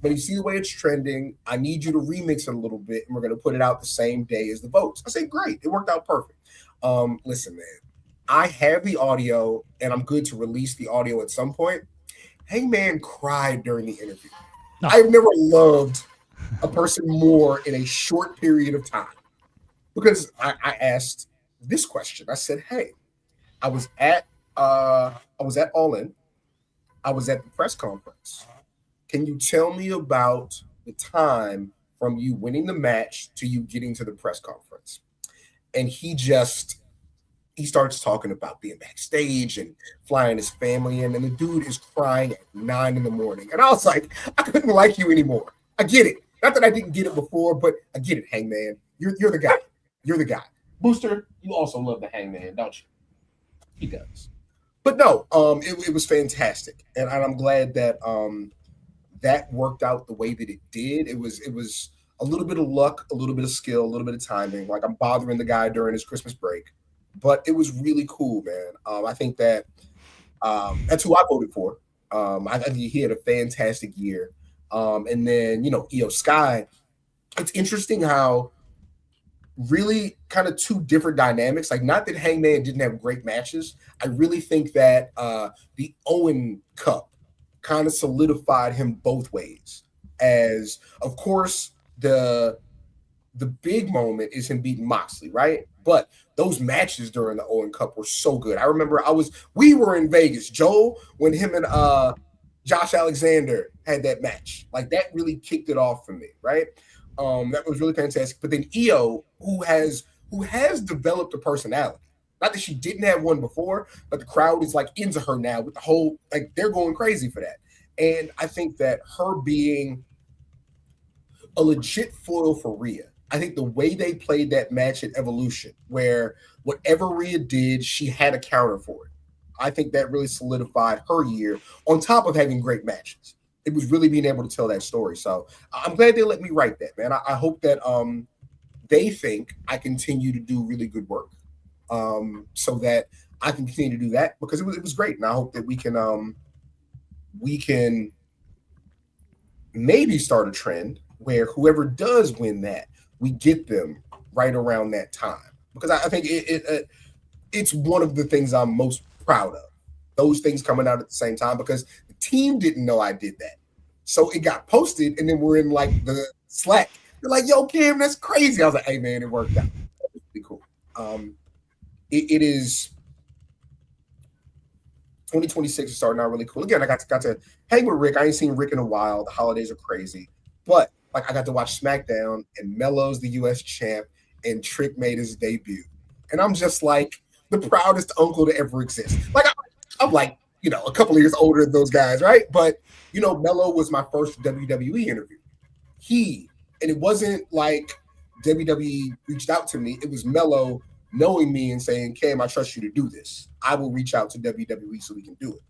But you see the way it's trending. I need you to remix it a little bit, and we're going to put it out the same day as the votes. I said, great. It worked out perfect. Listen, man, I have the audio, and I'm good to release the audio at some point. Hangman cried during the interview. No. I've never loved a person more in a short period of time, because I asked this question. I said, hey, I was at All In. I was at the press conference. Can you tell me about the time from you winning the match to you getting to the press conference? And he starts talking about being backstage and flying his family in, and the dude is crying at 9 a.m. And I was like, I couldn't like you anymore. I get it. Not that I didn't get it before, but I get it, Hangman. You're the guy. You're the guy. Booster, you also love the Hangman, don't you? He does. But no, it was fantastic, and I'm glad that that worked out the way that it did. It was a little bit of luck, a little bit of skill, a little bit of timing. Like, I'm bothering the guy during his Christmas break, but it was really cool, man. I think that that's who I voted for. I think he had a fantastic year. And then, you know, Io Sky. It's interesting how really kind of two different dynamics. Like, not that Hangman didn't have great matches. I really think that the Owen Cup kind of solidified him both ways. As, of course, the big moment is him beating Moxley, right? But those matches during the Owen Cup were so good. I remember we were in Vegas, Joel, when him and Josh Alexander had that match. Like, that really kicked it off for me, right? That was really fantastic. But then Io, who has developed a personality. Not that she didn't have one before, but the crowd is like into her now with the whole, like, they're going crazy for that. And I think that her being a legit foil for Rhea, I think the way they played that match at Evolution, where whatever Rhea did, she had a counter for it. I think that really solidified her year on top of having great matches. It was really being able to tell that story. So I'm glad they let me write that, man. I hope that they think I continue to do really good work, so that I can continue to do that, because it was great. And I hope that we can maybe start a trend where whoever does win that, we get them right around that time, because I think it's one of the things I'm most proud of. Those things coming out at the same time, because the team didn't know I did that. So it got posted, and then we're in like the Slack. They're like, yo, Cam, that's crazy. I was like, hey, man, it worked out. That was pretty cool. It is 2026 is starting out really cool. Again, I got to hang with Rick. I ain't seen Rick in a while. The holidays are crazy. But like, I got to watch SmackDown, and Melo's the US champ, and Trick made his debut. And I'm just like the proudest uncle to ever exist. Like, I'm like, you know, a couple of years older than those guys, right? But, you know, Melo was my first WWE interview. And it wasn't like WWE reached out to me. It was Melo knowing me and saying, Cam, I trust you to do this. I will reach out to WWE so we can do it.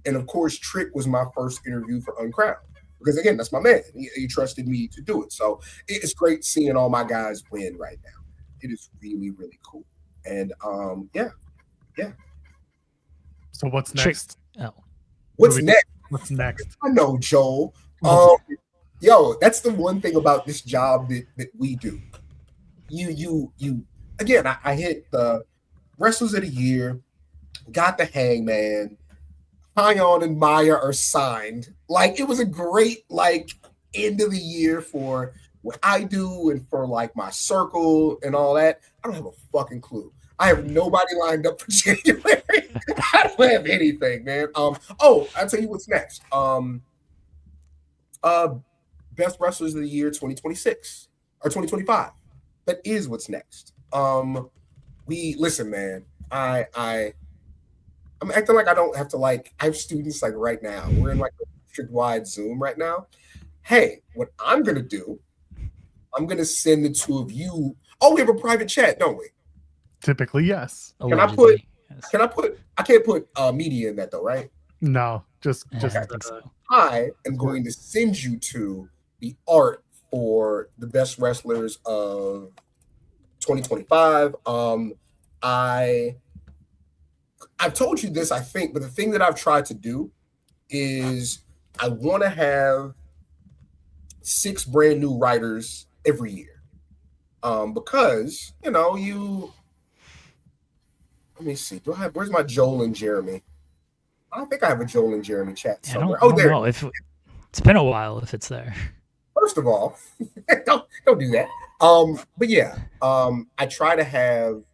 And of course, Trick was my first interview for Uncrowned, because again, that's my man. He trusted me to do it. So it's great seeing all my guys win right now. It is really, really cool. And yeah. So what's next? What's next? What's next? I know, Joel. Yo, that's the one thing about this job that we do. You again, I hit the Wrestlers of the Year, got the Hangman, Kion and Maya are signed. Like, it was a great like end of the year for what I do and for like my circle and all that. I don't have a fucking clue. I have nobody lined up for January. I don't have anything, man. I'll tell you what's next. Best Wrestlers of the Year 2026 or 2025. That is what's next. Listen, man. I'm I'm acting like I don't have to I have students like right now. We're in like a district-wide Zoom right now. Hey, what I'm gonna do, I'm gonna send the two of you. Oh, we have a private chat, don't we? Typically, yes. Allegedly, yes. I can't put media in that though, right? No, just I just don't think so. I am going to send you to the art for the best wrestlers of 2025. I've told you this, I think, but the thing that I've tried to do is I want to have 6 brand new writers every year. Because, let me see. Where's my Joel and Jeremy? I don't think I have a Joel and Jeremy chat somewhere. I don't know if it's been a while if it's there. First of all, don't do that. But yeah, I try to have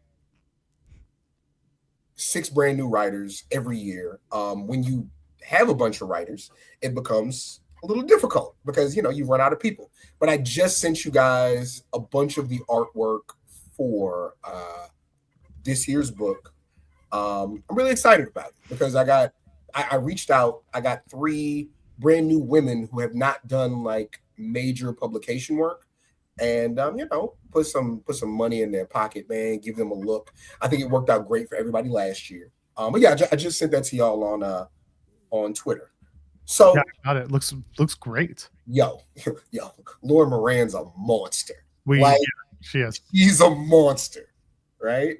6 brand new writers every year. When you have a bunch of writers, it becomes a little difficult because you run out of people. But I just sent you guys a bunch of the artwork for this year's book. I'm really excited about it because I reached out. I got 3 brand new women who have not done like major publication work, and put some money in their pocket, man. Give them a look. I think it worked out great for everybody last year. But yeah, I just sent that to y'all on Twitter. So yeah, got it. Looks great. Yo, Laura Moran's a monster. She is. She's a monster, right?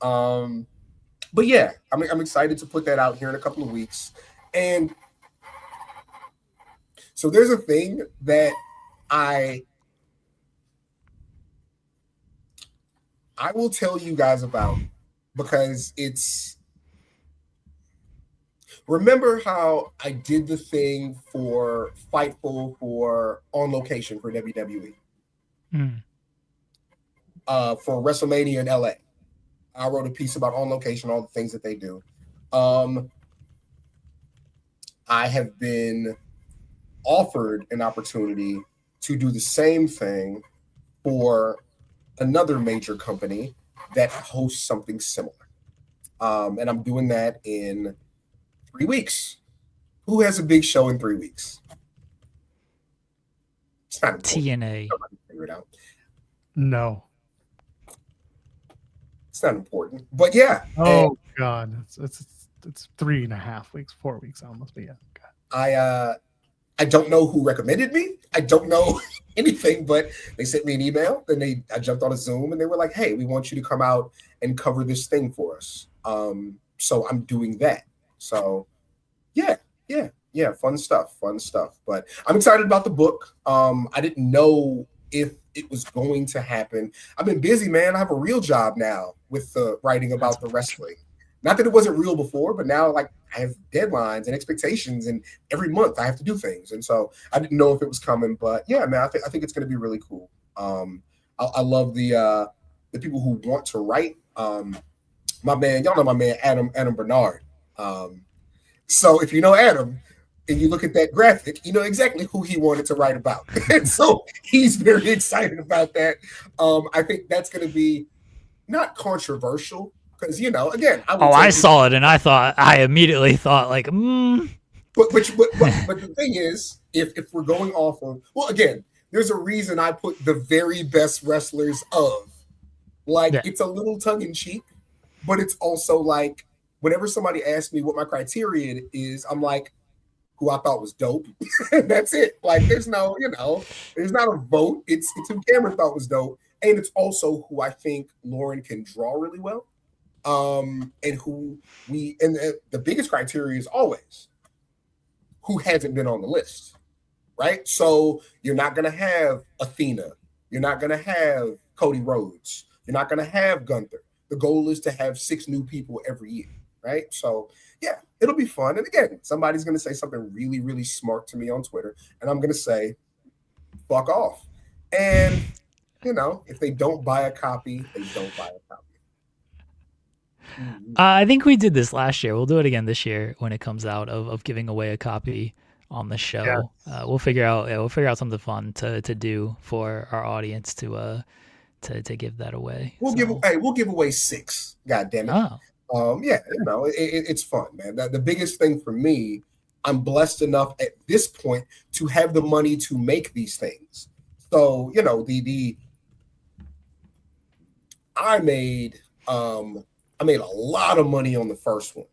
But yeah, I'm excited to put that out here in a couple of weeks. And so there's a thing that I will tell you guys about because remember how I did the thing for Fightful for On Location for WWE? For WrestleMania in LA. I wrote a piece about On Location, all the things that they do. I have been offered an opportunity to do the same thing for another major company that hosts something similar. And I'm doing that in 3 weeks. Who has a big show in 3 weeks? It's not important. TNA. Somebody figure it out. No. It's not important. But yeah. Oh God. It's 3.5 weeks, 4 weeks almost. But yeah. God. I don't know who recommended me. I don't know anything, but they sent me an email. Then I jumped on a Zoom and they were like, "Hey, we want you to come out and cover this thing for us." So I'm doing that. So yeah, fun stuff. But I'm excited about the book. I didn't know if it was going to happen. I've been busy, man. I have a real job now with the writing about the wrestling. Not that it wasn't real before, but now I have deadlines and expectations, and every month I have to do things. And so I didn't know if it was coming, but yeah, man, I think it's going to be really cool. I love the people who want to write. My man, y'all know my man Adam Bernard. So if you know Adam and you look at that graphic, you know exactly who he wanted to write about. And so he's very excited about that. I think that's going to be not controversial. Because again, I saw it and I immediately thought like, But the thing is, if we're going off of again, there's a reason I put the very best wrestlers of. It's a little tongue in cheek, but it's also like whenever somebody asks me what my criteria is, I'm like, who I thought was dope. That's it. There's no, there's not a vote. It's who Cameron thought was dope, and it's also who I think Lauren can draw really well. And the biggest criteria is always who hasn't been on the list, right? So you're not going to have Athena. You're not going to have Cody Rhodes. You're not going to have Gunther. The goal is to have 6 new people every year, right? So yeah, it'll be fun. And again, somebody's going to say something really, really smart to me on Twitter, and I'm going to say, fuck off. And, if they don't buy a copy, they don't buy a copy. I think we did this last year. We'll do it again this year when it comes out of giving away a copy on the show. Yeah. We'll figure out something fun to do for our audience to give that away. We'll give away 6. God damn it! Yeah, it's fun, man. The biggest thing for me, I'm blessed enough at this point to have the money to make these things. So, I made a lot of money on the first one.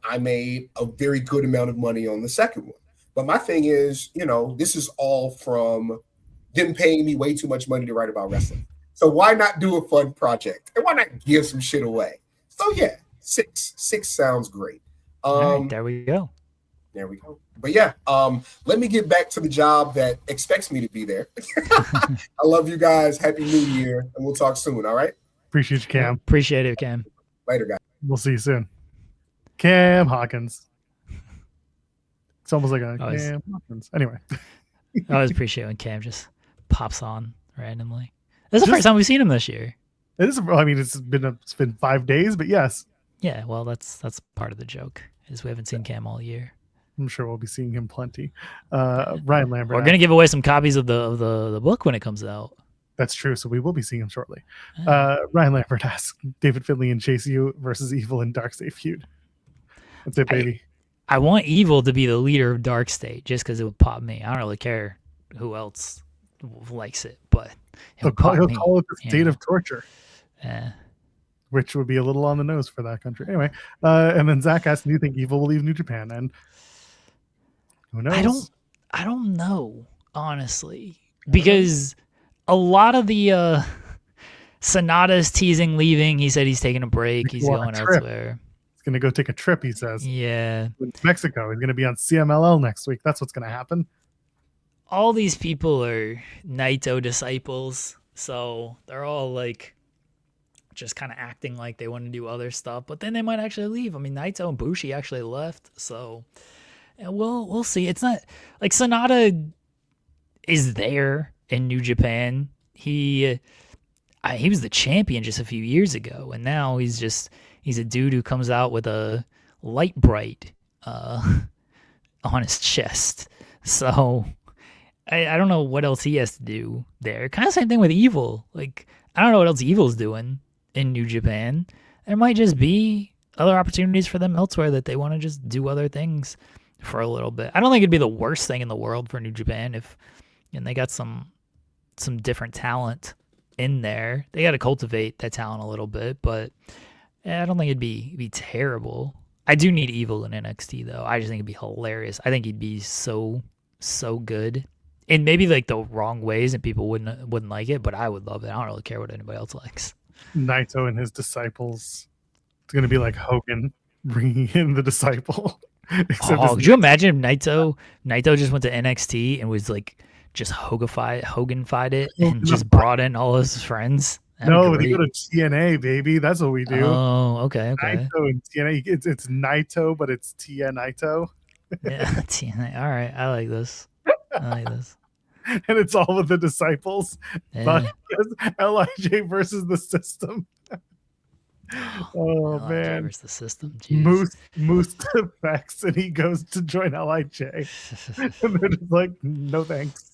I made a very good amount of money on the second one. But my thing is, this is all from them paying me way too much money to write about wrestling. So why not do a fun project? And why not give some shit away? So yeah, six sounds great. All right, there we go. There we go. But yeah, let me get back to the job that expects me to be there. I love you guys. Happy New Year, and we'll talk soon. All right. Appreciate you, Cam. Appreciate it, Cam. Later, guys. We'll see you soon. Cam Hawkins. It's almost like a Cam Hawkins. Anyway. I always appreciate when Cam just pops on randomly. This is the first time we've seen him this year. It is. I mean, it's been 5 days, but yes. Yeah, well, that's part of the joke is we haven't seen Cam all year. I'm sure we'll be seeing him plenty. Ryan Lambert. We're gonna give away some copies of the book when it comes out. That's true. So we will be seeing him shortly. Ryan Lambert asks David Finlay and Chase U versus Evil and Dark State feud. That's it, baby. I want Evil to be the leader of Dark State just because it would pop me. I don't really care who else likes it, but he'll call it the state of torture. Yeah. Which would be a little on the nose for that country. Anyway, and then Zach asked, do you think Evil will leave New Japan? And who knows? I don't know, honestly. Because a lot of the Sonata's teasing leaving. He said he's taking a break. He's going elsewhere. He's going to go take a trip, he says. Yeah. In Mexico. He's going to be on CMLL next week. That's what's going to happen. All these people are Naito disciples. So they're all like just kind of acting like they want to do other stuff. But then they might actually leave. I mean, Naito and Bushi actually left. So we'll see. It's not like Sonata is there in New Japan. He was the champion just a few years ago, and now he's a dude who comes out with a light bright on his chest. So I don't know what else he has to do there. Kind of same thing with Evil. Like, I don't know what else Evil's doing in New Japan. There might just be other opportunities for them elsewhere that they want to just do other things for a little bit. I don't think it'd be the worst thing in the world for New Japan and they got some different talent in there. They got to cultivate that talent a little bit, but I don't think it'd be terrible. I do need Evil in NXT though. I just think it'd be hilarious. I think he'd be so good. And maybe like the wrong ways and people wouldn't like it, but I would love it. I don't really care what anybody else likes. Naito and his disciples. It's going to be like Hogan bringing in the disciple. Could you imagine if Naito just went to NXT and was like just Hogan-fied it and just brought in all his friends? No, they go to TNA, baby. That's what we do. Oh, okay. Naito and TNA. It's Naito, but it's Naito. Yeah, TNA. All right, I like this. And it's all with the disciples. Yeah. But LIJ versus the system. Oh, man. Versus the system. Moose defects and he goes to join LIJ. And they're just like, no thanks.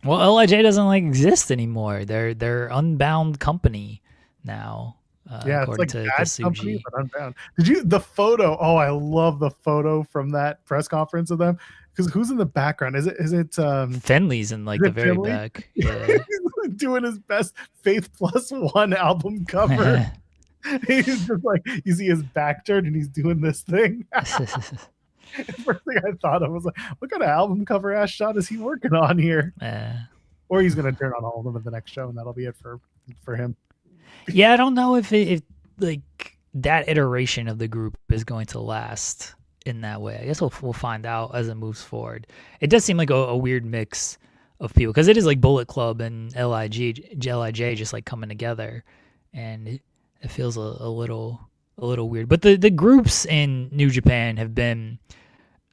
Well, LIJ doesn't exist anymore. They're unbound company now. Yeah, it's like bad company, but unbound. The photo? Oh, I love the photo from that press conference of them. Because who's in the background? Is it Finley's in the very Finley? Back? Yeah. He's doing his best Faith Plus One album cover. He's just like, you see his back turned and he's doing this thing. First thing I thought of was like, what kind of album cover ass shot is he working on here? Or he's gonna turn on all of them at the next show and that'll be it for him. Yeah, I don't know if that iteration of the group is going to last in that way. I guess we'll find out as it moves forward. It does seem like a weird mix of people because it is like Bullet Club and LIJ just like coming together, and it feels a little weird. But the groups in New Japan have been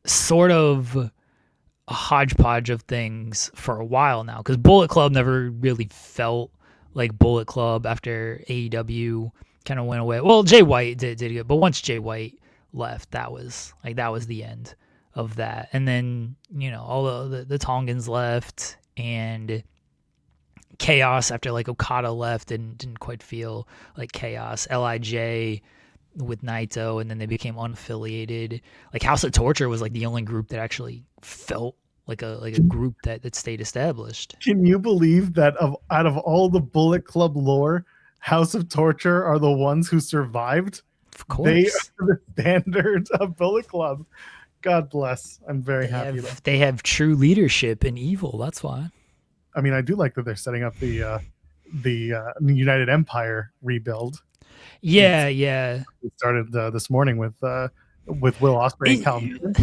sort of a hodgepodge of things for a while now because Bullet Club never really felt like Bullet Club after AEW kind of went away. Well, Jay White did good, but once Jay White left, that was the end of that. And then all the Tongans left, and Chaos after Okada left and didn't quite feel like Chaos. LIJ with Naito, and then they became unaffiliated. Like House of Torture was like the only group that actually felt like a group that stayed established. Can you believe that out of all the Bullet Club lore, House of Torture are the ones who survived? Of course. They are the standard of Bullet Club. God bless. I'm very happy. They have true leadership in evil. That's why. I mean, I do like that they're setting up the United Empire rebuild. Yeah. We started this morning with Will Ospreay and Cal Newman.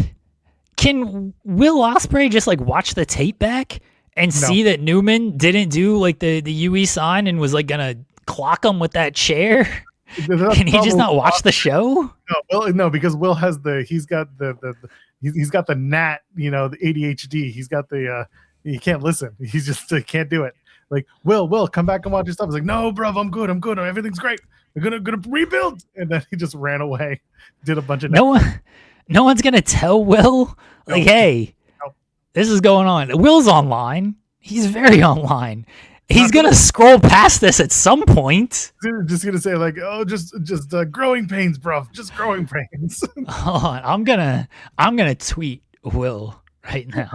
Can Will Ospreay just like watch the tape back and see that Newman didn't do like the UE sign and was like gonna clock him with that chair? Can he just not watch the show? No, because Will has he's got the NAT, the ADHD. He's got he can't listen. He's just can't do it. Like, Will, come back and watch your stuff. He's like, no, bro, I'm good. Everything's great. We're gonna rebuild. And then he just ran away, did a bunch of no one's gonna tell Will, like, hey, this is going on. Will's online. He's very online. He's gonna scroll past this at some point. Just gonna say like, oh, just growing pains, bro. Just growing pains. Hold on, I'm gonna tweet Will right now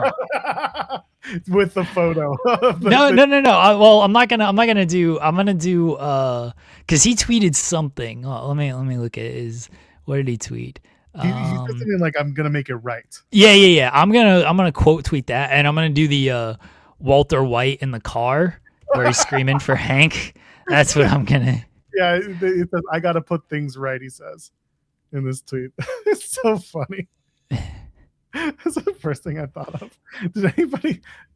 with the photo. No. Well, I'm gonna do because he tweeted something. Oh, let me look at his. What did he tweet? He's just saying like, I'm gonna make it right. Yeah. I'm gonna quote tweet that, and I'm gonna do the Walter White in the car where he's screaming for Hank. That's what I'm gonna. Yeah, it says, I gotta put things right. He says in this tweet. It's so funny. That's the first thing I thought of. Did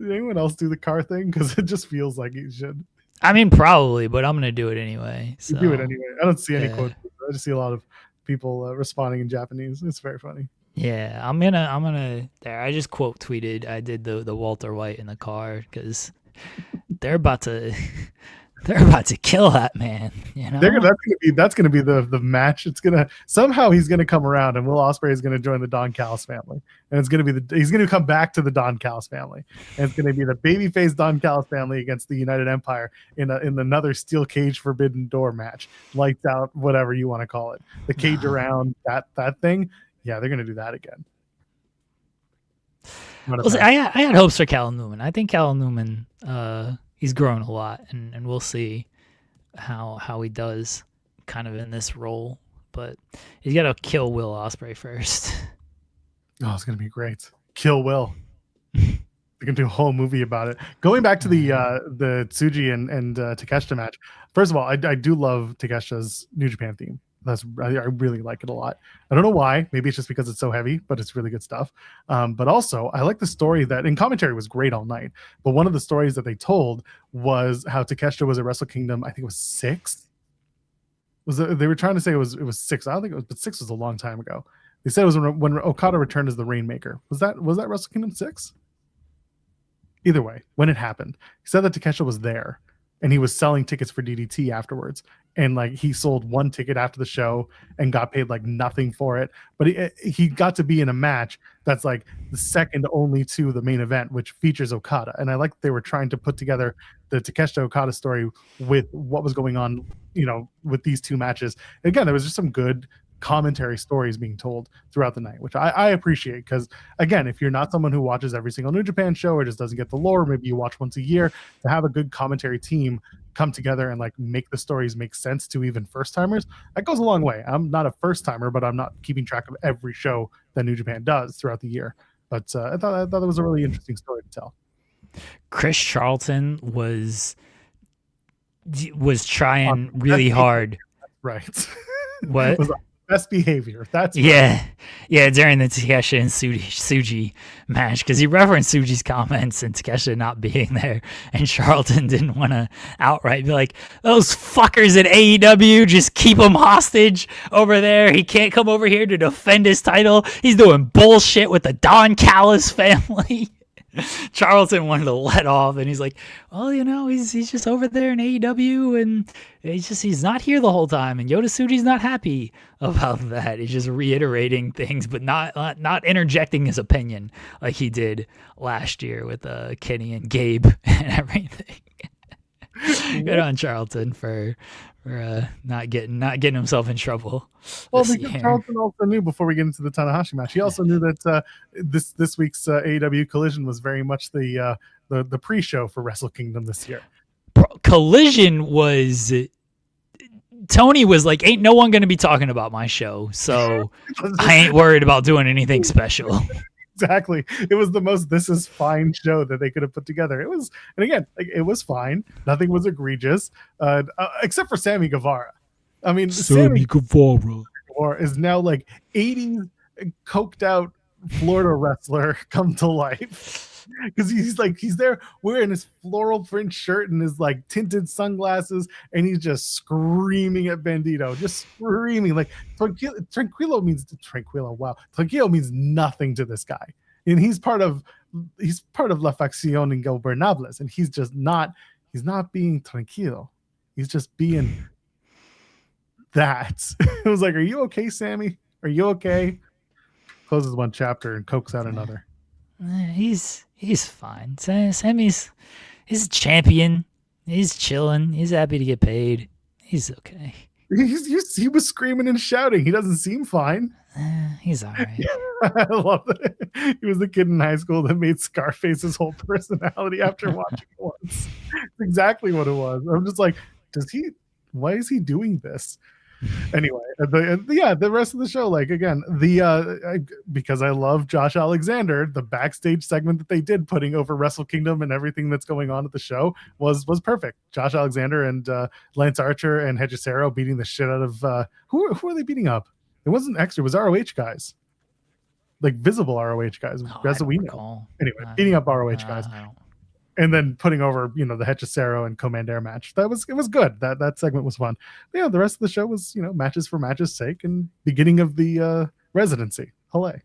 anyone else do the car thing? Because it just feels like you should. I mean, probably, but I'm gonna do it anyway. So. You do it anyway. I don't see any quotes. I just see a lot of people responding in Japanese. It's very funny. Yeah, I'm gonna there. I just quote tweeted. I did the Walter White in the car because they're about to kill that man. That's gonna be the match. It's gonna somehow he's gonna come around, and Will Ospreay is gonna join the Don Callis family, and it's gonna be he's gonna come back to the Don Callis family, and it's gonna be the babyface Don Callis family against the United Empire in another steel cage forbidden door match, lights out, whatever you want to call it, the cage around that thing. Yeah, they're gonna do that again. I had hopes for Cal Newman. I think Cal Newman. He's grown a lot, and we'll see how he does kind of in this role. But he's got to kill Will Ospreay first. Oh, it's going to be great. Kill Will. They can do a whole movie about it. Going back to the Tsuji and Takeshita match. First of all, I do love Takeshita's New Japan theme. I really like it a lot. I don't know why. Maybe it's just because it's so heavy, but it's really good stuff. But also, I like the story that in commentary was great all night. But one of the stories that they told was how Takeshita was at Wrestle Kingdom. I think it was 6. They were trying to say it was 6. I don't think it was, but 6 was a long time ago. They said it was when Okada returned as the Rainmaker. Was that Wrestle Kingdom 6? Either way, when it happened, he said that Takeshita was there. And he was selling tickets for DDT afterwards. And like he sold one ticket after the show and got paid like nothing for it. But he got to be in a match that's like the second only to the main event, which features Okada. And I like they were trying to put together the Takeshita Okada story with what was going on, with these two matches. And again, there was just some good commentary stories being told throughout the night, which I appreciate, because again, if you're not someone who watches every single New Japan show or just doesn't get the lore, maybe you watch once a year, to have a good commentary team come together and like make the stories make sense to even first timers, that goes a long way. I'm not a first timer, but I'm not keeping track of every show that New Japan does throughout the year. But I thought it was a really interesting story to tell. Chris Charlton was trying really hard. Right. What? Best behavior. That's yeah during the Takeshita and Tsuji match, because he referenced Tsuji's comments and Takeshita not being there, and Charlton didn't want to outright be like, those fuckers at AEW, just keep him hostage over there. He can't come over here to defend his title. He's doing bullshit with the Don Callis family. Charlton wanted to let off, and he's like, well, he's just over there in AEW, and he's not here the whole time, and Yota Tsuji's not happy about that. He's just reiterating things, but not interjecting his opinion like he did last year with Kenny and Gabe and everything. Good on Charlton for for not getting himself in trouble. Well, this because year. Charlton also knew before we get into the Tanahashi match, he also knew that this week's AEW Collision was very much the pre-show for Wrestle Kingdom this year. Collision was. Tony was like, "Ain't no one going to be talking about my show, so I ain't worried about doing anything special." Exactly. It was the most "this is fine" show that they could have put together. It was, and again, like, it was fine. Nothing was egregious, except for Sammy Guevara. I mean, Sammy Guevara is now like 80s coked out Florida wrestler come to life. Because he's there wearing his floral print shirt and his like tinted sunglasses, and he's just screaming at Bandito, just screaming like Tranquilo means Tranquilo. Wow, Tranquilo means nothing to this guy, and he's part of La Facción Ingobernables, and he's not being Tranquilo. He's just being that. It was like, are you okay, Sammy? Are you okay? Closes one chapter and cokes out another. He's fine. Sammy's a champion. He's chilling. He's happy to get paid. He's okay. He was screaming and shouting. He doesn't seem fine. He's all right. I love it. He was the kid in high school that made Scarface's whole personality after watching it once. It's exactly what it was. I'm just like, why is he doing this? Anyway, the rest of the show, like, again, because I love Josh Alexander, the backstage segment that they did putting over Wrestle Kingdom and everything that's going on at the show was perfect. Josh Alexander and Lance Archer and Hechicero beating the shit out of who are they beating up? It wasn't extra, it was ROH guys, like visible ROH guys, as we know. Anyway, beating up ROH guys. And then putting over, the Hechicero and Commander match. It was good. That segment was fun. But yeah, the rest of the show was, matches for matches' sake and beginning of the residency. Hooray.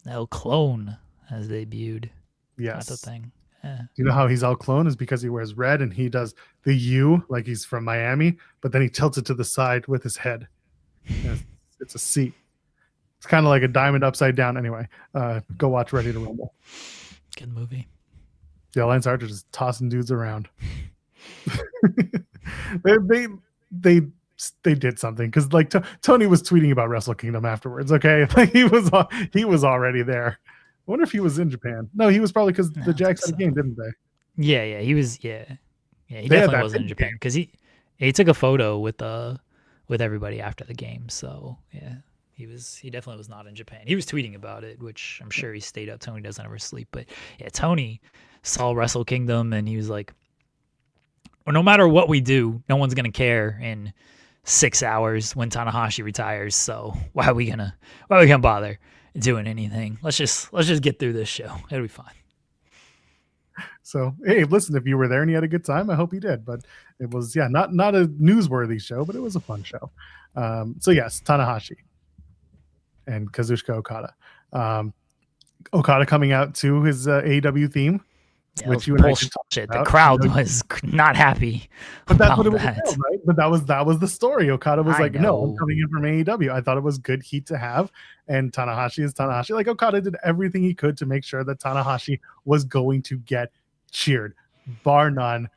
El Clone has debuted. Yes. That's a thing. Yeah. You know how he's El Clone is because he wears red and he does the U like he's from Miami, but then he tilts it to the side with his head. It's a C. It's kind of like a diamond upside down. Anyway, go watch Ready to Rumble. Good movie. Yeah, Lance Archer just tossing dudes around. they did something because like Tony was tweeting about Wrestle Kingdom afterwards. Okay, like he was already there. I wonder if he was in Japan. No, he was probably because the Jags had a game, didn't they? Yeah, he was. Yeah, he definitely was in Japan because he took a photo with everybody after the game. So yeah. He definitely was not in Japan. He was tweeting about it, which I'm sure he stayed up. Tony doesn't ever sleep. But yeah, Tony saw Wrestle Kingdom and he was like, well, no matter what we do, no one's going to care in 6 hours when Tanahashi retires. So why are we gonna bother doing anything? Let's just get through this show. It'll be fine. So, hey, listen, if you were there and you had a good time, I hope you did. But it was, not a newsworthy show, but it was a fun show. So yes, Tanahashi and Kazuchika Okada. Okada coming out to his AEW theme, which you and I shit. The crowd was not happy. But that's what it was about, right? But that was the story. Okada was like, no, I'm coming in from AEW. I thought it was good heat to have. And Tanahashi is Tanahashi. Like, Okada did everything he could to make sure that Tanahashi was going to get cheered, bar none.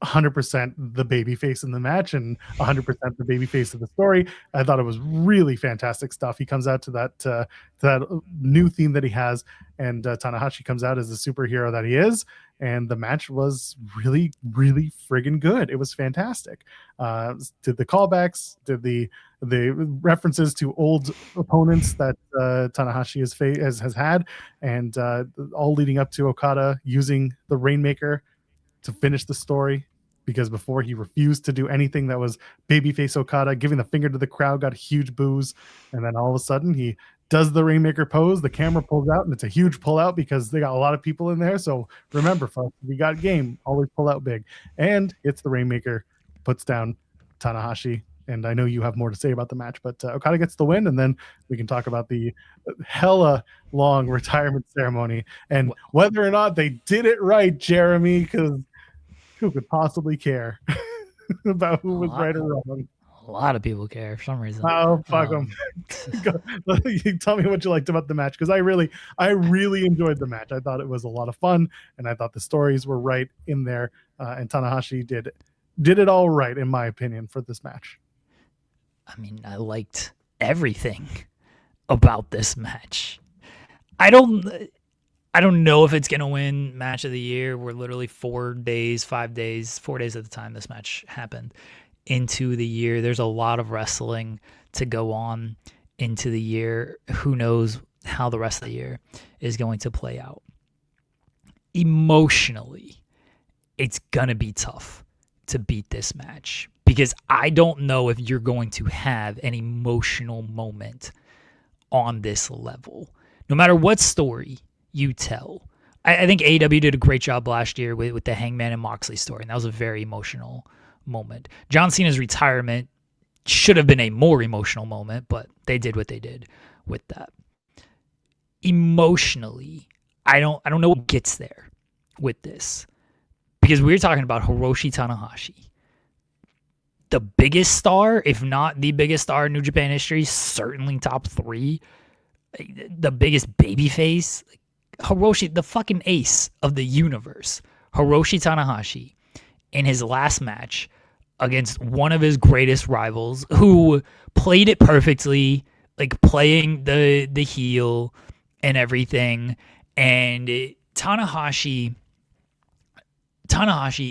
100% the babyface in the match and 100% the babyface of the story. I thought it was really fantastic stuff. He comes out to that new theme that he has, and Tanahashi comes out as the superhero that he is. And the match was really, really friggin' good. It was fantastic. Did the callbacks, did the references to old opponents that Tanahashi has had, and all leading up to Okada using the Rainmaker to finish the story, because before he refused to do anything that was babyface Okada, giving the finger to the crowd, got huge boos, and then all of a sudden he does the Rainmaker pose, the camera pulls out, and it's a huge pull out because they got a lot of people in there. So remember, folks, we got game, always pull out big, and it's the Rainmaker, puts down Tanahashi. And I know you have more to say about the match, but Okada gets the win, and then we can talk about the hella long retirement ceremony and whether or not they did it right, Jeremy, because who could possibly care about who was right or wrong? A lot of people care for some reason. Oh, fuck them. Tell me what you liked about the match, because I really enjoyed the match. I thought it was a lot of fun, and I thought the stories were right in there, and Tanahashi did did it all right, in my opinion, for this match. I mean, I liked everything about this match. I don't know if it's gonna win match of the year. We're literally 4 days at the time this match happened into the year. There's a lot of wrestling to go on into the year. Who knows how the rest of the year is going to play out. Emotionally, it's gonna be tough to beat this match because I don't know if you're going to have an emotional moment on this level. No matter what story you tell. I think AEW did a great job last year with the Hangman and Moxley story, and that was a very emotional moment. John Cena's retirement should have been a more emotional moment, but they did what they did with that. Emotionally, I don't know what gets there with this. Because we're talking about Hiroshi Tanahashi. The biggest star, if not the biggest star in New Japan history, certainly top 3. The biggest babyface. Hiroshi, the fucking ace of the universe. Hiroshi Tanahashi, in his last match against one of his greatest rivals, who played it perfectly, like playing the heel and everything. And Tanahashi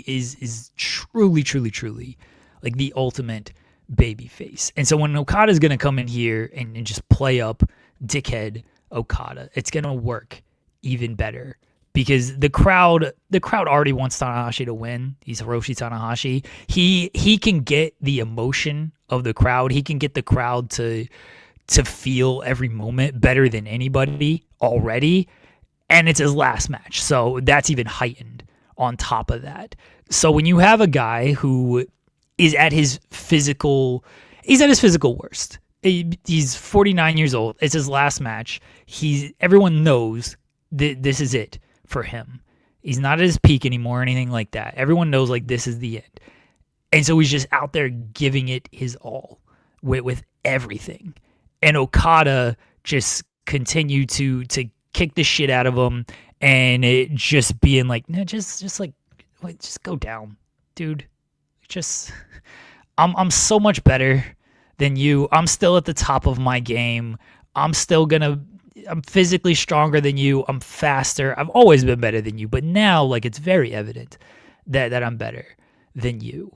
is truly like the ultimate babyface. And so when Okada's going to come in here and just play up dickhead Okada, it's going to work even better because the crowd already wants Tanahashi to win. He's Hiroshi Tanahashi. He can get the emotion of the crowd. He can get the crowd to feel every moment better than anybody already. And it's his last match. So that's even heightened on top of that. So when you have a guy who is at his physical worst. He's 49 years old. It's his last match. Everyone knows that this is it for him. He's not at his peak anymore or anything like that. Everyone knows like this is the end. And so he's just out there giving it his all with everything. And Okada just continued to kick the shit out of him and it just being like, no, just go down, dude. I'm so much better than you. I'm still at the top of my game. I'm physically stronger than you. I'm faster. I've always been better than you, but now like it's very evident that I'm better than you.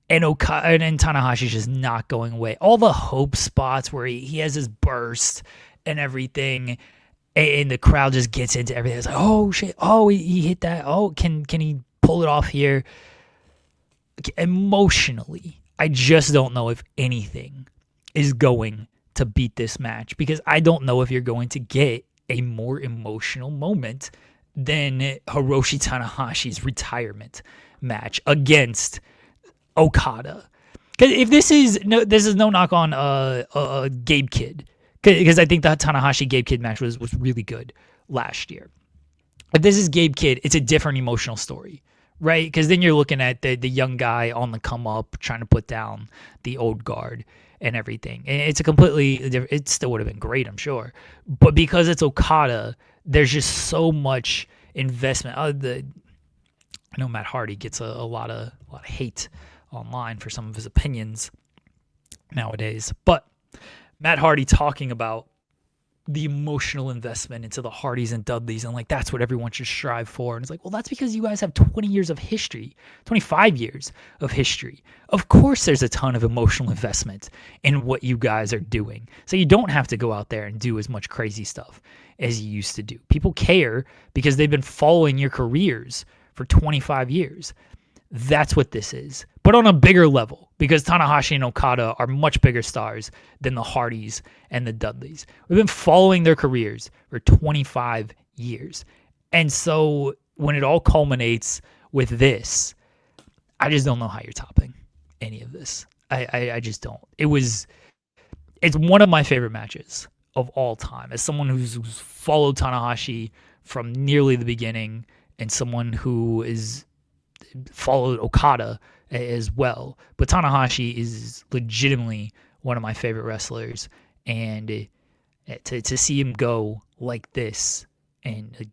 And Okada and Tanahashi's just not going away. All the hope spots where he has his burst and everything, and the crowd just gets into everything. It's like, oh shit, oh he hit that. Oh, can he pull it off here? Emotionally, I just don't know if anything is going to beat this match because I don't know if you're going to get a more emotional moment than Hiroshi Tanahashi's retirement match against Okada. Because if this is no knock on Gabe Kidd, because I think the Tanahashi Gabe Kidd match was really good last year. If this is Gabe Kidd, it's a different emotional story. Right, because then you're looking at the young guy on the come up, trying to put down the old guard and everything. And it's a completely different. It still would have been great, I'm sure, but because it's Okada, there's just so much investment. I know Matt Hardy gets a lot of hate online for some of his opinions nowadays, but Matt Hardy talking about the emotional investment into the Hardys and Dudleys, and like that's what everyone should strive for. And it's like, well, that's because you guys have 20 years of history, 25 years of history. Of course there's a ton of emotional investment in what you guys are doing. So you don't have to go out there and do as much crazy stuff as you used to do. People care because they've been following your careers for 25 years. That's what this is, but on a bigger level, because Tanahashi and Okada are much bigger stars than the Hardys and the Dudleys. We've been following their careers for 25 years. And so when it all culminates with this, I just don't know how you're topping any of this. I just don't. It's one of my favorite matches of all time. As someone who's followed Tanahashi from nearly the beginning and someone who is followed Okada as well, but Tanahashi is legitimately one of my favorite wrestlers, and to see him go like this and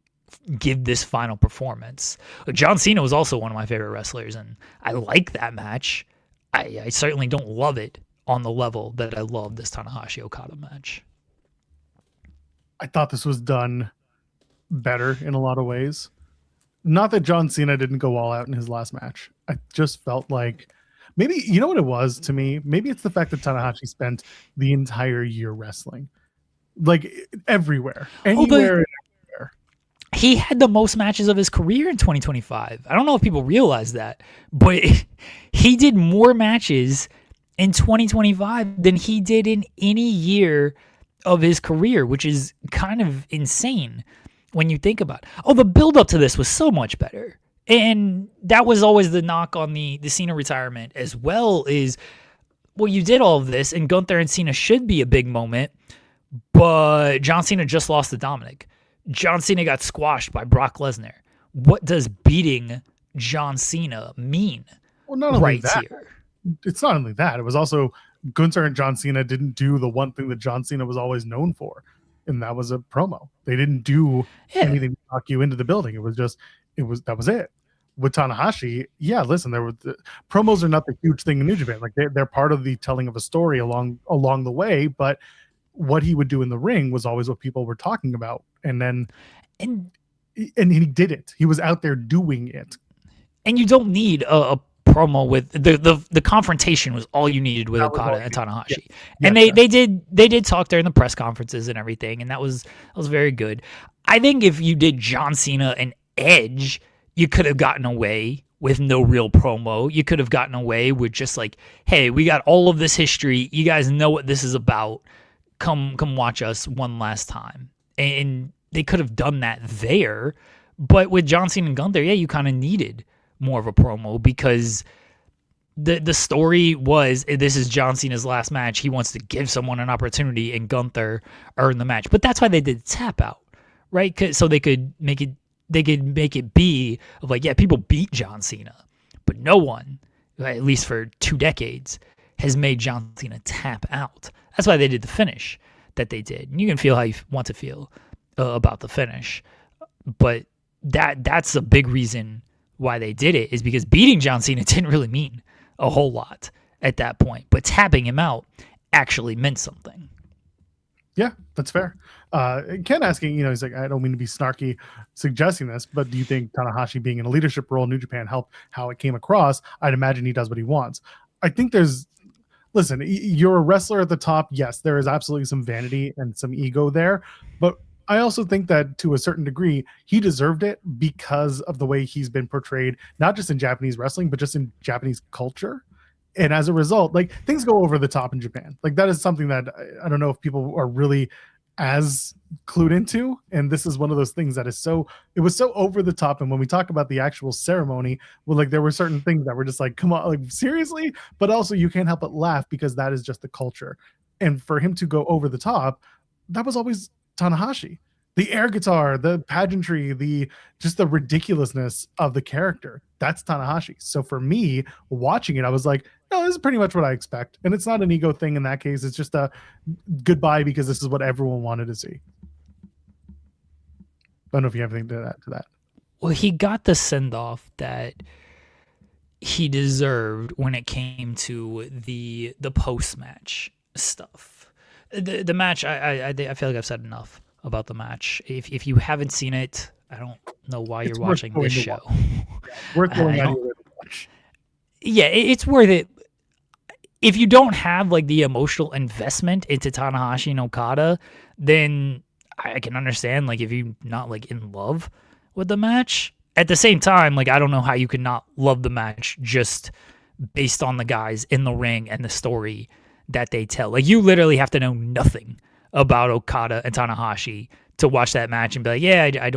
give this final performance. John Cena was also one of my favorite wrestlers, and I like that match. I certainly don't love it on the level that I love this Tanahashi Okada match. I thought this was done better in a lot of ways. Not that John Cena didn't go all out in his last match. I just felt like maybe, you know what it was to me? Maybe it's the fact that Tanahashi spent the entire year wrestling. Like everywhere. Anywhere. He had the most matches of his career in 2025. I don't know if people realize that, but he did more matches in 2025 than he did in any year of his career, which is kind of insane when you think about it. Oh, the build up to this was so much better. And that was always the knock on the Cena retirement as well, is, well, you did all of this and Gunther and Cena should be a big moment, but John Cena just lost to Dominic. John Cena got squashed by Brock Lesnar. What does beating John Cena mean? Well, not only that, it's not only that. It was also Gunther and John Cena didn't do the one thing that John Cena was always known for, and that was a promo. They didn't do anything to knock you into the building. That was it. With Tanahashi, listen, promos are not the huge thing in New Japan. Like they're part of the telling of a story along the way, but what he would do in the ring was always what people were talking about. And he did it. He was out there doing it. And you don't need a promo with the confrontation was all you needed with Okada and Tanahashi. Yeah. And they did talk during the press conferences and everything, and that was very good. I think if you did John Cena and Edge, you could have gotten away with no real promo. You could have gotten away with just like, hey, we got all of this history. You guys know what this is about. Come watch us one last time. And they could have done that there. But with John Cena and Gunther, you kind of needed more of a promo, because the story was, this is John Cena's last match. He wants to give someone an opportunity, and Gunther earned the match. But that's why they did tap out, right? So they could make it be of like, people beat John Cena, but no one, at least for 2 decades, has made John Cena tap out. That's why they did the finish that they did. And you can feel how you want to feel about the finish, but that's a big reason why they did it, is because beating John Cena didn't really mean a whole lot at that point, but tapping him out actually meant something. Yeah, that's fair. Ken asking, he's like, I don't mean to be snarky suggesting this, but do you think Tanahashi being in a leadership role in New Japan helped how it came across? I'd imagine he does what he wants. I think listen, you're a wrestler at the top. Yes, there is absolutely some vanity and some ego there, but I also think that to a certain degree, he deserved it because of the way he's been portrayed, not just in Japanese wrestling, but just in Japanese culture. And as a result, like, things go over the top in Japan. Like, that is something that I don't know if people are really as clued into. And this is one of those things that it was so over the top. And when we talk about the actual ceremony, well, like, there were certain things that were just like, come on, like, seriously? But also you can't help but laugh because that is just the culture. And for him to go over the top, that was always Tanahashi. The air guitar, the pageantry, the ridiculousness of the character. That's Tanahashi. So for me, watching it, I was like, no, this is pretty much what I expect. And it's not an ego thing in that case. It's just a goodbye because this is what everyone wanted to see. I don't know if you have anything to add to that. Well, he got the send-off that he deserved when it came to the post-match stuff. The match, I feel like I've said enough about the match. If you haven't seen it, I don't know why you're watching this show. Worth going out of your way to watch. Yeah, it's worth it. If you don't have like the emotional investment into Tanahashi and Okada, then I can understand, like, if you're not like in love with the match. At the same time, like, I don't know how you can not love the match just based on the guys in the ring and the story that they tell. Like, you literally have to know nothing about Okada and Tanahashi to watch that match and be like, yeah, I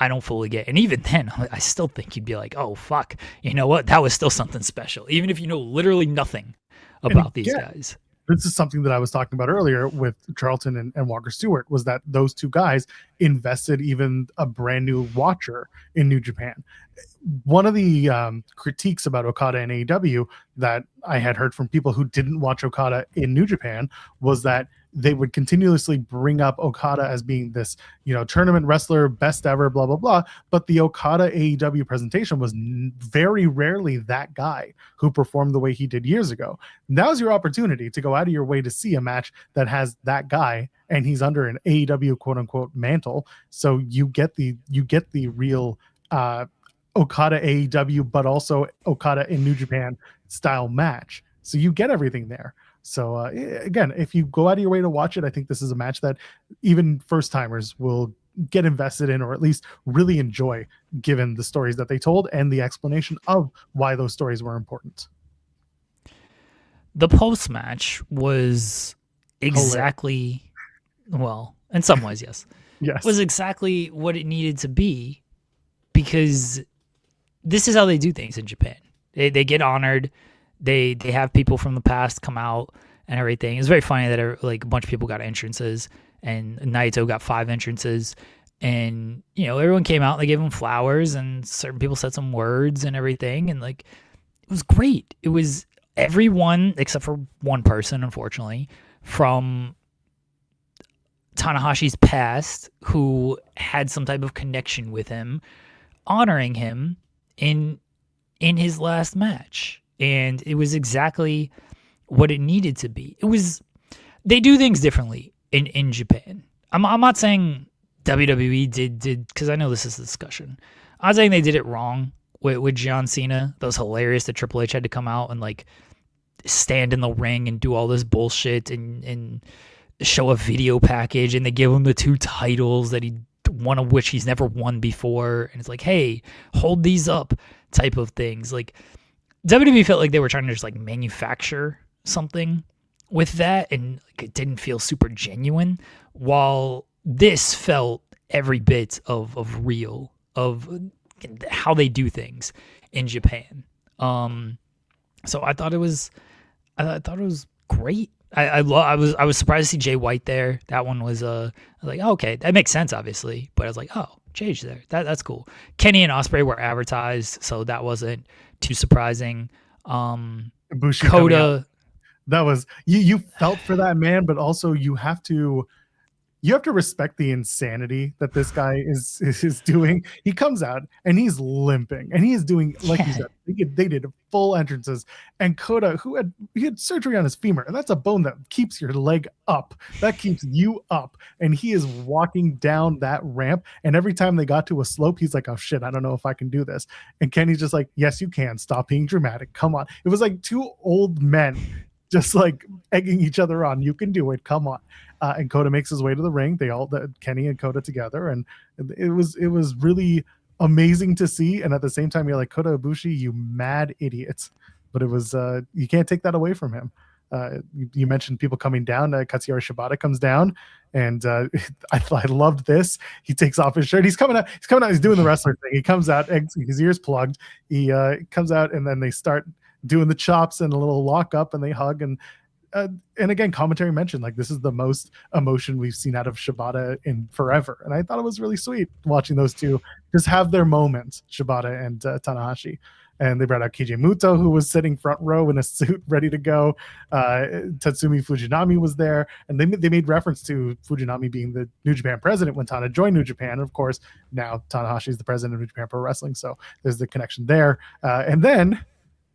don't fully get it. And even then, I still think you'd be like, oh, fuck, you know what? That was still something special. Even if you know literally nothing about these guys. This is something that I was talking about earlier with Charlton and Walker Stewart, was that those two guys invested even a brand new watcher in New Japan. One of the critiques about Okada and AEW that I had heard from people who didn't watch Okada in New Japan was that they would continuously bring up Okada as being this, tournament wrestler, best ever, blah, blah, blah. But the Okada AEW presentation was very rarely that guy who performed the way he did years ago. Now's your opportunity to go out of your way to see a match that has that guy, and he's under an AEW quote unquote mantle. So you get the real Okada AEW, but also Okada in New Japan style match. So you get everything there. So again, if you go out of your way to watch it, I think this is a match that even first timers will get invested in, or at least really enjoy, given the stories that they told and the explanation of why those stories were important. The post match was exactly, well, in some ways, yes. Yes. Was exactly what it needed to be, because this is how they do things in Japan. They get honored. They have people from the past come out and everything. It's very funny that like a bunch of people got entrances, and Naito got 5 entrances, and everyone came out and they gave him flowers, and certain people said some words and everything, and like it was great. It was everyone except for one person, unfortunately, from Tanahashi's past who had some type of connection with him, honoring him in his last match. And it was exactly what it needed to be. They do things differently in Japan. I'm not saying WWE did, because I know this is a discussion. I'm not saying they did it wrong with John Cena. That was hilarious that Triple H had to come out and like stand in the ring and do all this bullshit and show a video package, and they give him the 2 titles that one of which he's never won before, and it's like, hey, hold these up type of things. Like WWE felt like they were trying to just like manufacture something with that, and like, it didn't feel super genuine, while this felt every bit of real, of how they do things in Japan. So I thought it was great. I was surprised to see Jay White there. That one was I was like, oh, okay, that makes sense, obviously, but I was like, oh, Jay's there. That's cool. Kenny and Ospreay were advertised, so that wasn't too surprising. Ibushi Coda, that was you felt for that man, but also you have to respect the insanity that this guy is doing. He comes out and he's limping, and he is doing, like you said, they did full entrances. And Coda, he had surgery on his femur, and that's a bone that keeps your leg up, that keeps you up, and he is walking down that ramp, and every time they got to a slope, he's like, oh shit, I don't know if I can do this. And Kenny's just like, yes you can, stop being dramatic, come on. It was like 2 old men just like egging each other on. You can do it, come on. And Coda makes his way to the ring. Kenny and Coda together, and it was really amazing to see. And at the same time, you're like, Kota Ibushi, you mad idiots. But it was you can't take that away from him. You mentioned people coming down. Katsuyori Shibata comes down, and I loved this. He takes off his shirt. He's coming out. He's doing the wrestler thing. He comes out, his ears plugged. He comes out, and then they start doing the chops and a little lock up, and they hug. And again, commentary mentioned like this is the most emotion we've seen out of Shibata in forever, and I thought it was really sweet watching those two just have their moments, Shibata and Tanahashi. And they brought out Keiji Muto, who was sitting front row in a suit, ready to go. Tatsumi Fujinami was there, and they made reference to Fujinami being the New Japan president when Tana joined New Japan. And of course, now Tanahashi is the president of New Japan Pro Wrestling, so there's the connection there. And then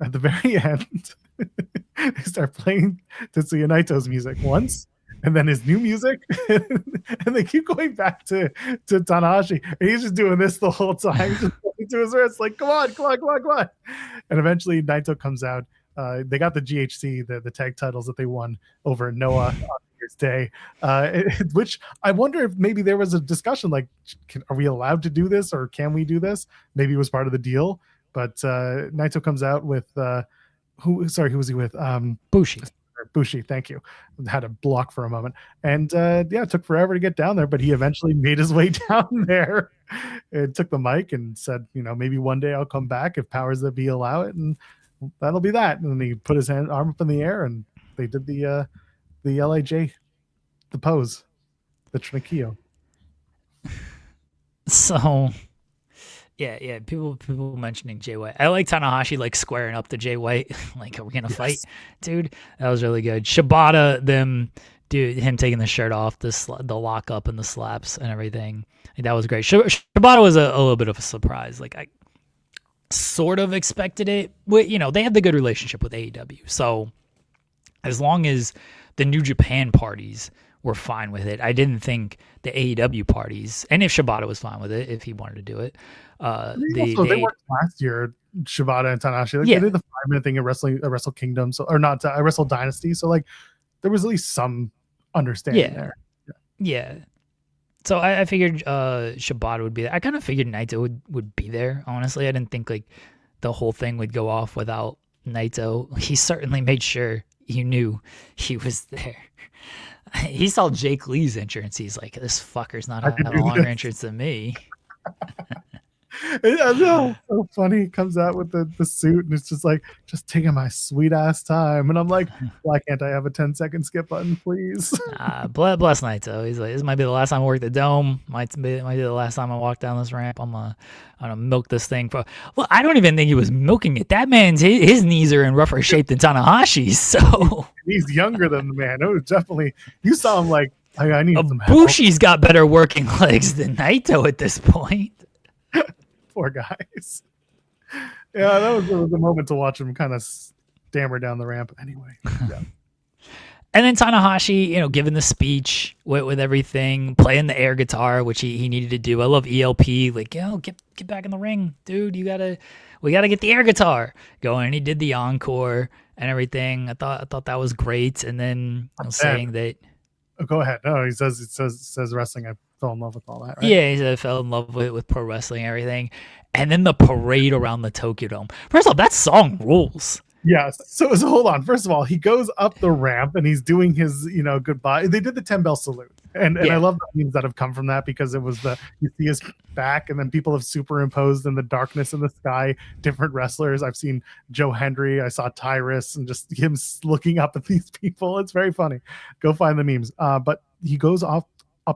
at the very end, they start playing Tetsuya Naito's music once, and then his new music, and they keep going back to Tanahashi, and he's just doing this the whole time, just pointing to his wrist, like, come on. And eventually Naito comes out. They got the GHC, the tag titles that they won over Noah on New Year's Day, which I wonder if maybe there was a discussion like, are we allowed to do this, or can we do this? Maybe it was part of the deal. But Naito comes out with who was he with? Bushi, thank you. Had a block for a moment. And it took forever to get down there, but he eventually made his way down there. It took the mic and said, maybe one day I'll come back if powers that be allow it, and that'll be that. And then he put his arm up in the air, and they did the LIJ, the pose, the Trinakio. So yeah, people mentioning Jay White. I like Tanahashi like squaring up to Jay White. Like, are we gonna fight, dude? That was really good. Shibata, them dude, him taking the shirt off, the lock up and the slaps and everything. That was great. Shibata was a little bit of a surprise. Like I sort of expected it. You know, they have the good relationship with AEW, so as long as the New Japan parties were fine with it, I didn't think the AEW parties, and if Shibata was fine with it, if he wanted to do it, they worked last year. Shibata and Tanahashi, like, they did the 5-minute thing at Wrestle Kingdom, so or not Wrestle Dynasty. So like, there was at least some understanding there. Yeah. So I figured Shibata would be there. I kind of figured Naito would be there. Honestly, I didn't think like the whole thing would go off without Naito. He certainly made sure you knew he was there. He saw Jake Lee's entrance. He's like, this fucker's not having a longer entrance than me. It's so funny. He comes out with the suit and it's just like, just taking my sweet ass time. And I'm like, why can't I have a 10-second skip button, please? Bless Naito. He's like, this might be the last time I work the dome. Might be the last time I walk down this ramp. I'm gonna milk this thing for. Well, I don't even think he was milking it. That man's his knees are in rougher shape than Tanahashi's. So he's younger than the man. It was definitely, you saw him like, I need some help. Bushi's got better working legs than Naito at this point. Poor guys. Yeah, that was the moment to watch him kind of stammer down the ramp. Anyway, yeah. And then Tanahashi, you know, giving the speech with everything, playing the air guitar, which he needed to do. I love ELP. Like, yo, get back in the ring, dude. We gotta get the air guitar going. And he did the encore and everything. I thought that was great. And then saying that. Oh, go ahead. No, he says wrestling. I fell in love with all that, right? Yeah, he said I fell in love with pro wrestling and everything. And then the parade around the Tokyo Dome. First of all, that song rules. Yes. So hold on. First of all, he goes up the ramp and he's doing his, goodbye. They did the 10-bell salute. And I love the memes that have come from that, because it was you see his back and then people have superimposed in the darkness in the sky different wrestlers. I've seen Joe Hendry, I saw Tyrus, and just him looking up at these people. It's very funny. Go find the memes. But he goes up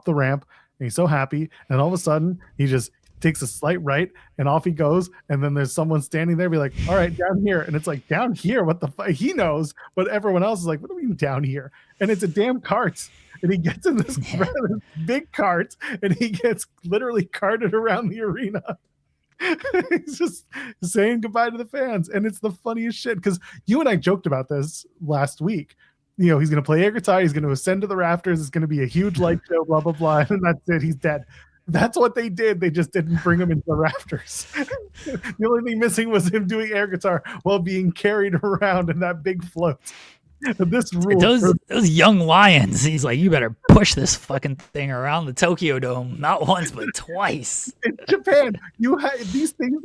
the ramp and he's so happy, and all of a sudden he just takes a slight right and off he goes, and then there's someone standing there be like, all right, down here. And it's like, down here, what the fuck? He knows, but everyone else is like, what do you mean down here? And it's a damn cart, and he gets in this big cart and he gets literally carted around the arena. He's just saying goodbye to the fans, and it's the funniest shit, because you and I joked about this last week. He's going to play air guitar, he's going to ascend to the rafters, it's going to be a huge light show, blah blah blah, and that's it, he's dead. That's what they did. They just didn't bring him into the rafters. The only thing missing was him doing air guitar while being carried around in that big float. This rule, those young lions. He's like, you better push this fucking thing around the Tokyo Dome, not once but twice. In Japan, these things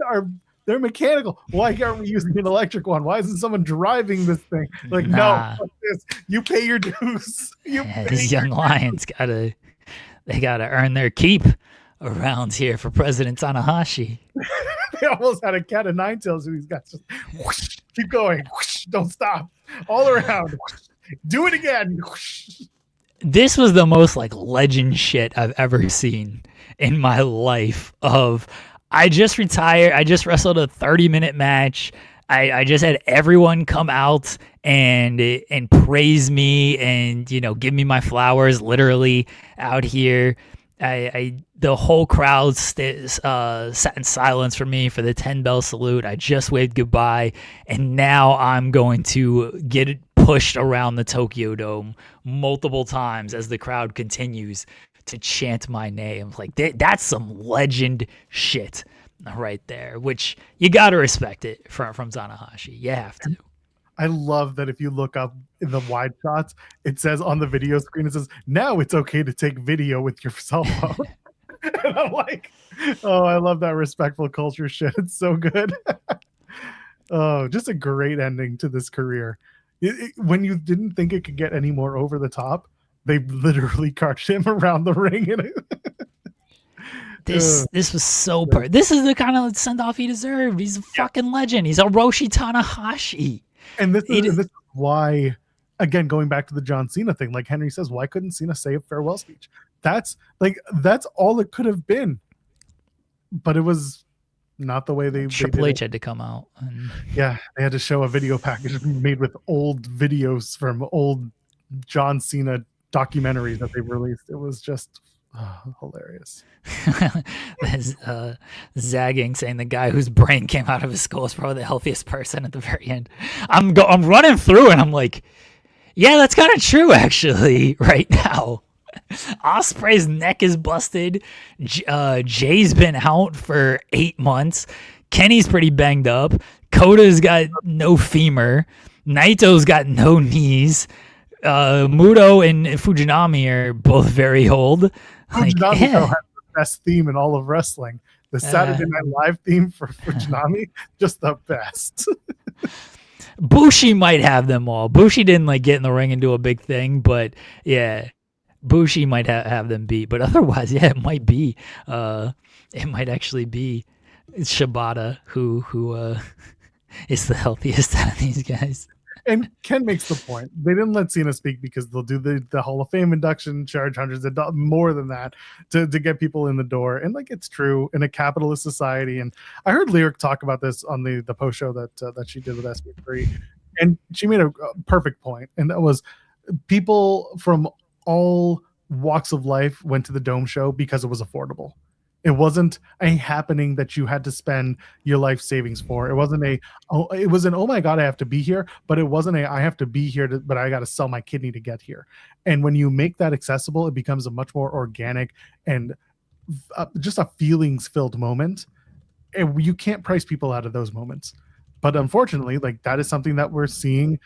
they're mechanical. Why aren't we using an electric one? Why isn't someone driving this thing? Like, no, fuck this. You pay your dues. These young lions gotta earn their keep around here for President Tanahashi. They almost had a cat of nine tails, and these guys just whoosh, keep going, whoosh, don't stop, all around, whoosh, do it again. Whoosh. This was the most like legend shit I've ever seen in my life. I just retired, I just wrestled a 30-minute match. I just had everyone come out and praise me and give me my flowers literally out here. The whole crowd sat in silence for me for the 10-bell salute. I just waved goodbye, and now I'm going to get it pushed around the Tokyo Dome multiple times as the crowd continues to chant my name. Like, that's some legend shit right there, which you got to respect it from Tanahashi. You have to. I love that if you look up in the wide shots, it says on the video screen, it says, now it's okay to take video with your cell phone. And I'm like, oh, I love that respectful culture shit. It's so good. Oh, just a great ending to this career. When you didn't think it could get any more over the top, they literally carted him around the ring. This was so perfect. This is the kind of send-off he deserved. He's a fucking legend. He's Hiroshi Tanahashi. And this is why, again, going back to the John Cena thing, like Henry says, why couldn't Cena say a farewell speech? That's all it could have been. But it was not the way they Triple H had to come out. Yeah, they had to show a video package made with old videos from old John Cena documentaries that they've released. It was just hilarious. There's, zagging saying the guy whose brain came out of his skull is probably the healthiest person at the very end. I'm running through and I'm like, yeah, that's kind of true actually right now. Osprey's neck is busted. Jay's been out for 8 months. Kenny's pretty banged up. Kota's got no femur. Naito's got no knees. Muto and Fujinami are both very old. Fujinami has the best theme in all of wrestling. The Saturday Night Live theme for Fujinami, just the best. Bushi might have them all. Bushi didn't get in the ring and do a big thing, but yeah, Bushi might have them beat. But otherwise, yeah, it might be. It might actually be Shibata who is the healthiest out of these guys. And Ken makes the point. They didn't let Cena speak because they'll do the Hall of Fame induction, charge hundreds of dollars, more than that, to get people in the door. And it's true in a capitalist society. And I heard Lyric talk about this on the post show that she did with SB3, and she made a perfect point. And that was people from all walks of life went to the Dome show because it was affordable. It wasn't a happening that you had to spend your life savings for. It wasn't it was an, oh my God, I have to be here, but it wasn't I have to be here, but I got to sell my kidney to get here. And when you make that accessible, it becomes a much more organic and just a feelings filled moment. And you can't price people out of those moments. But unfortunately, that is something that we're seeing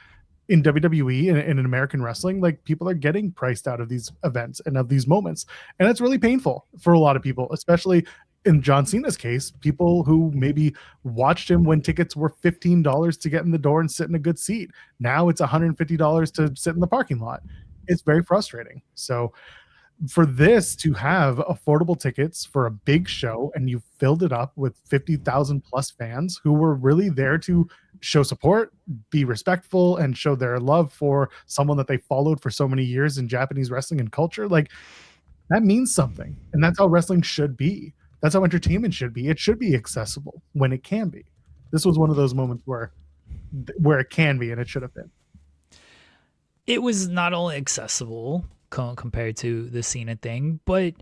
in WWE and in American wrestling. People are getting priced out of these events and of these moments, and that's really painful for a lot of people, especially in John Cena's case, people who maybe watched him when tickets were $15 to get in the door and sit in a good seat. Now it's $150 to sit in the parking lot. It's very frustrating. So for this to have affordable tickets for a big show, and you filled it up with 50,000 plus fans who were really there to show support, be respectful, and show their love for someone that they followed for so many years in Japanese wrestling and culture, that means something. And that's how wrestling should be. That's how entertainment should be. It should be accessible when it can be. This was one of those moments where it can be, and it should have been. It was not only accessible compared to the Cena thing, but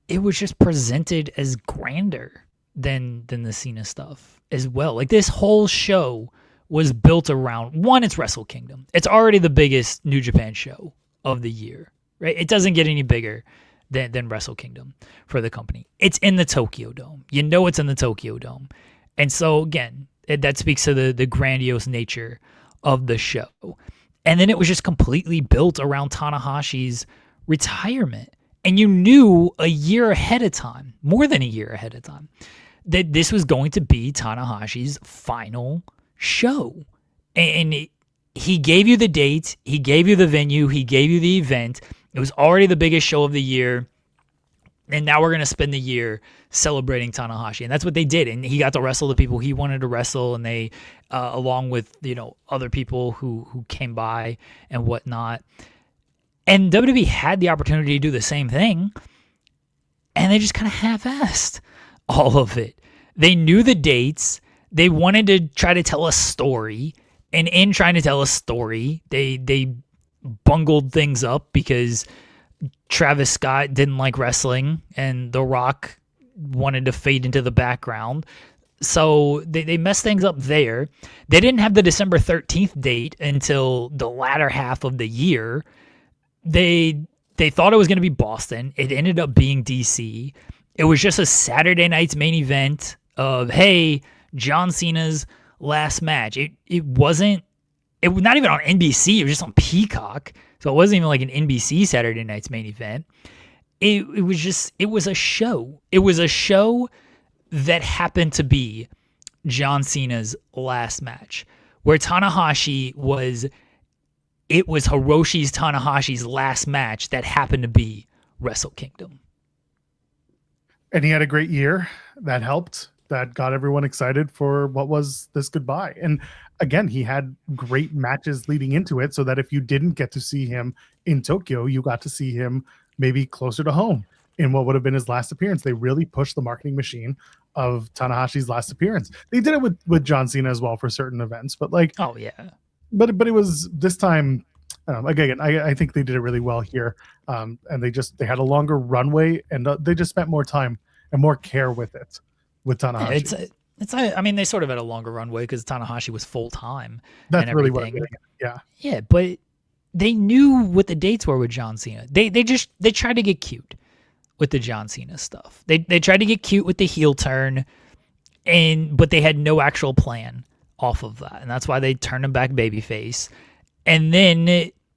it was just presented as grander than the Cena stuff as well. This whole show was built around, one, it's Wrestle Kingdom. It's already the biggest New Japan show of the year, right? It doesn't get any bigger than Wrestle Kingdom for the company. It's in the Tokyo Dome. It's in the Tokyo Dome. And so again, that speaks to the grandiose nature of the show. And then it was just completely built around Tanahashi's retirement. And you knew a year ahead of time, more than a year ahead of time, that this was going to be Tanahashi's final show. And he gave you the date, he gave you the venue, he gave you the event. It was already the biggest show of the year. And now we're going to spend the year celebrating Tanahashi. And that's what they did. And he got to wrestle the people he wanted to wrestle. And they, along with, other people who came by and whatnot. And WWE had the opportunity to do the same thing. And they just kind of half-assed all of it. They knew the dates. They wanted to try to tell a story. And in trying to tell a story, they bungled things up because Travis Scott didn't like wrestling and The Rock wanted to fade into the background. So they messed things up there. They didn't have the December 13th date until the latter half of the year. They thought it was going to be Boston. It ended up being DC. It was just a Saturday night's main event of, hey, John Cena's last match. It was not even on NBC. It was just on Peacock. So it wasn't even like an NBC Saturday night's main event. It was a show. It was a show that happened to be John Cena's last match, where Tanahashi was Hiroshi Tanahashi's last match that happened to be Wrestle Kingdom. And he had a great year. That helped. That got everyone excited for what was this goodbye. And again, he had great matches leading into it, so that if you didn't get to see him in Tokyo, you got to see him maybe closer to home in what would have been his last appearance. They really pushed the marketing machine of Tanahashi's last appearance. They did it with John Cena as well for certain events, but oh yeah. But it was this time, Again, I think they did it really well here, and they had a longer runway, and they just spent more time and more care with it with Tanahashi. I mean, they sort of had a longer runway because Tanahashi was full time. That's and really what. everything. Yeah. Yeah, but they knew what the dates were with John Cena. They tried to get cute with the John Cena stuff. They tried to get cute with the heel turn, but they had no actual plan off of that, and that's why they turned him back babyface. And then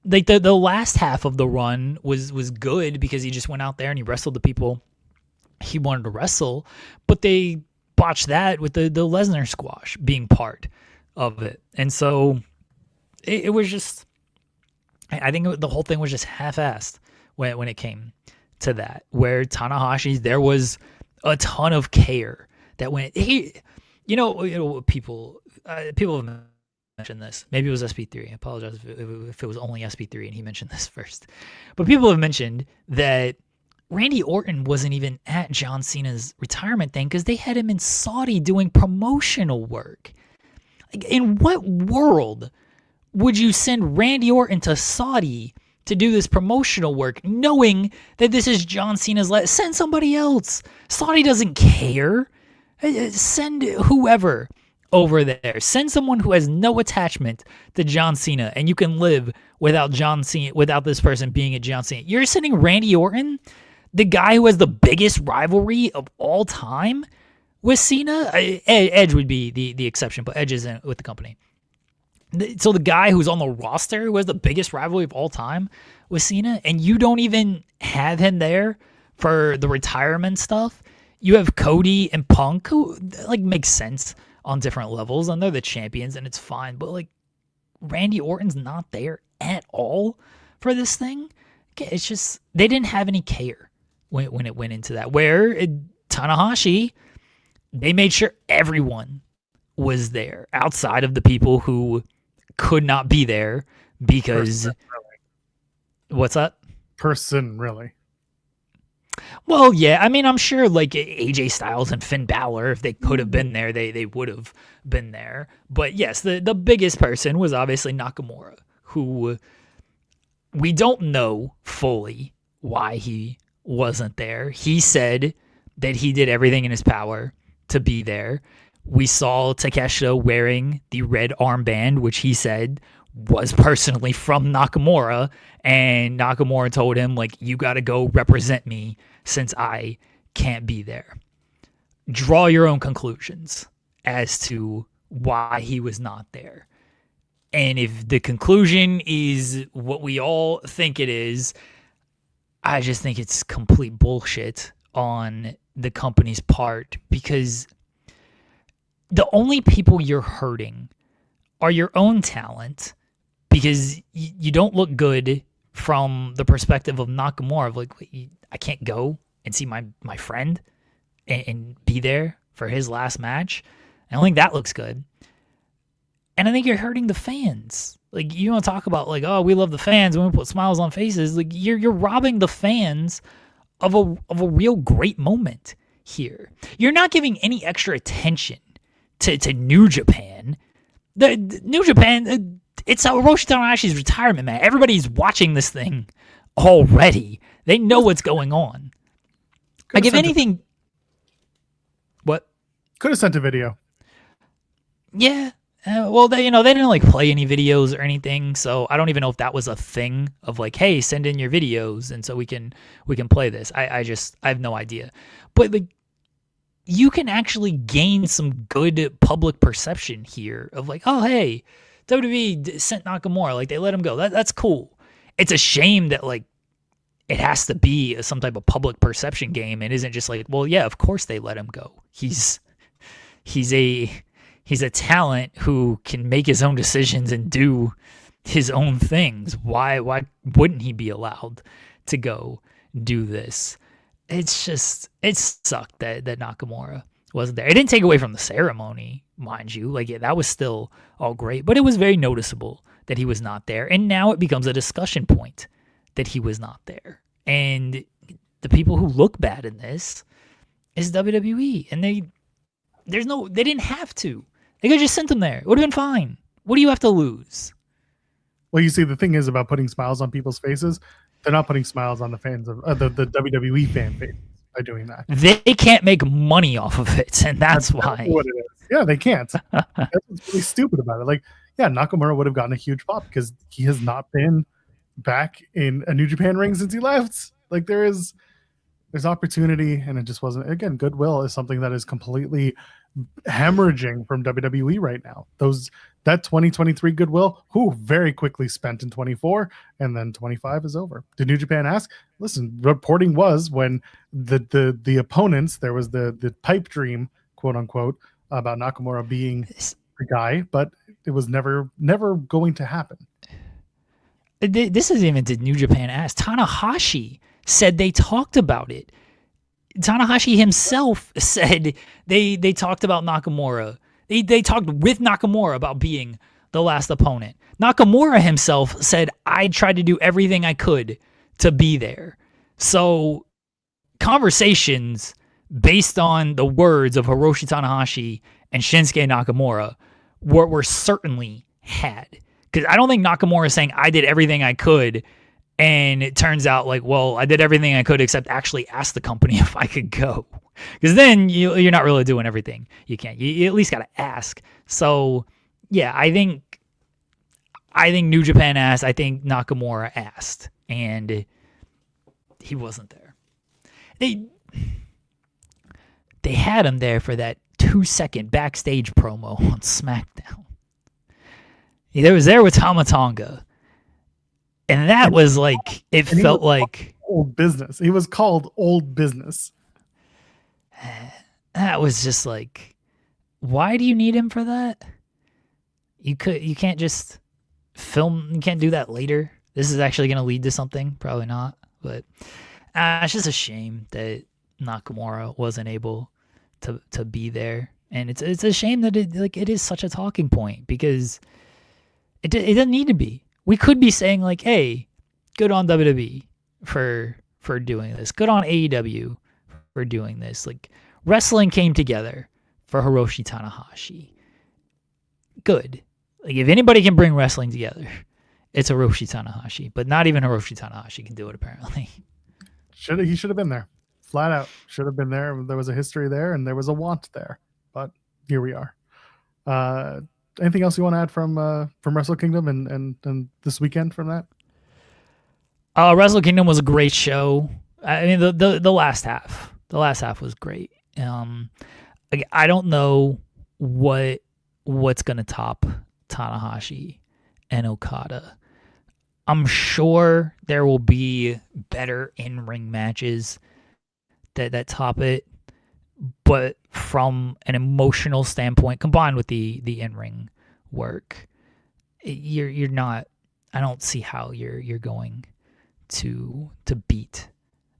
the last half of the run was good because he just went out there and he wrestled the people he wanted to wrestle, but they botched that with the Lesnar squash being part of it. And so it was just, I think the whole thing was just half-assed when it came to that, where Tanahashi, there was a ton of care that went, people have mentioned this. Maybe it was SB3. I apologize if it was only SB3 and he mentioned this first. But people have mentioned that Randy Orton wasn't even at John Cena's retirement thing because they had him in Saudi doing promotional work. Like, in what world would you send Randy Orton to Saudi to do this promotional work knowing that this is John Cena's last? Send somebody else. Saudi doesn't care. Send whoever over there. Send someone who has no attachment to John Cena, and you can live without John Cena, without this person being a John Cena. You're sending Randy Orton, the guy who has the biggest rivalry of all time with Cena. Edge would be the exception, but Edge isn't with the company. So the guy who's on the roster who has the biggest rivalry of all time with Cena, and you don't even have him there for the retirement stuff. You have Cody and Punk, who like makes sense on different levels, and they're the champions, and it's fine. But like, Randy Orton's not there at all for this thing. It's just they didn't have any care when it went into that. Where Tanahashi, they made sure everyone was there outside of the people who could not be there because what's that? Person, really. Well, yeah, I mean, I'm sure like AJ Styles and Finn Balor, if they could have been there, they would have been there. But yes, the biggest person was obviously Nakamura, who we don't know fully why he wasn't there. He said that he did everything in his power to be there. We saw Takeshita wearing the red armband, which he said was personally from Nakamura, and Nakamura told him, like, you got to go represent me since I can't be there. Draw your own conclusions as to why he was not there. And if the conclusion is what we all think it is, I just think it's complete bullshit on the company's part, because the only people you're hurting are your own talent, because you don't look good from the perspective of Nakamura of like, I can't go and see my friend and be there for his last match. I don't think that looks good. And I think you're hurting the fans. Like, you want to talk about like, oh, we love the fans, we want to put smiles on faces. Like, you're robbing the fans of a real great moment here. You're not giving any extra attention to New Japan. The New Japan, it's Hiroshi Tanahashi's retirement, man. Everybody's watching this thing already. They know what's going on. Like, if anything, what? Could have sent a video. Yeah. Well, they didn't like play any videos or anything, so I don't even know if that was a thing of like, hey, send in your videos, and so we can play this. I have no idea. But like, you can actually gain some good public perception here of like, oh, hey, WWE sent Nakamura, like they let him go. That's cool. It's a shame that like it has to be some type of public perception game and isn't just like, well, yeah, of course they let him go. He's a talent who can make his own decisions and do his own things. Why wouldn't he be allowed to go do this? It's just, it sucked that Nakamura wasn't there. It didn't take away from the ceremony, mind you. Like, yeah, that was still all great, but it was very noticeable that he was not there. And now it becomes a discussion point that he was not there. And the people who look bad in this is WWE. And they didn't have to. They could have just sent him there. It would have been fine. What do you have to lose? Well, you see, the thing is about putting smiles on people's faces. They're not putting smiles on the fans of the WWE fan faces by doing that. They can't make money off of it, and that's exactly why. what it is. Yeah, they can't. That's what's really stupid about it. Like, yeah, Nakamura would have gotten a huge pop because he has not been back in a New Japan ring since he left. Like, there's opportunity, and it just wasn't. Again, goodwill is something that is completely hemorrhaging from WWE right now. That 2023 goodwill, very quickly spent in 24, and then 25 is over. Did New Japan ask? Listen, reporting was when the opponents, there was the pipe dream, quote unquote, about Nakamura being the guy, but it was never going to happen. This isn't even did New Japan ask. Tanahashi said they talked about it. Tanahashi himself said they talked about Nakamura. They talked with Nakamura about being the last opponent. Nakamura himself said, I tried to do everything I could to be there. So conversations based on the words of Hiroshi Tanahashi and Shinsuke Nakamura were certainly had. Because I don't think Nakamura is saying, I did everything I could, and it turns out like, well, I did everything I could except actually ask the company if I could go. Because then you're not really doing everything you can. You at least got to ask. So, yeah, I think New Japan asked. I think Nakamura asked, and he wasn't there. They had him there for that 2-second backstage promo on SmackDown. He was there with Tama Tonga. And that was like, it felt like old business. He was called old business. That was just like, why do you need him for that? You can't just film. You can't do that later. This is actually going to lead to something. Probably not. But it's just a shame that Nakamura wasn't able to be there. And it's a shame that it is such a talking point because it doesn't need to be. We could be saying like, hey, good on WWE for doing this. Good on AEW for doing this. Like, wrestling came together for Hiroshi Tanahashi. Good. Like, if anybody can bring wrestling together, it's Hiroshi Tanahashi. But not even Hiroshi Tanahashi can do it, apparently. He should have been there. Flat out. Should have been there. There was a history there, and there was a want there. But here we are. Anything else you want to add from Wrestle Kingdom and this weekend from that? Wrestle Kingdom was a great show. I mean, the last half. The last half was great. I don't know what's gonna top Tanahashi and Okada. I'm sure there will be better in-ring matches that top it, but from an emotional standpoint, combined with the in-ring work, you're not. I don't see how you're going to beat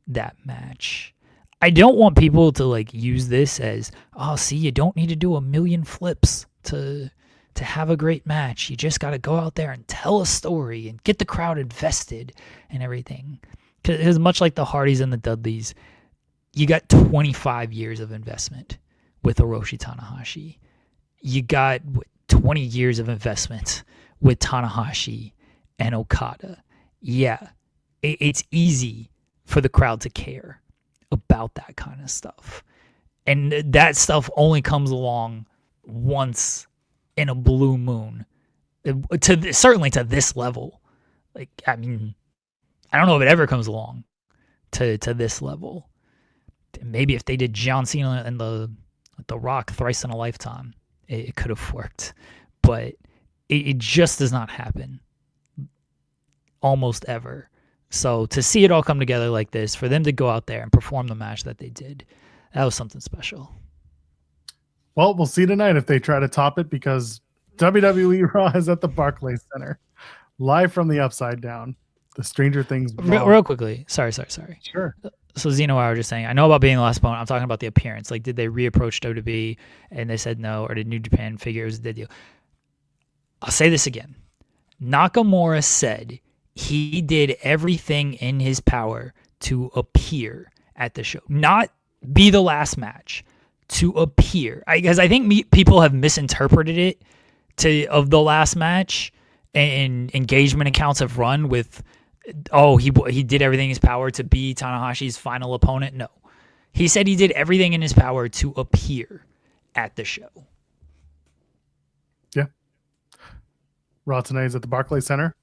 that match. I don't want people to like use this as, oh, see, you don't need to do a million flips to have a great match. You just got to go out there and tell a story and get the crowd invested and everything. Because much like the Hardys and the Dudleys, you got 25 years of investment with Hiroshi Tanahashi. You got 20 years of investment with Tanahashi and Okada. Yeah, it's easy for the crowd to care about that kind of stuff. And that stuff only comes along once in a blue moon. Certainly to this level. Like, I mean, I don't know if it ever comes along to this level. Maybe if they did John Cena and the Rock thrice in a lifetime, it could have worked. But it just does not happen almost ever. So to see it all come together like this, for them to go out there and perform the match that they did, that was something special. Well, we'll see tonight if they try to top it, because WWE Raw is at the Barclays Center, live from the Upside Down. The Stranger Things. Real quickly. Sorry. Sure. So Zeno, I was just saying, I know about being the last opponent. I'm talking about the appearance. Like, did they reapproach WWE and they said no, or did New Japan figure it was a dead deal? I'll say this again. Nakamura said he did everything in his power to appear at the show, not be the last match, to appear. Because I think people have misinterpreted it of the last match and engagement accounts have run with, oh, he did everything in his power to be Tanahashi's final opponent. No, he said he did everything in his power to appear at the show. Yeah. Raw tonight is at the Barclays Center.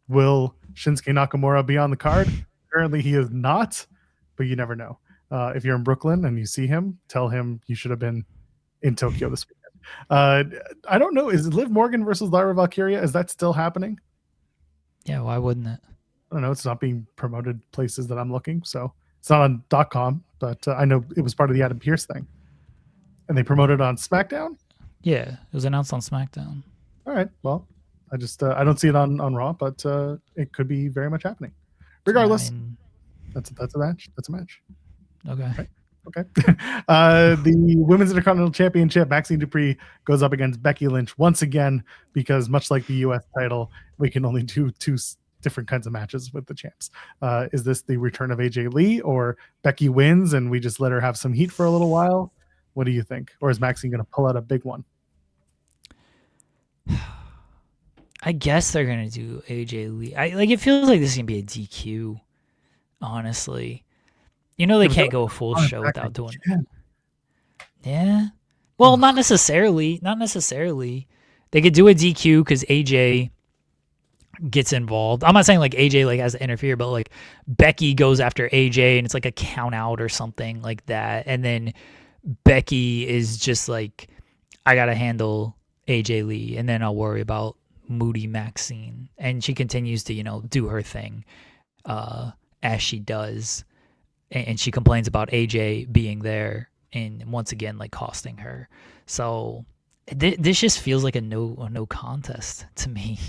Will Shinsuke Nakamura be on the card? Currently, he is not, but you never know. If you're in Brooklyn and you see him, tell him you should have been in Tokyo this weekend. I don't know. Is Liv Morgan versus Lyra Valkyria? Is that still happening? Yeah, why wouldn't it? I don't know. It's not being promoted places that I'm looking, so it's not on .com. But I know it was part of the Adam Pearce thing, and they promoted it on SmackDown. Yeah, it was announced on SmackDown. All right. Well, I just I don't see it on Raw, but it could be very much happening. Regardless, that's a match. That's a match. Okay. Right. Okay. The Women's Intercontinental Championship, Maxine Dupree goes up against Becky Lynch once again, because much like the U.S. title, we can only do two different kinds of matches with the champs. Is this the return of AJ Lee, or Becky wins and we just let her have some heat for a little while? What do you think? Or is Maxine going to pull out a big one? I guess they're going to do AJ Lee. It feels like this is going to be a DQ, honestly. You know they can't go a full show without doing it. Yeah. Well, not necessarily. Not necessarily. They could do a DQ because AJ gets involved. I'm not saying like AJ like has to interfere, but like Becky goes after AJ and it's like a count out or something like that. And then Becky is just like, I got to handle AJ Lee and then I'll worry about Moody Maxine. And she continues to, you know, do her thing as she does. And she complains about AJ being there and once again like costing her. So this just feels like a no contest to me.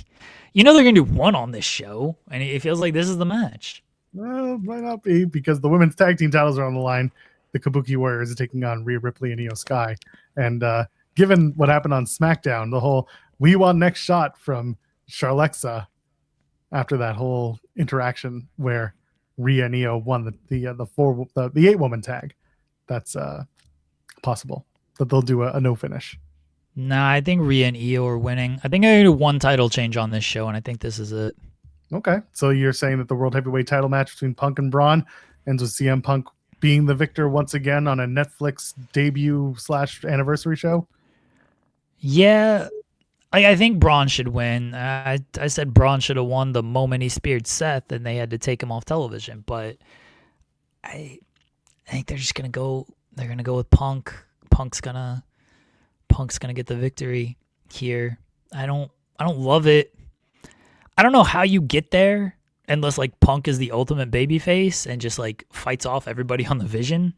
You know they're gonna do one on this show, and it feels like this is the match. Well, might not be, because the women's tag team titles are on the line. The Kabuki Warriors are taking on Rhea Ripley and Io Sky. And given what happened on SmackDown, the whole "we want next shot" from Charlexa after that whole interaction where Rhea and Io won the 8-woman tag, that's possible that they'll do a no finish. Nah, I think Rhea and Io are winning. I think I'm gonna do one title change on this show, and I think this is it. Okay, so you're saying that the World Heavyweight title match between Punk and Braun ends with CM Punk being the victor once again on a Netflix debut / anniversary show? Yeah, I think Braun should win. I said Braun should have won the moment he speared Seth, and they had to take him off television. But I think they're just gonna go. They're gonna go with Punk. Punk's gonna get the victory here. I don't love it. I don't know how you get there unless like Punk is the ultimate babyface and just like fights off everybody on the Vision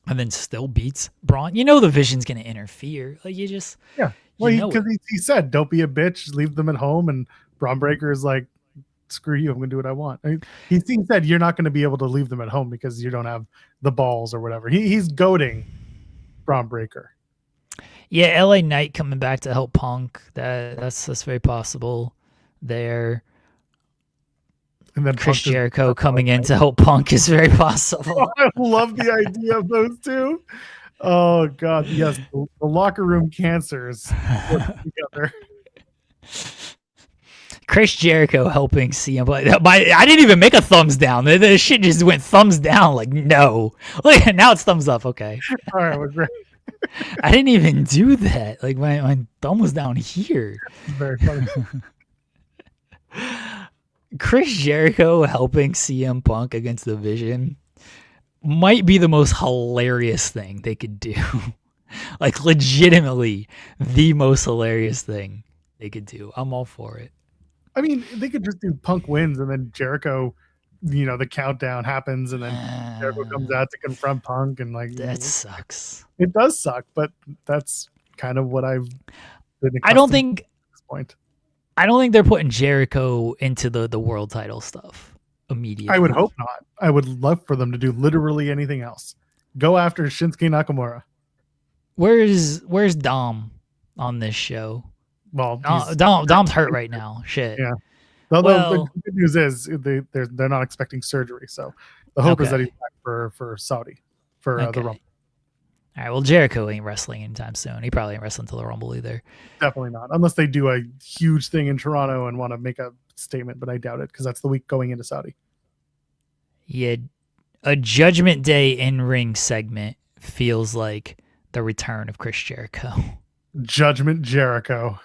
and then still beats Braun. You know the Vision's gonna interfere. Like you just Well, because he said, "Don't be a bitch, leave them at home," and Braun Breaker is like, "Screw you, I'm gonna do what I want." I mean, he said you're not going to be able to leave them at home because you don't have the balls or whatever. He's goading Braun Breaker. Yeah, LA Knight coming back to help Punk. That's very possible there. And then Chris Jericho coming in to help Punk is very possible. Oh, I love the idea of those two. Oh God, yes, the locker room cancers work together. Chris Jericho helping CM Punk. I didn't even make a thumbs down. The shit just went thumbs down. Like no, look now it's thumbs up. Okay, all right, we're great. I didn't even do that. Like my thumb was down here. Very funny. Chris Jericho helping CM Punk against the Vision might be the most hilarious thing they could do. Like legitimately the most hilarious thing they could do. I'm all for it. I mean, they could just do Punk wins and then Jericho, you know, the countdown happens and then Jericho comes out to confront Punk and like that sucks. It does suck, but that's kind of what I've been I don't think at this point. I don't think they're putting Jericho into the world title stuff immediately. I would hope not. I would love for them to do literally anything else. Go after Shinsuke Nakamura. Where's Dom on this show? Well, Dom's hurt right now. Shit. Yeah. The good news is they're not expecting surgery, so the hope is that he's back for Saudi for the Rumble. All right. Well, Jericho ain't wrestling anytime soon. He probably ain't wrestling till the Rumble either. Definitely not, unless they do a huge thing in Toronto and want to make a statement. But I doubt it because that's the week going into Saudi. Yeah, a Judgment Day in-ring segment feels like the return of Chris Jericho. Judgment Jericho.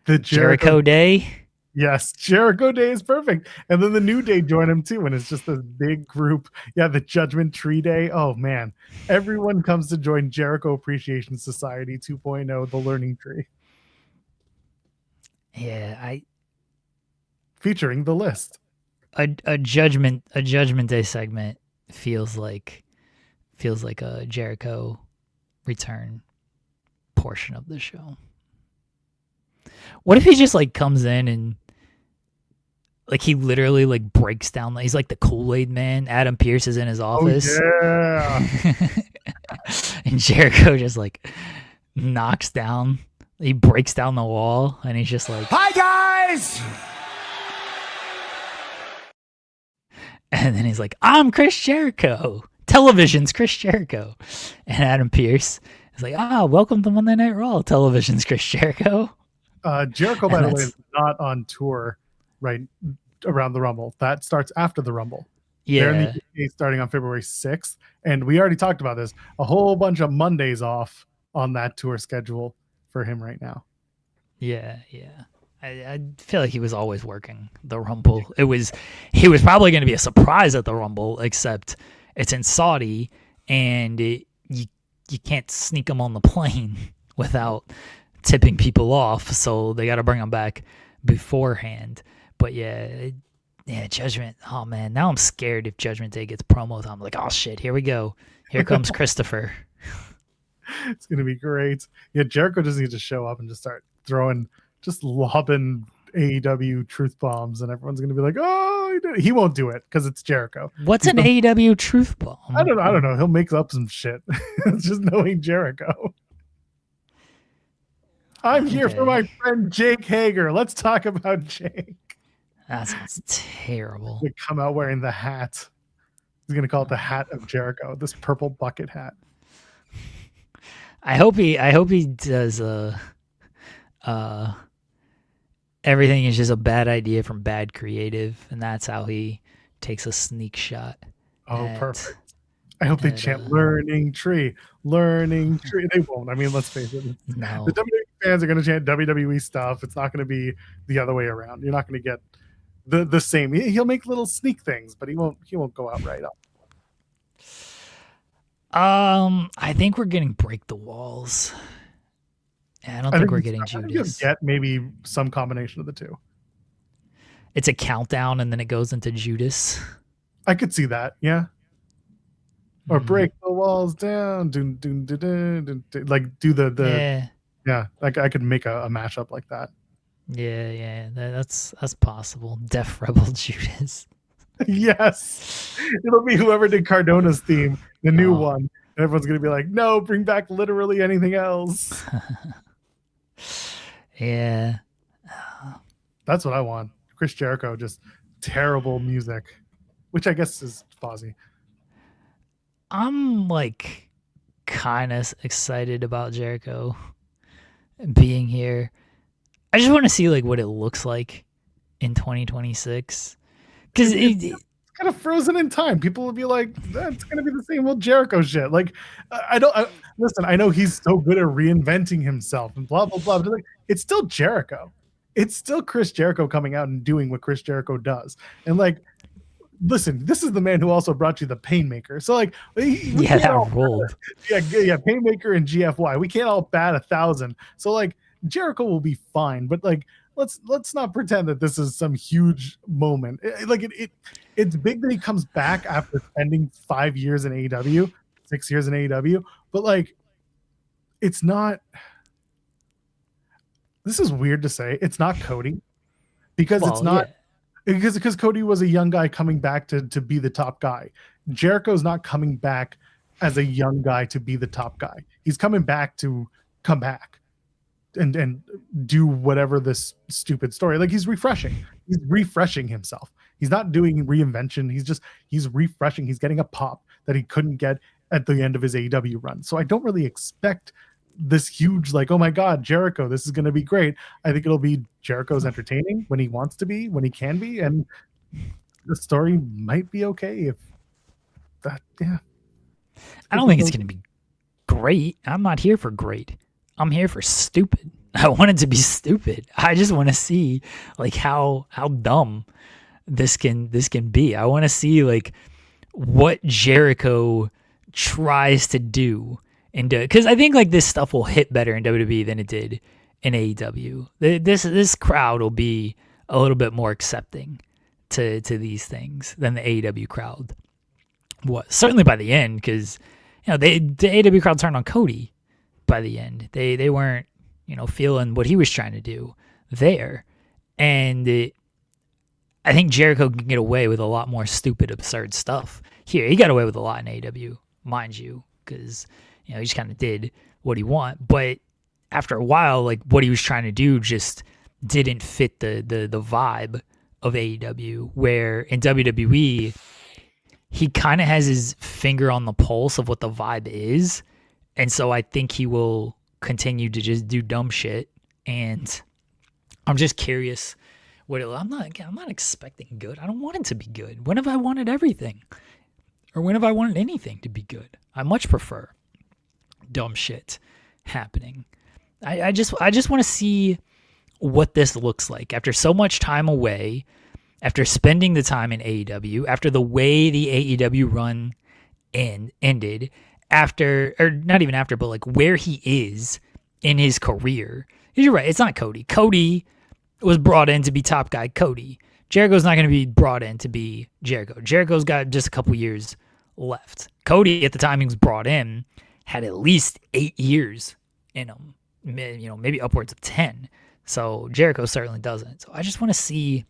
The Jericho Day. Yes, Jericho Day is perfect. And then the New Day join him too. And it's just this big group. Yeah, the Judgment Tree Day. Oh, man. Everyone comes to join Jericho Appreciation Society 2.0, the Learning Tree. Yeah, Featuring the list. A Judgment Day segment feels like a Jericho return portion of the show. What if he just like comes in and like he literally like breaks down? He's like the Kool-Aid man. Adam Pearce is in his office. Oh, yeah. And Jericho just like knocks down. He breaks down the wall and he's just like, "Hi guys!" And then he's like, "I'm Chris Jericho. Television's Chris Jericho." And Adam Pearce is like, "Welcome to Monday Night Raw. Television's Chris Jericho." Jericho, by the way, is not on tour right around the Rumble. That starts after the Rumble. Yeah. They're in the UK starting on February 6th. And we already talked about this. A whole bunch of Mondays off on that tour schedule for him right now. Yeah. I feel like he was always working the Rumble. He was probably going to be a surprise at the Rumble, except it's in Saudi and you can't sneak him on the plane without tipping people off, so they got to bring him back beforehand. But yeah, Judgment. Oh man, now I'm scared if Judgment Day gets promo time. I'm like, oh shit, here we go. Here comes Christopher. It's gonna be great. Yeah, Jericho just needs to show up and just start lobbing AEW truth bombs, and everyone's gonna be like, oh, he won't do it because it's Jericho. What's an AEW truth bomb? I don't know. He'll make up some shit. It's just knowing Jericho. I'm here for my friend Jake Hager. Let's talk about Jake. That sounds terrible. They come out wearing the hat. He's gonna call it the hat of Jericho. This purple bucket hat. I hope he does. Everything is just a bad idea from bad creative, and that's how he takes a sneak shot. Oh, perfect. I hope they chant "Learning Tree, Learning Tree." They won't. I mean, let's face it. No. The WWE fans are going to chant WWE stuff. It's not going to be the other way around. You're not going to get the same. He'll make little sneak things, but he won't go out right up. I think we're getting Break the Walls. I don't think we're getting Judas. You'll get maybe some combination of the two. It's a countdown, and then it goes into Judas. I could see that. Yeah. Or break the walls down, like do the yeah. Like I could make a mashup like that. Yeah, that's possible. Death Rebel Judas. Yes, it'll be whoever did Cardona's theme, the new one. And everyone's gonna be like, no, bring back literally anything else. Yeah, that's what I want. Chris Jericho, just terrible music, which I guess is Fozzy. I'm like kind of excited about Jericho being here. I just want to see like what it looks like in 2026 because it's kind of frozen in time. People will be like, that's gonna be the same old Jericho shit. Like, listen. I know he's so good at reinventing himself and blah blah blah. But like, it's still Jericho. It's still Chris Jericho coming out and doing what Chris Jericho does. And like, listen, this is the man who also brought you the Painmaker. So like, that rolled. Yeah, Painmaker and GFY. We can't all bat 1,000. So like, Jericho will be fine. But like, let's not pretend that this is some huge moment. It's big that he comes back after spending 5 years in AEW, 6 years in AEW. But like, it's not. This is weird to say. It's not Cody because it's not. Yeah. Because Cody was a young guy coming back to be the top guy. Jericho's not coming back as a young guy to be the top guy. He's coming back to come back and do whatever this stupid story. Like he's refreshing. He's refreshing himself. He's not doing reinvention. He's refreshing. He's getting a pop. that he couldn't get at the end of his AEW run. So I don't really expect this huge, like, oh my God, Jericho, this is going to be great. I think it'll be Jericho's entertaining when he wants to be, when he can be, and the story might be okay if that, yeah. I don't think it's going to be great. I'm not here for great. I'm here for stupid. I want it to be stupid. I just want to see like how dumb this can be. I want to see like what Jericho tries to do, and because I think like this stuff will hit better in WWE than it did in AEW. This crowd will be a little bit more accepting to these things than the AEW crowd was. Certainly by the end, because the AEW crowd turned on Cody by the end. They weren't feeling what he was trying to do there, and I think Jericho can get away with a lot more stupid, absurd stuff here. He got away with a lot in AEW, mind you, because he just kind of did what he wanted. But after a while, like what he was trying to do just didn't fit the vibe of AEW, where in WWE he kind of has his finger on the pulse of what the vibe is, and so I think he will continue to just do dumb shit. And I'm just curious what I'm not expecting good. I don't want it to be good. When have I wanted everything? Or when have I wanted anything to be good? I much prefer dumb shit happening. I just want to see what this looks like after so much time away, after spending the time in AEW, after the way the AEW run ended, after, or not even after, but like where he is in his career. You're right, it's not Cody. Cody was brought in to be top guy Cody. Jericho's not going to be brought in to be Jericho. Jericho's got just a couple years left. Cody, at the time he was brought in, had at least 8 years in him, maybe upwards of 10. So Jericho certainly doesn't. So I just want to see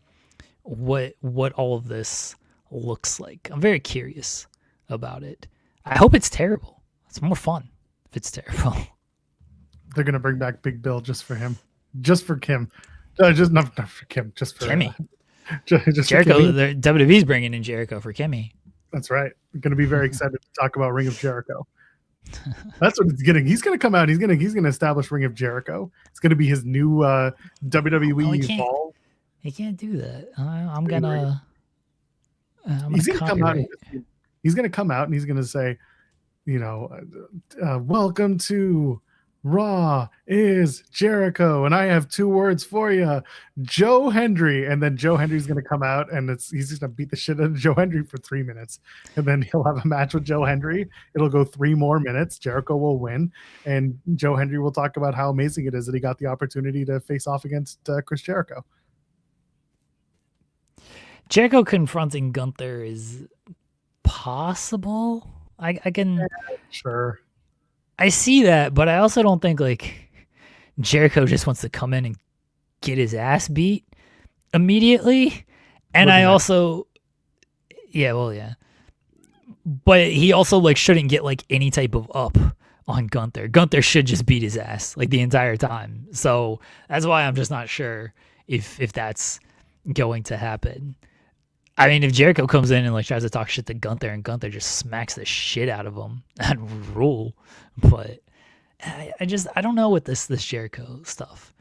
what all of this looks like. I'm very curious about it. I hope it's terrible. It's more fun if it's terrible. They're gonna bring back Big Bill just for him, just for Kim, just not for Kim, just for Kimmy. Just Jericho. WWE's bringing in Jericho for Kimmy. That's right. I'm gonna be very excited to talk about Ring of Jericho. That's what it's getting. He's gonna come out. He's gonna establish Ring of Jericho. It's gonna be his new WWE Evolve. He can't do that. I'm gonna he's gonna come out. He's gonna come out and he's gonna say, welcome to Raw is Jericho, and I have 2 words for you, Joe Hendry. And then Joe Hendry's going to come out, and he's just going to beat the shit out of Joe Hendry for 3 minutes, and then he'll have a match with Joe Hendry. It'll go 3 more minutes. Jericho will win, and Joe Hendry will talk about how amazing it is that he got the opportunity to face off against Chris Jericho. Jericho confronting Gunther is possible. I can sure. I see that, but I also don't think like Jericho just wants to come in and get his ass beat immediately. And I also, yeah. But he also like shouldn't get like any type of up on Gunther. Gunther should just beat his ass like the entire time. So that's why I'm just not sure if that's going to happen. I mean, if Jericho comes in and like tries to talk shit to Gunther and Gunther just smacks the shit out of him, that'd rule. But I don't know what this Jericho stuff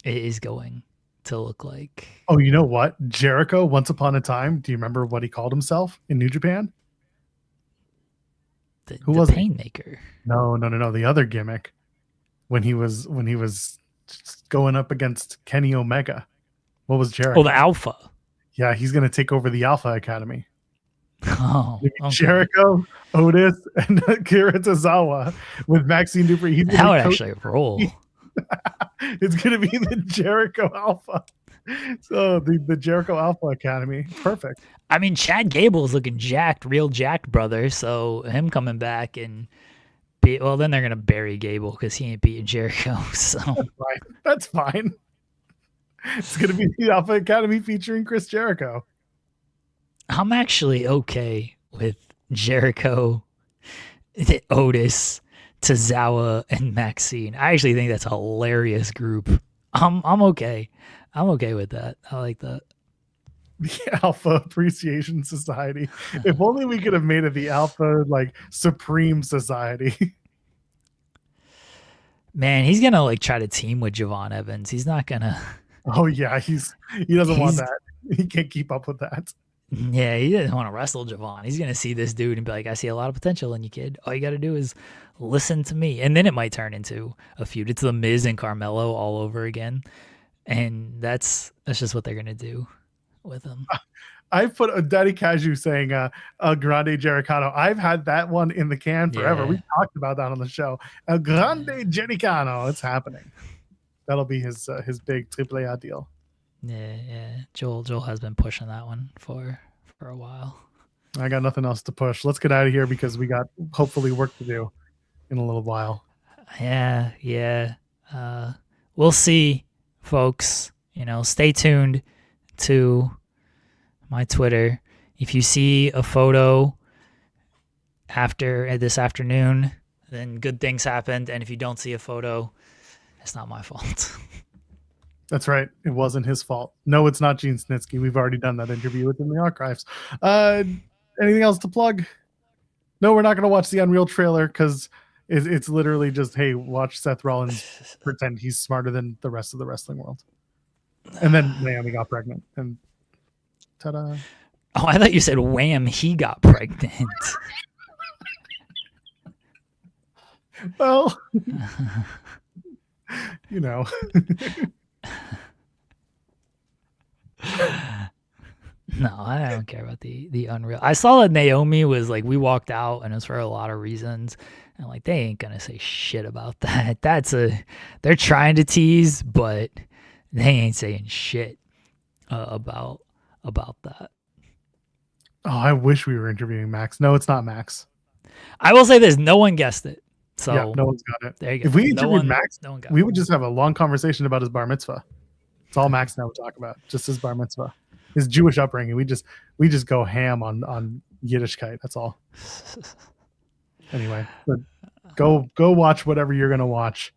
is going to look like. Oh, you know what? Jericho, once upon a time, do you remember what he called himself in New Japan? Who was the Painmaker? No. The other gimmick when he was going up against Kenny Omega. What was Jericho? Oh, the Alpha. Yeah, he's going to take over the Alpha Academy. Oh, okay. Jericho, Otis, and Kira Tozawa with Maxine Dupree. That would actually roll. It's going to be the Jericho Alpha. So the Jericho Alpha Academy. Perfect. I mean, Chad Gable's looking jacked, real jacked, brother. So him coming back and then they're going to bury Gable because he ain't beating Jericho. So That's fine. It's going to be the Alpha Academy featuring Chris Jericho. I'm actually okay with Jericho, Otis, Tozawa, and Maxine. I actually think that's a hilarious group. I'm okay. I'm okay with that. I like that. The Alpha Appreciation Society. If only we could have made it the Alpha like Supreme Society. Man, he's gonna like try to team with Javon Evans. He's not gonna. Oh yeah, he doesn't want that. He can't keep up with that. Yeah, he doesn't want to wrestle Javon. He's gonna see this dude and be like, "I see a lot of potential in you, kid. All you got to do is listen to me." And then it might turn into a feud. It's the Miz and Carmelo all over again, and that's just what they're gonna do with him. I put a Daddy Cashew saying El Grande Jericano. I've had that one in the can forever. Yeah. We talked about that on the show. El Grande Jericano. It's happening. That'll be his big AAA deal. Yeah. Joel has been pushing that one for a while. I got nothing else to push. Let's get out of here because we got hopefully work to do in a little while. Yeah. We'll see, folks. Stay tuned to my Twitter. If you see a photo after this afternoon, then good things happened. And if you don't see a photo, it's not my fault. That's right. It wasn't his fault. No, it's not Gene Snitsky. We've already done that interview within the archives. Anything else to plug? No, we're not going to watch the Unreal trailer because it's literally just, hey, watch Seth Rollins pretend he's smarter than the rest of the wrestling world. And then Naomi got pregnant. And ta-da. Oh, I thought you said wham, he got pregnant. Well, No, I don't care about the Unreal. I saw that Naomi was like, we walked out and it was for a lot of reasons. And like, they ain't going to say shit about that. They're trying to tease, but they ain't saying shit about that. Oh, I wish we were interviewing Max. No, it's not Max. I will say this, no one guessed it. So yeah, no one's got it. There you go. If we interviewed Max, no one got we it. would just have a long conversation about his bar mitzvah. It's all Max now would talk about, just his bar mitzvah, his Jewish upbringing. We just go ham on Yiddishkeit. That's all. Anyway, but go watch whatever you're gonna watch.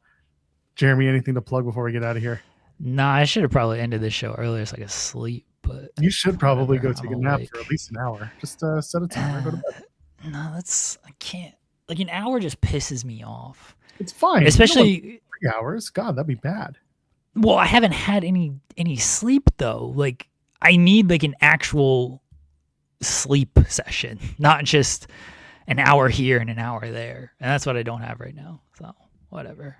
Jeremy, anything to plug before we get out of here? Nah, I should have probably ended this show earlier so I could sleep. But you should probably go whatever, take a I'm awake. awake. For at least an hour. Just set a timer. Go to bed. No, I can't. Like an hour just pisses me off. It's fine. Especially 3 hours. God, that'd be bad. Well, I haven't had any sleep though. Like I need like an actual sleep session, not just an hour here and an hour there. And that's what I don't have right now. So whatever.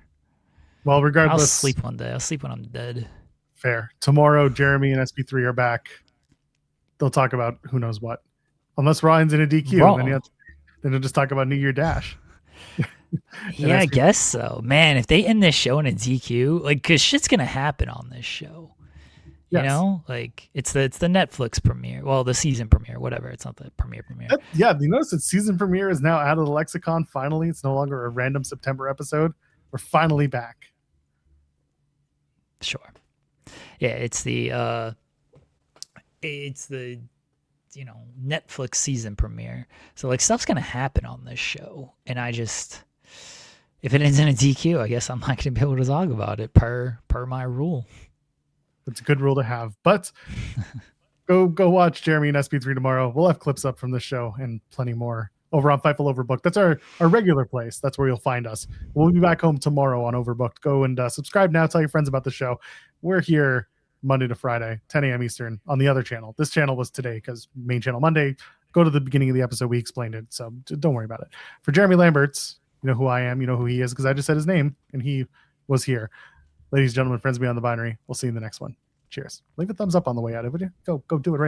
Well, regardless, I'll sleep one day. I'll sleep when I'm dead. Fair. Tomorrow, Jeremy and SB3 are back. They'll talk about who knows what. Unless Ryan's in a DQ, then he'll just talk about New Year Dash. Yeah, I guess so. Man, if they end this show in a DQ, like, because shit's going to happen on this show. You know? Like, it's the Netflix premiere. Well, the season premiere, whatever. It's not the premiere. Yeah, you notice that season premiere is now out of the lexicon, finally. It's no longer a random September episode. We're finally back. Sure. Yeah, it's the Netflix season premiere. So like stuff's gonna happen on this show, and if it ends in a DQ, I guess I'm not gonna be able to talk about it per my rule. It's a good rule to have. But go watch Jeremy and SB3 tomorrow. We'll have clips up from the show and plenty more over on Fightful Overbooked. That's our regular place. That's where you'll find us. We'll be back home tomorrow on Overbooked. Go and subscribe now. Tell your friends about the show. We're here Monday to Friday, 10 a.m. Eastern on the other channel. This channel was today because main channel Monday. Go to the beginning of the episode. We explained it. So don't worry about it. For Jeremy Lamberts, you know who I am. You know who he is because I just said his name and he was here. Ladies and gentlemen, friends beyond the binary. We'll see you in the next one. Cheers. Leave a thumbs up on the way out, would you? Go do it right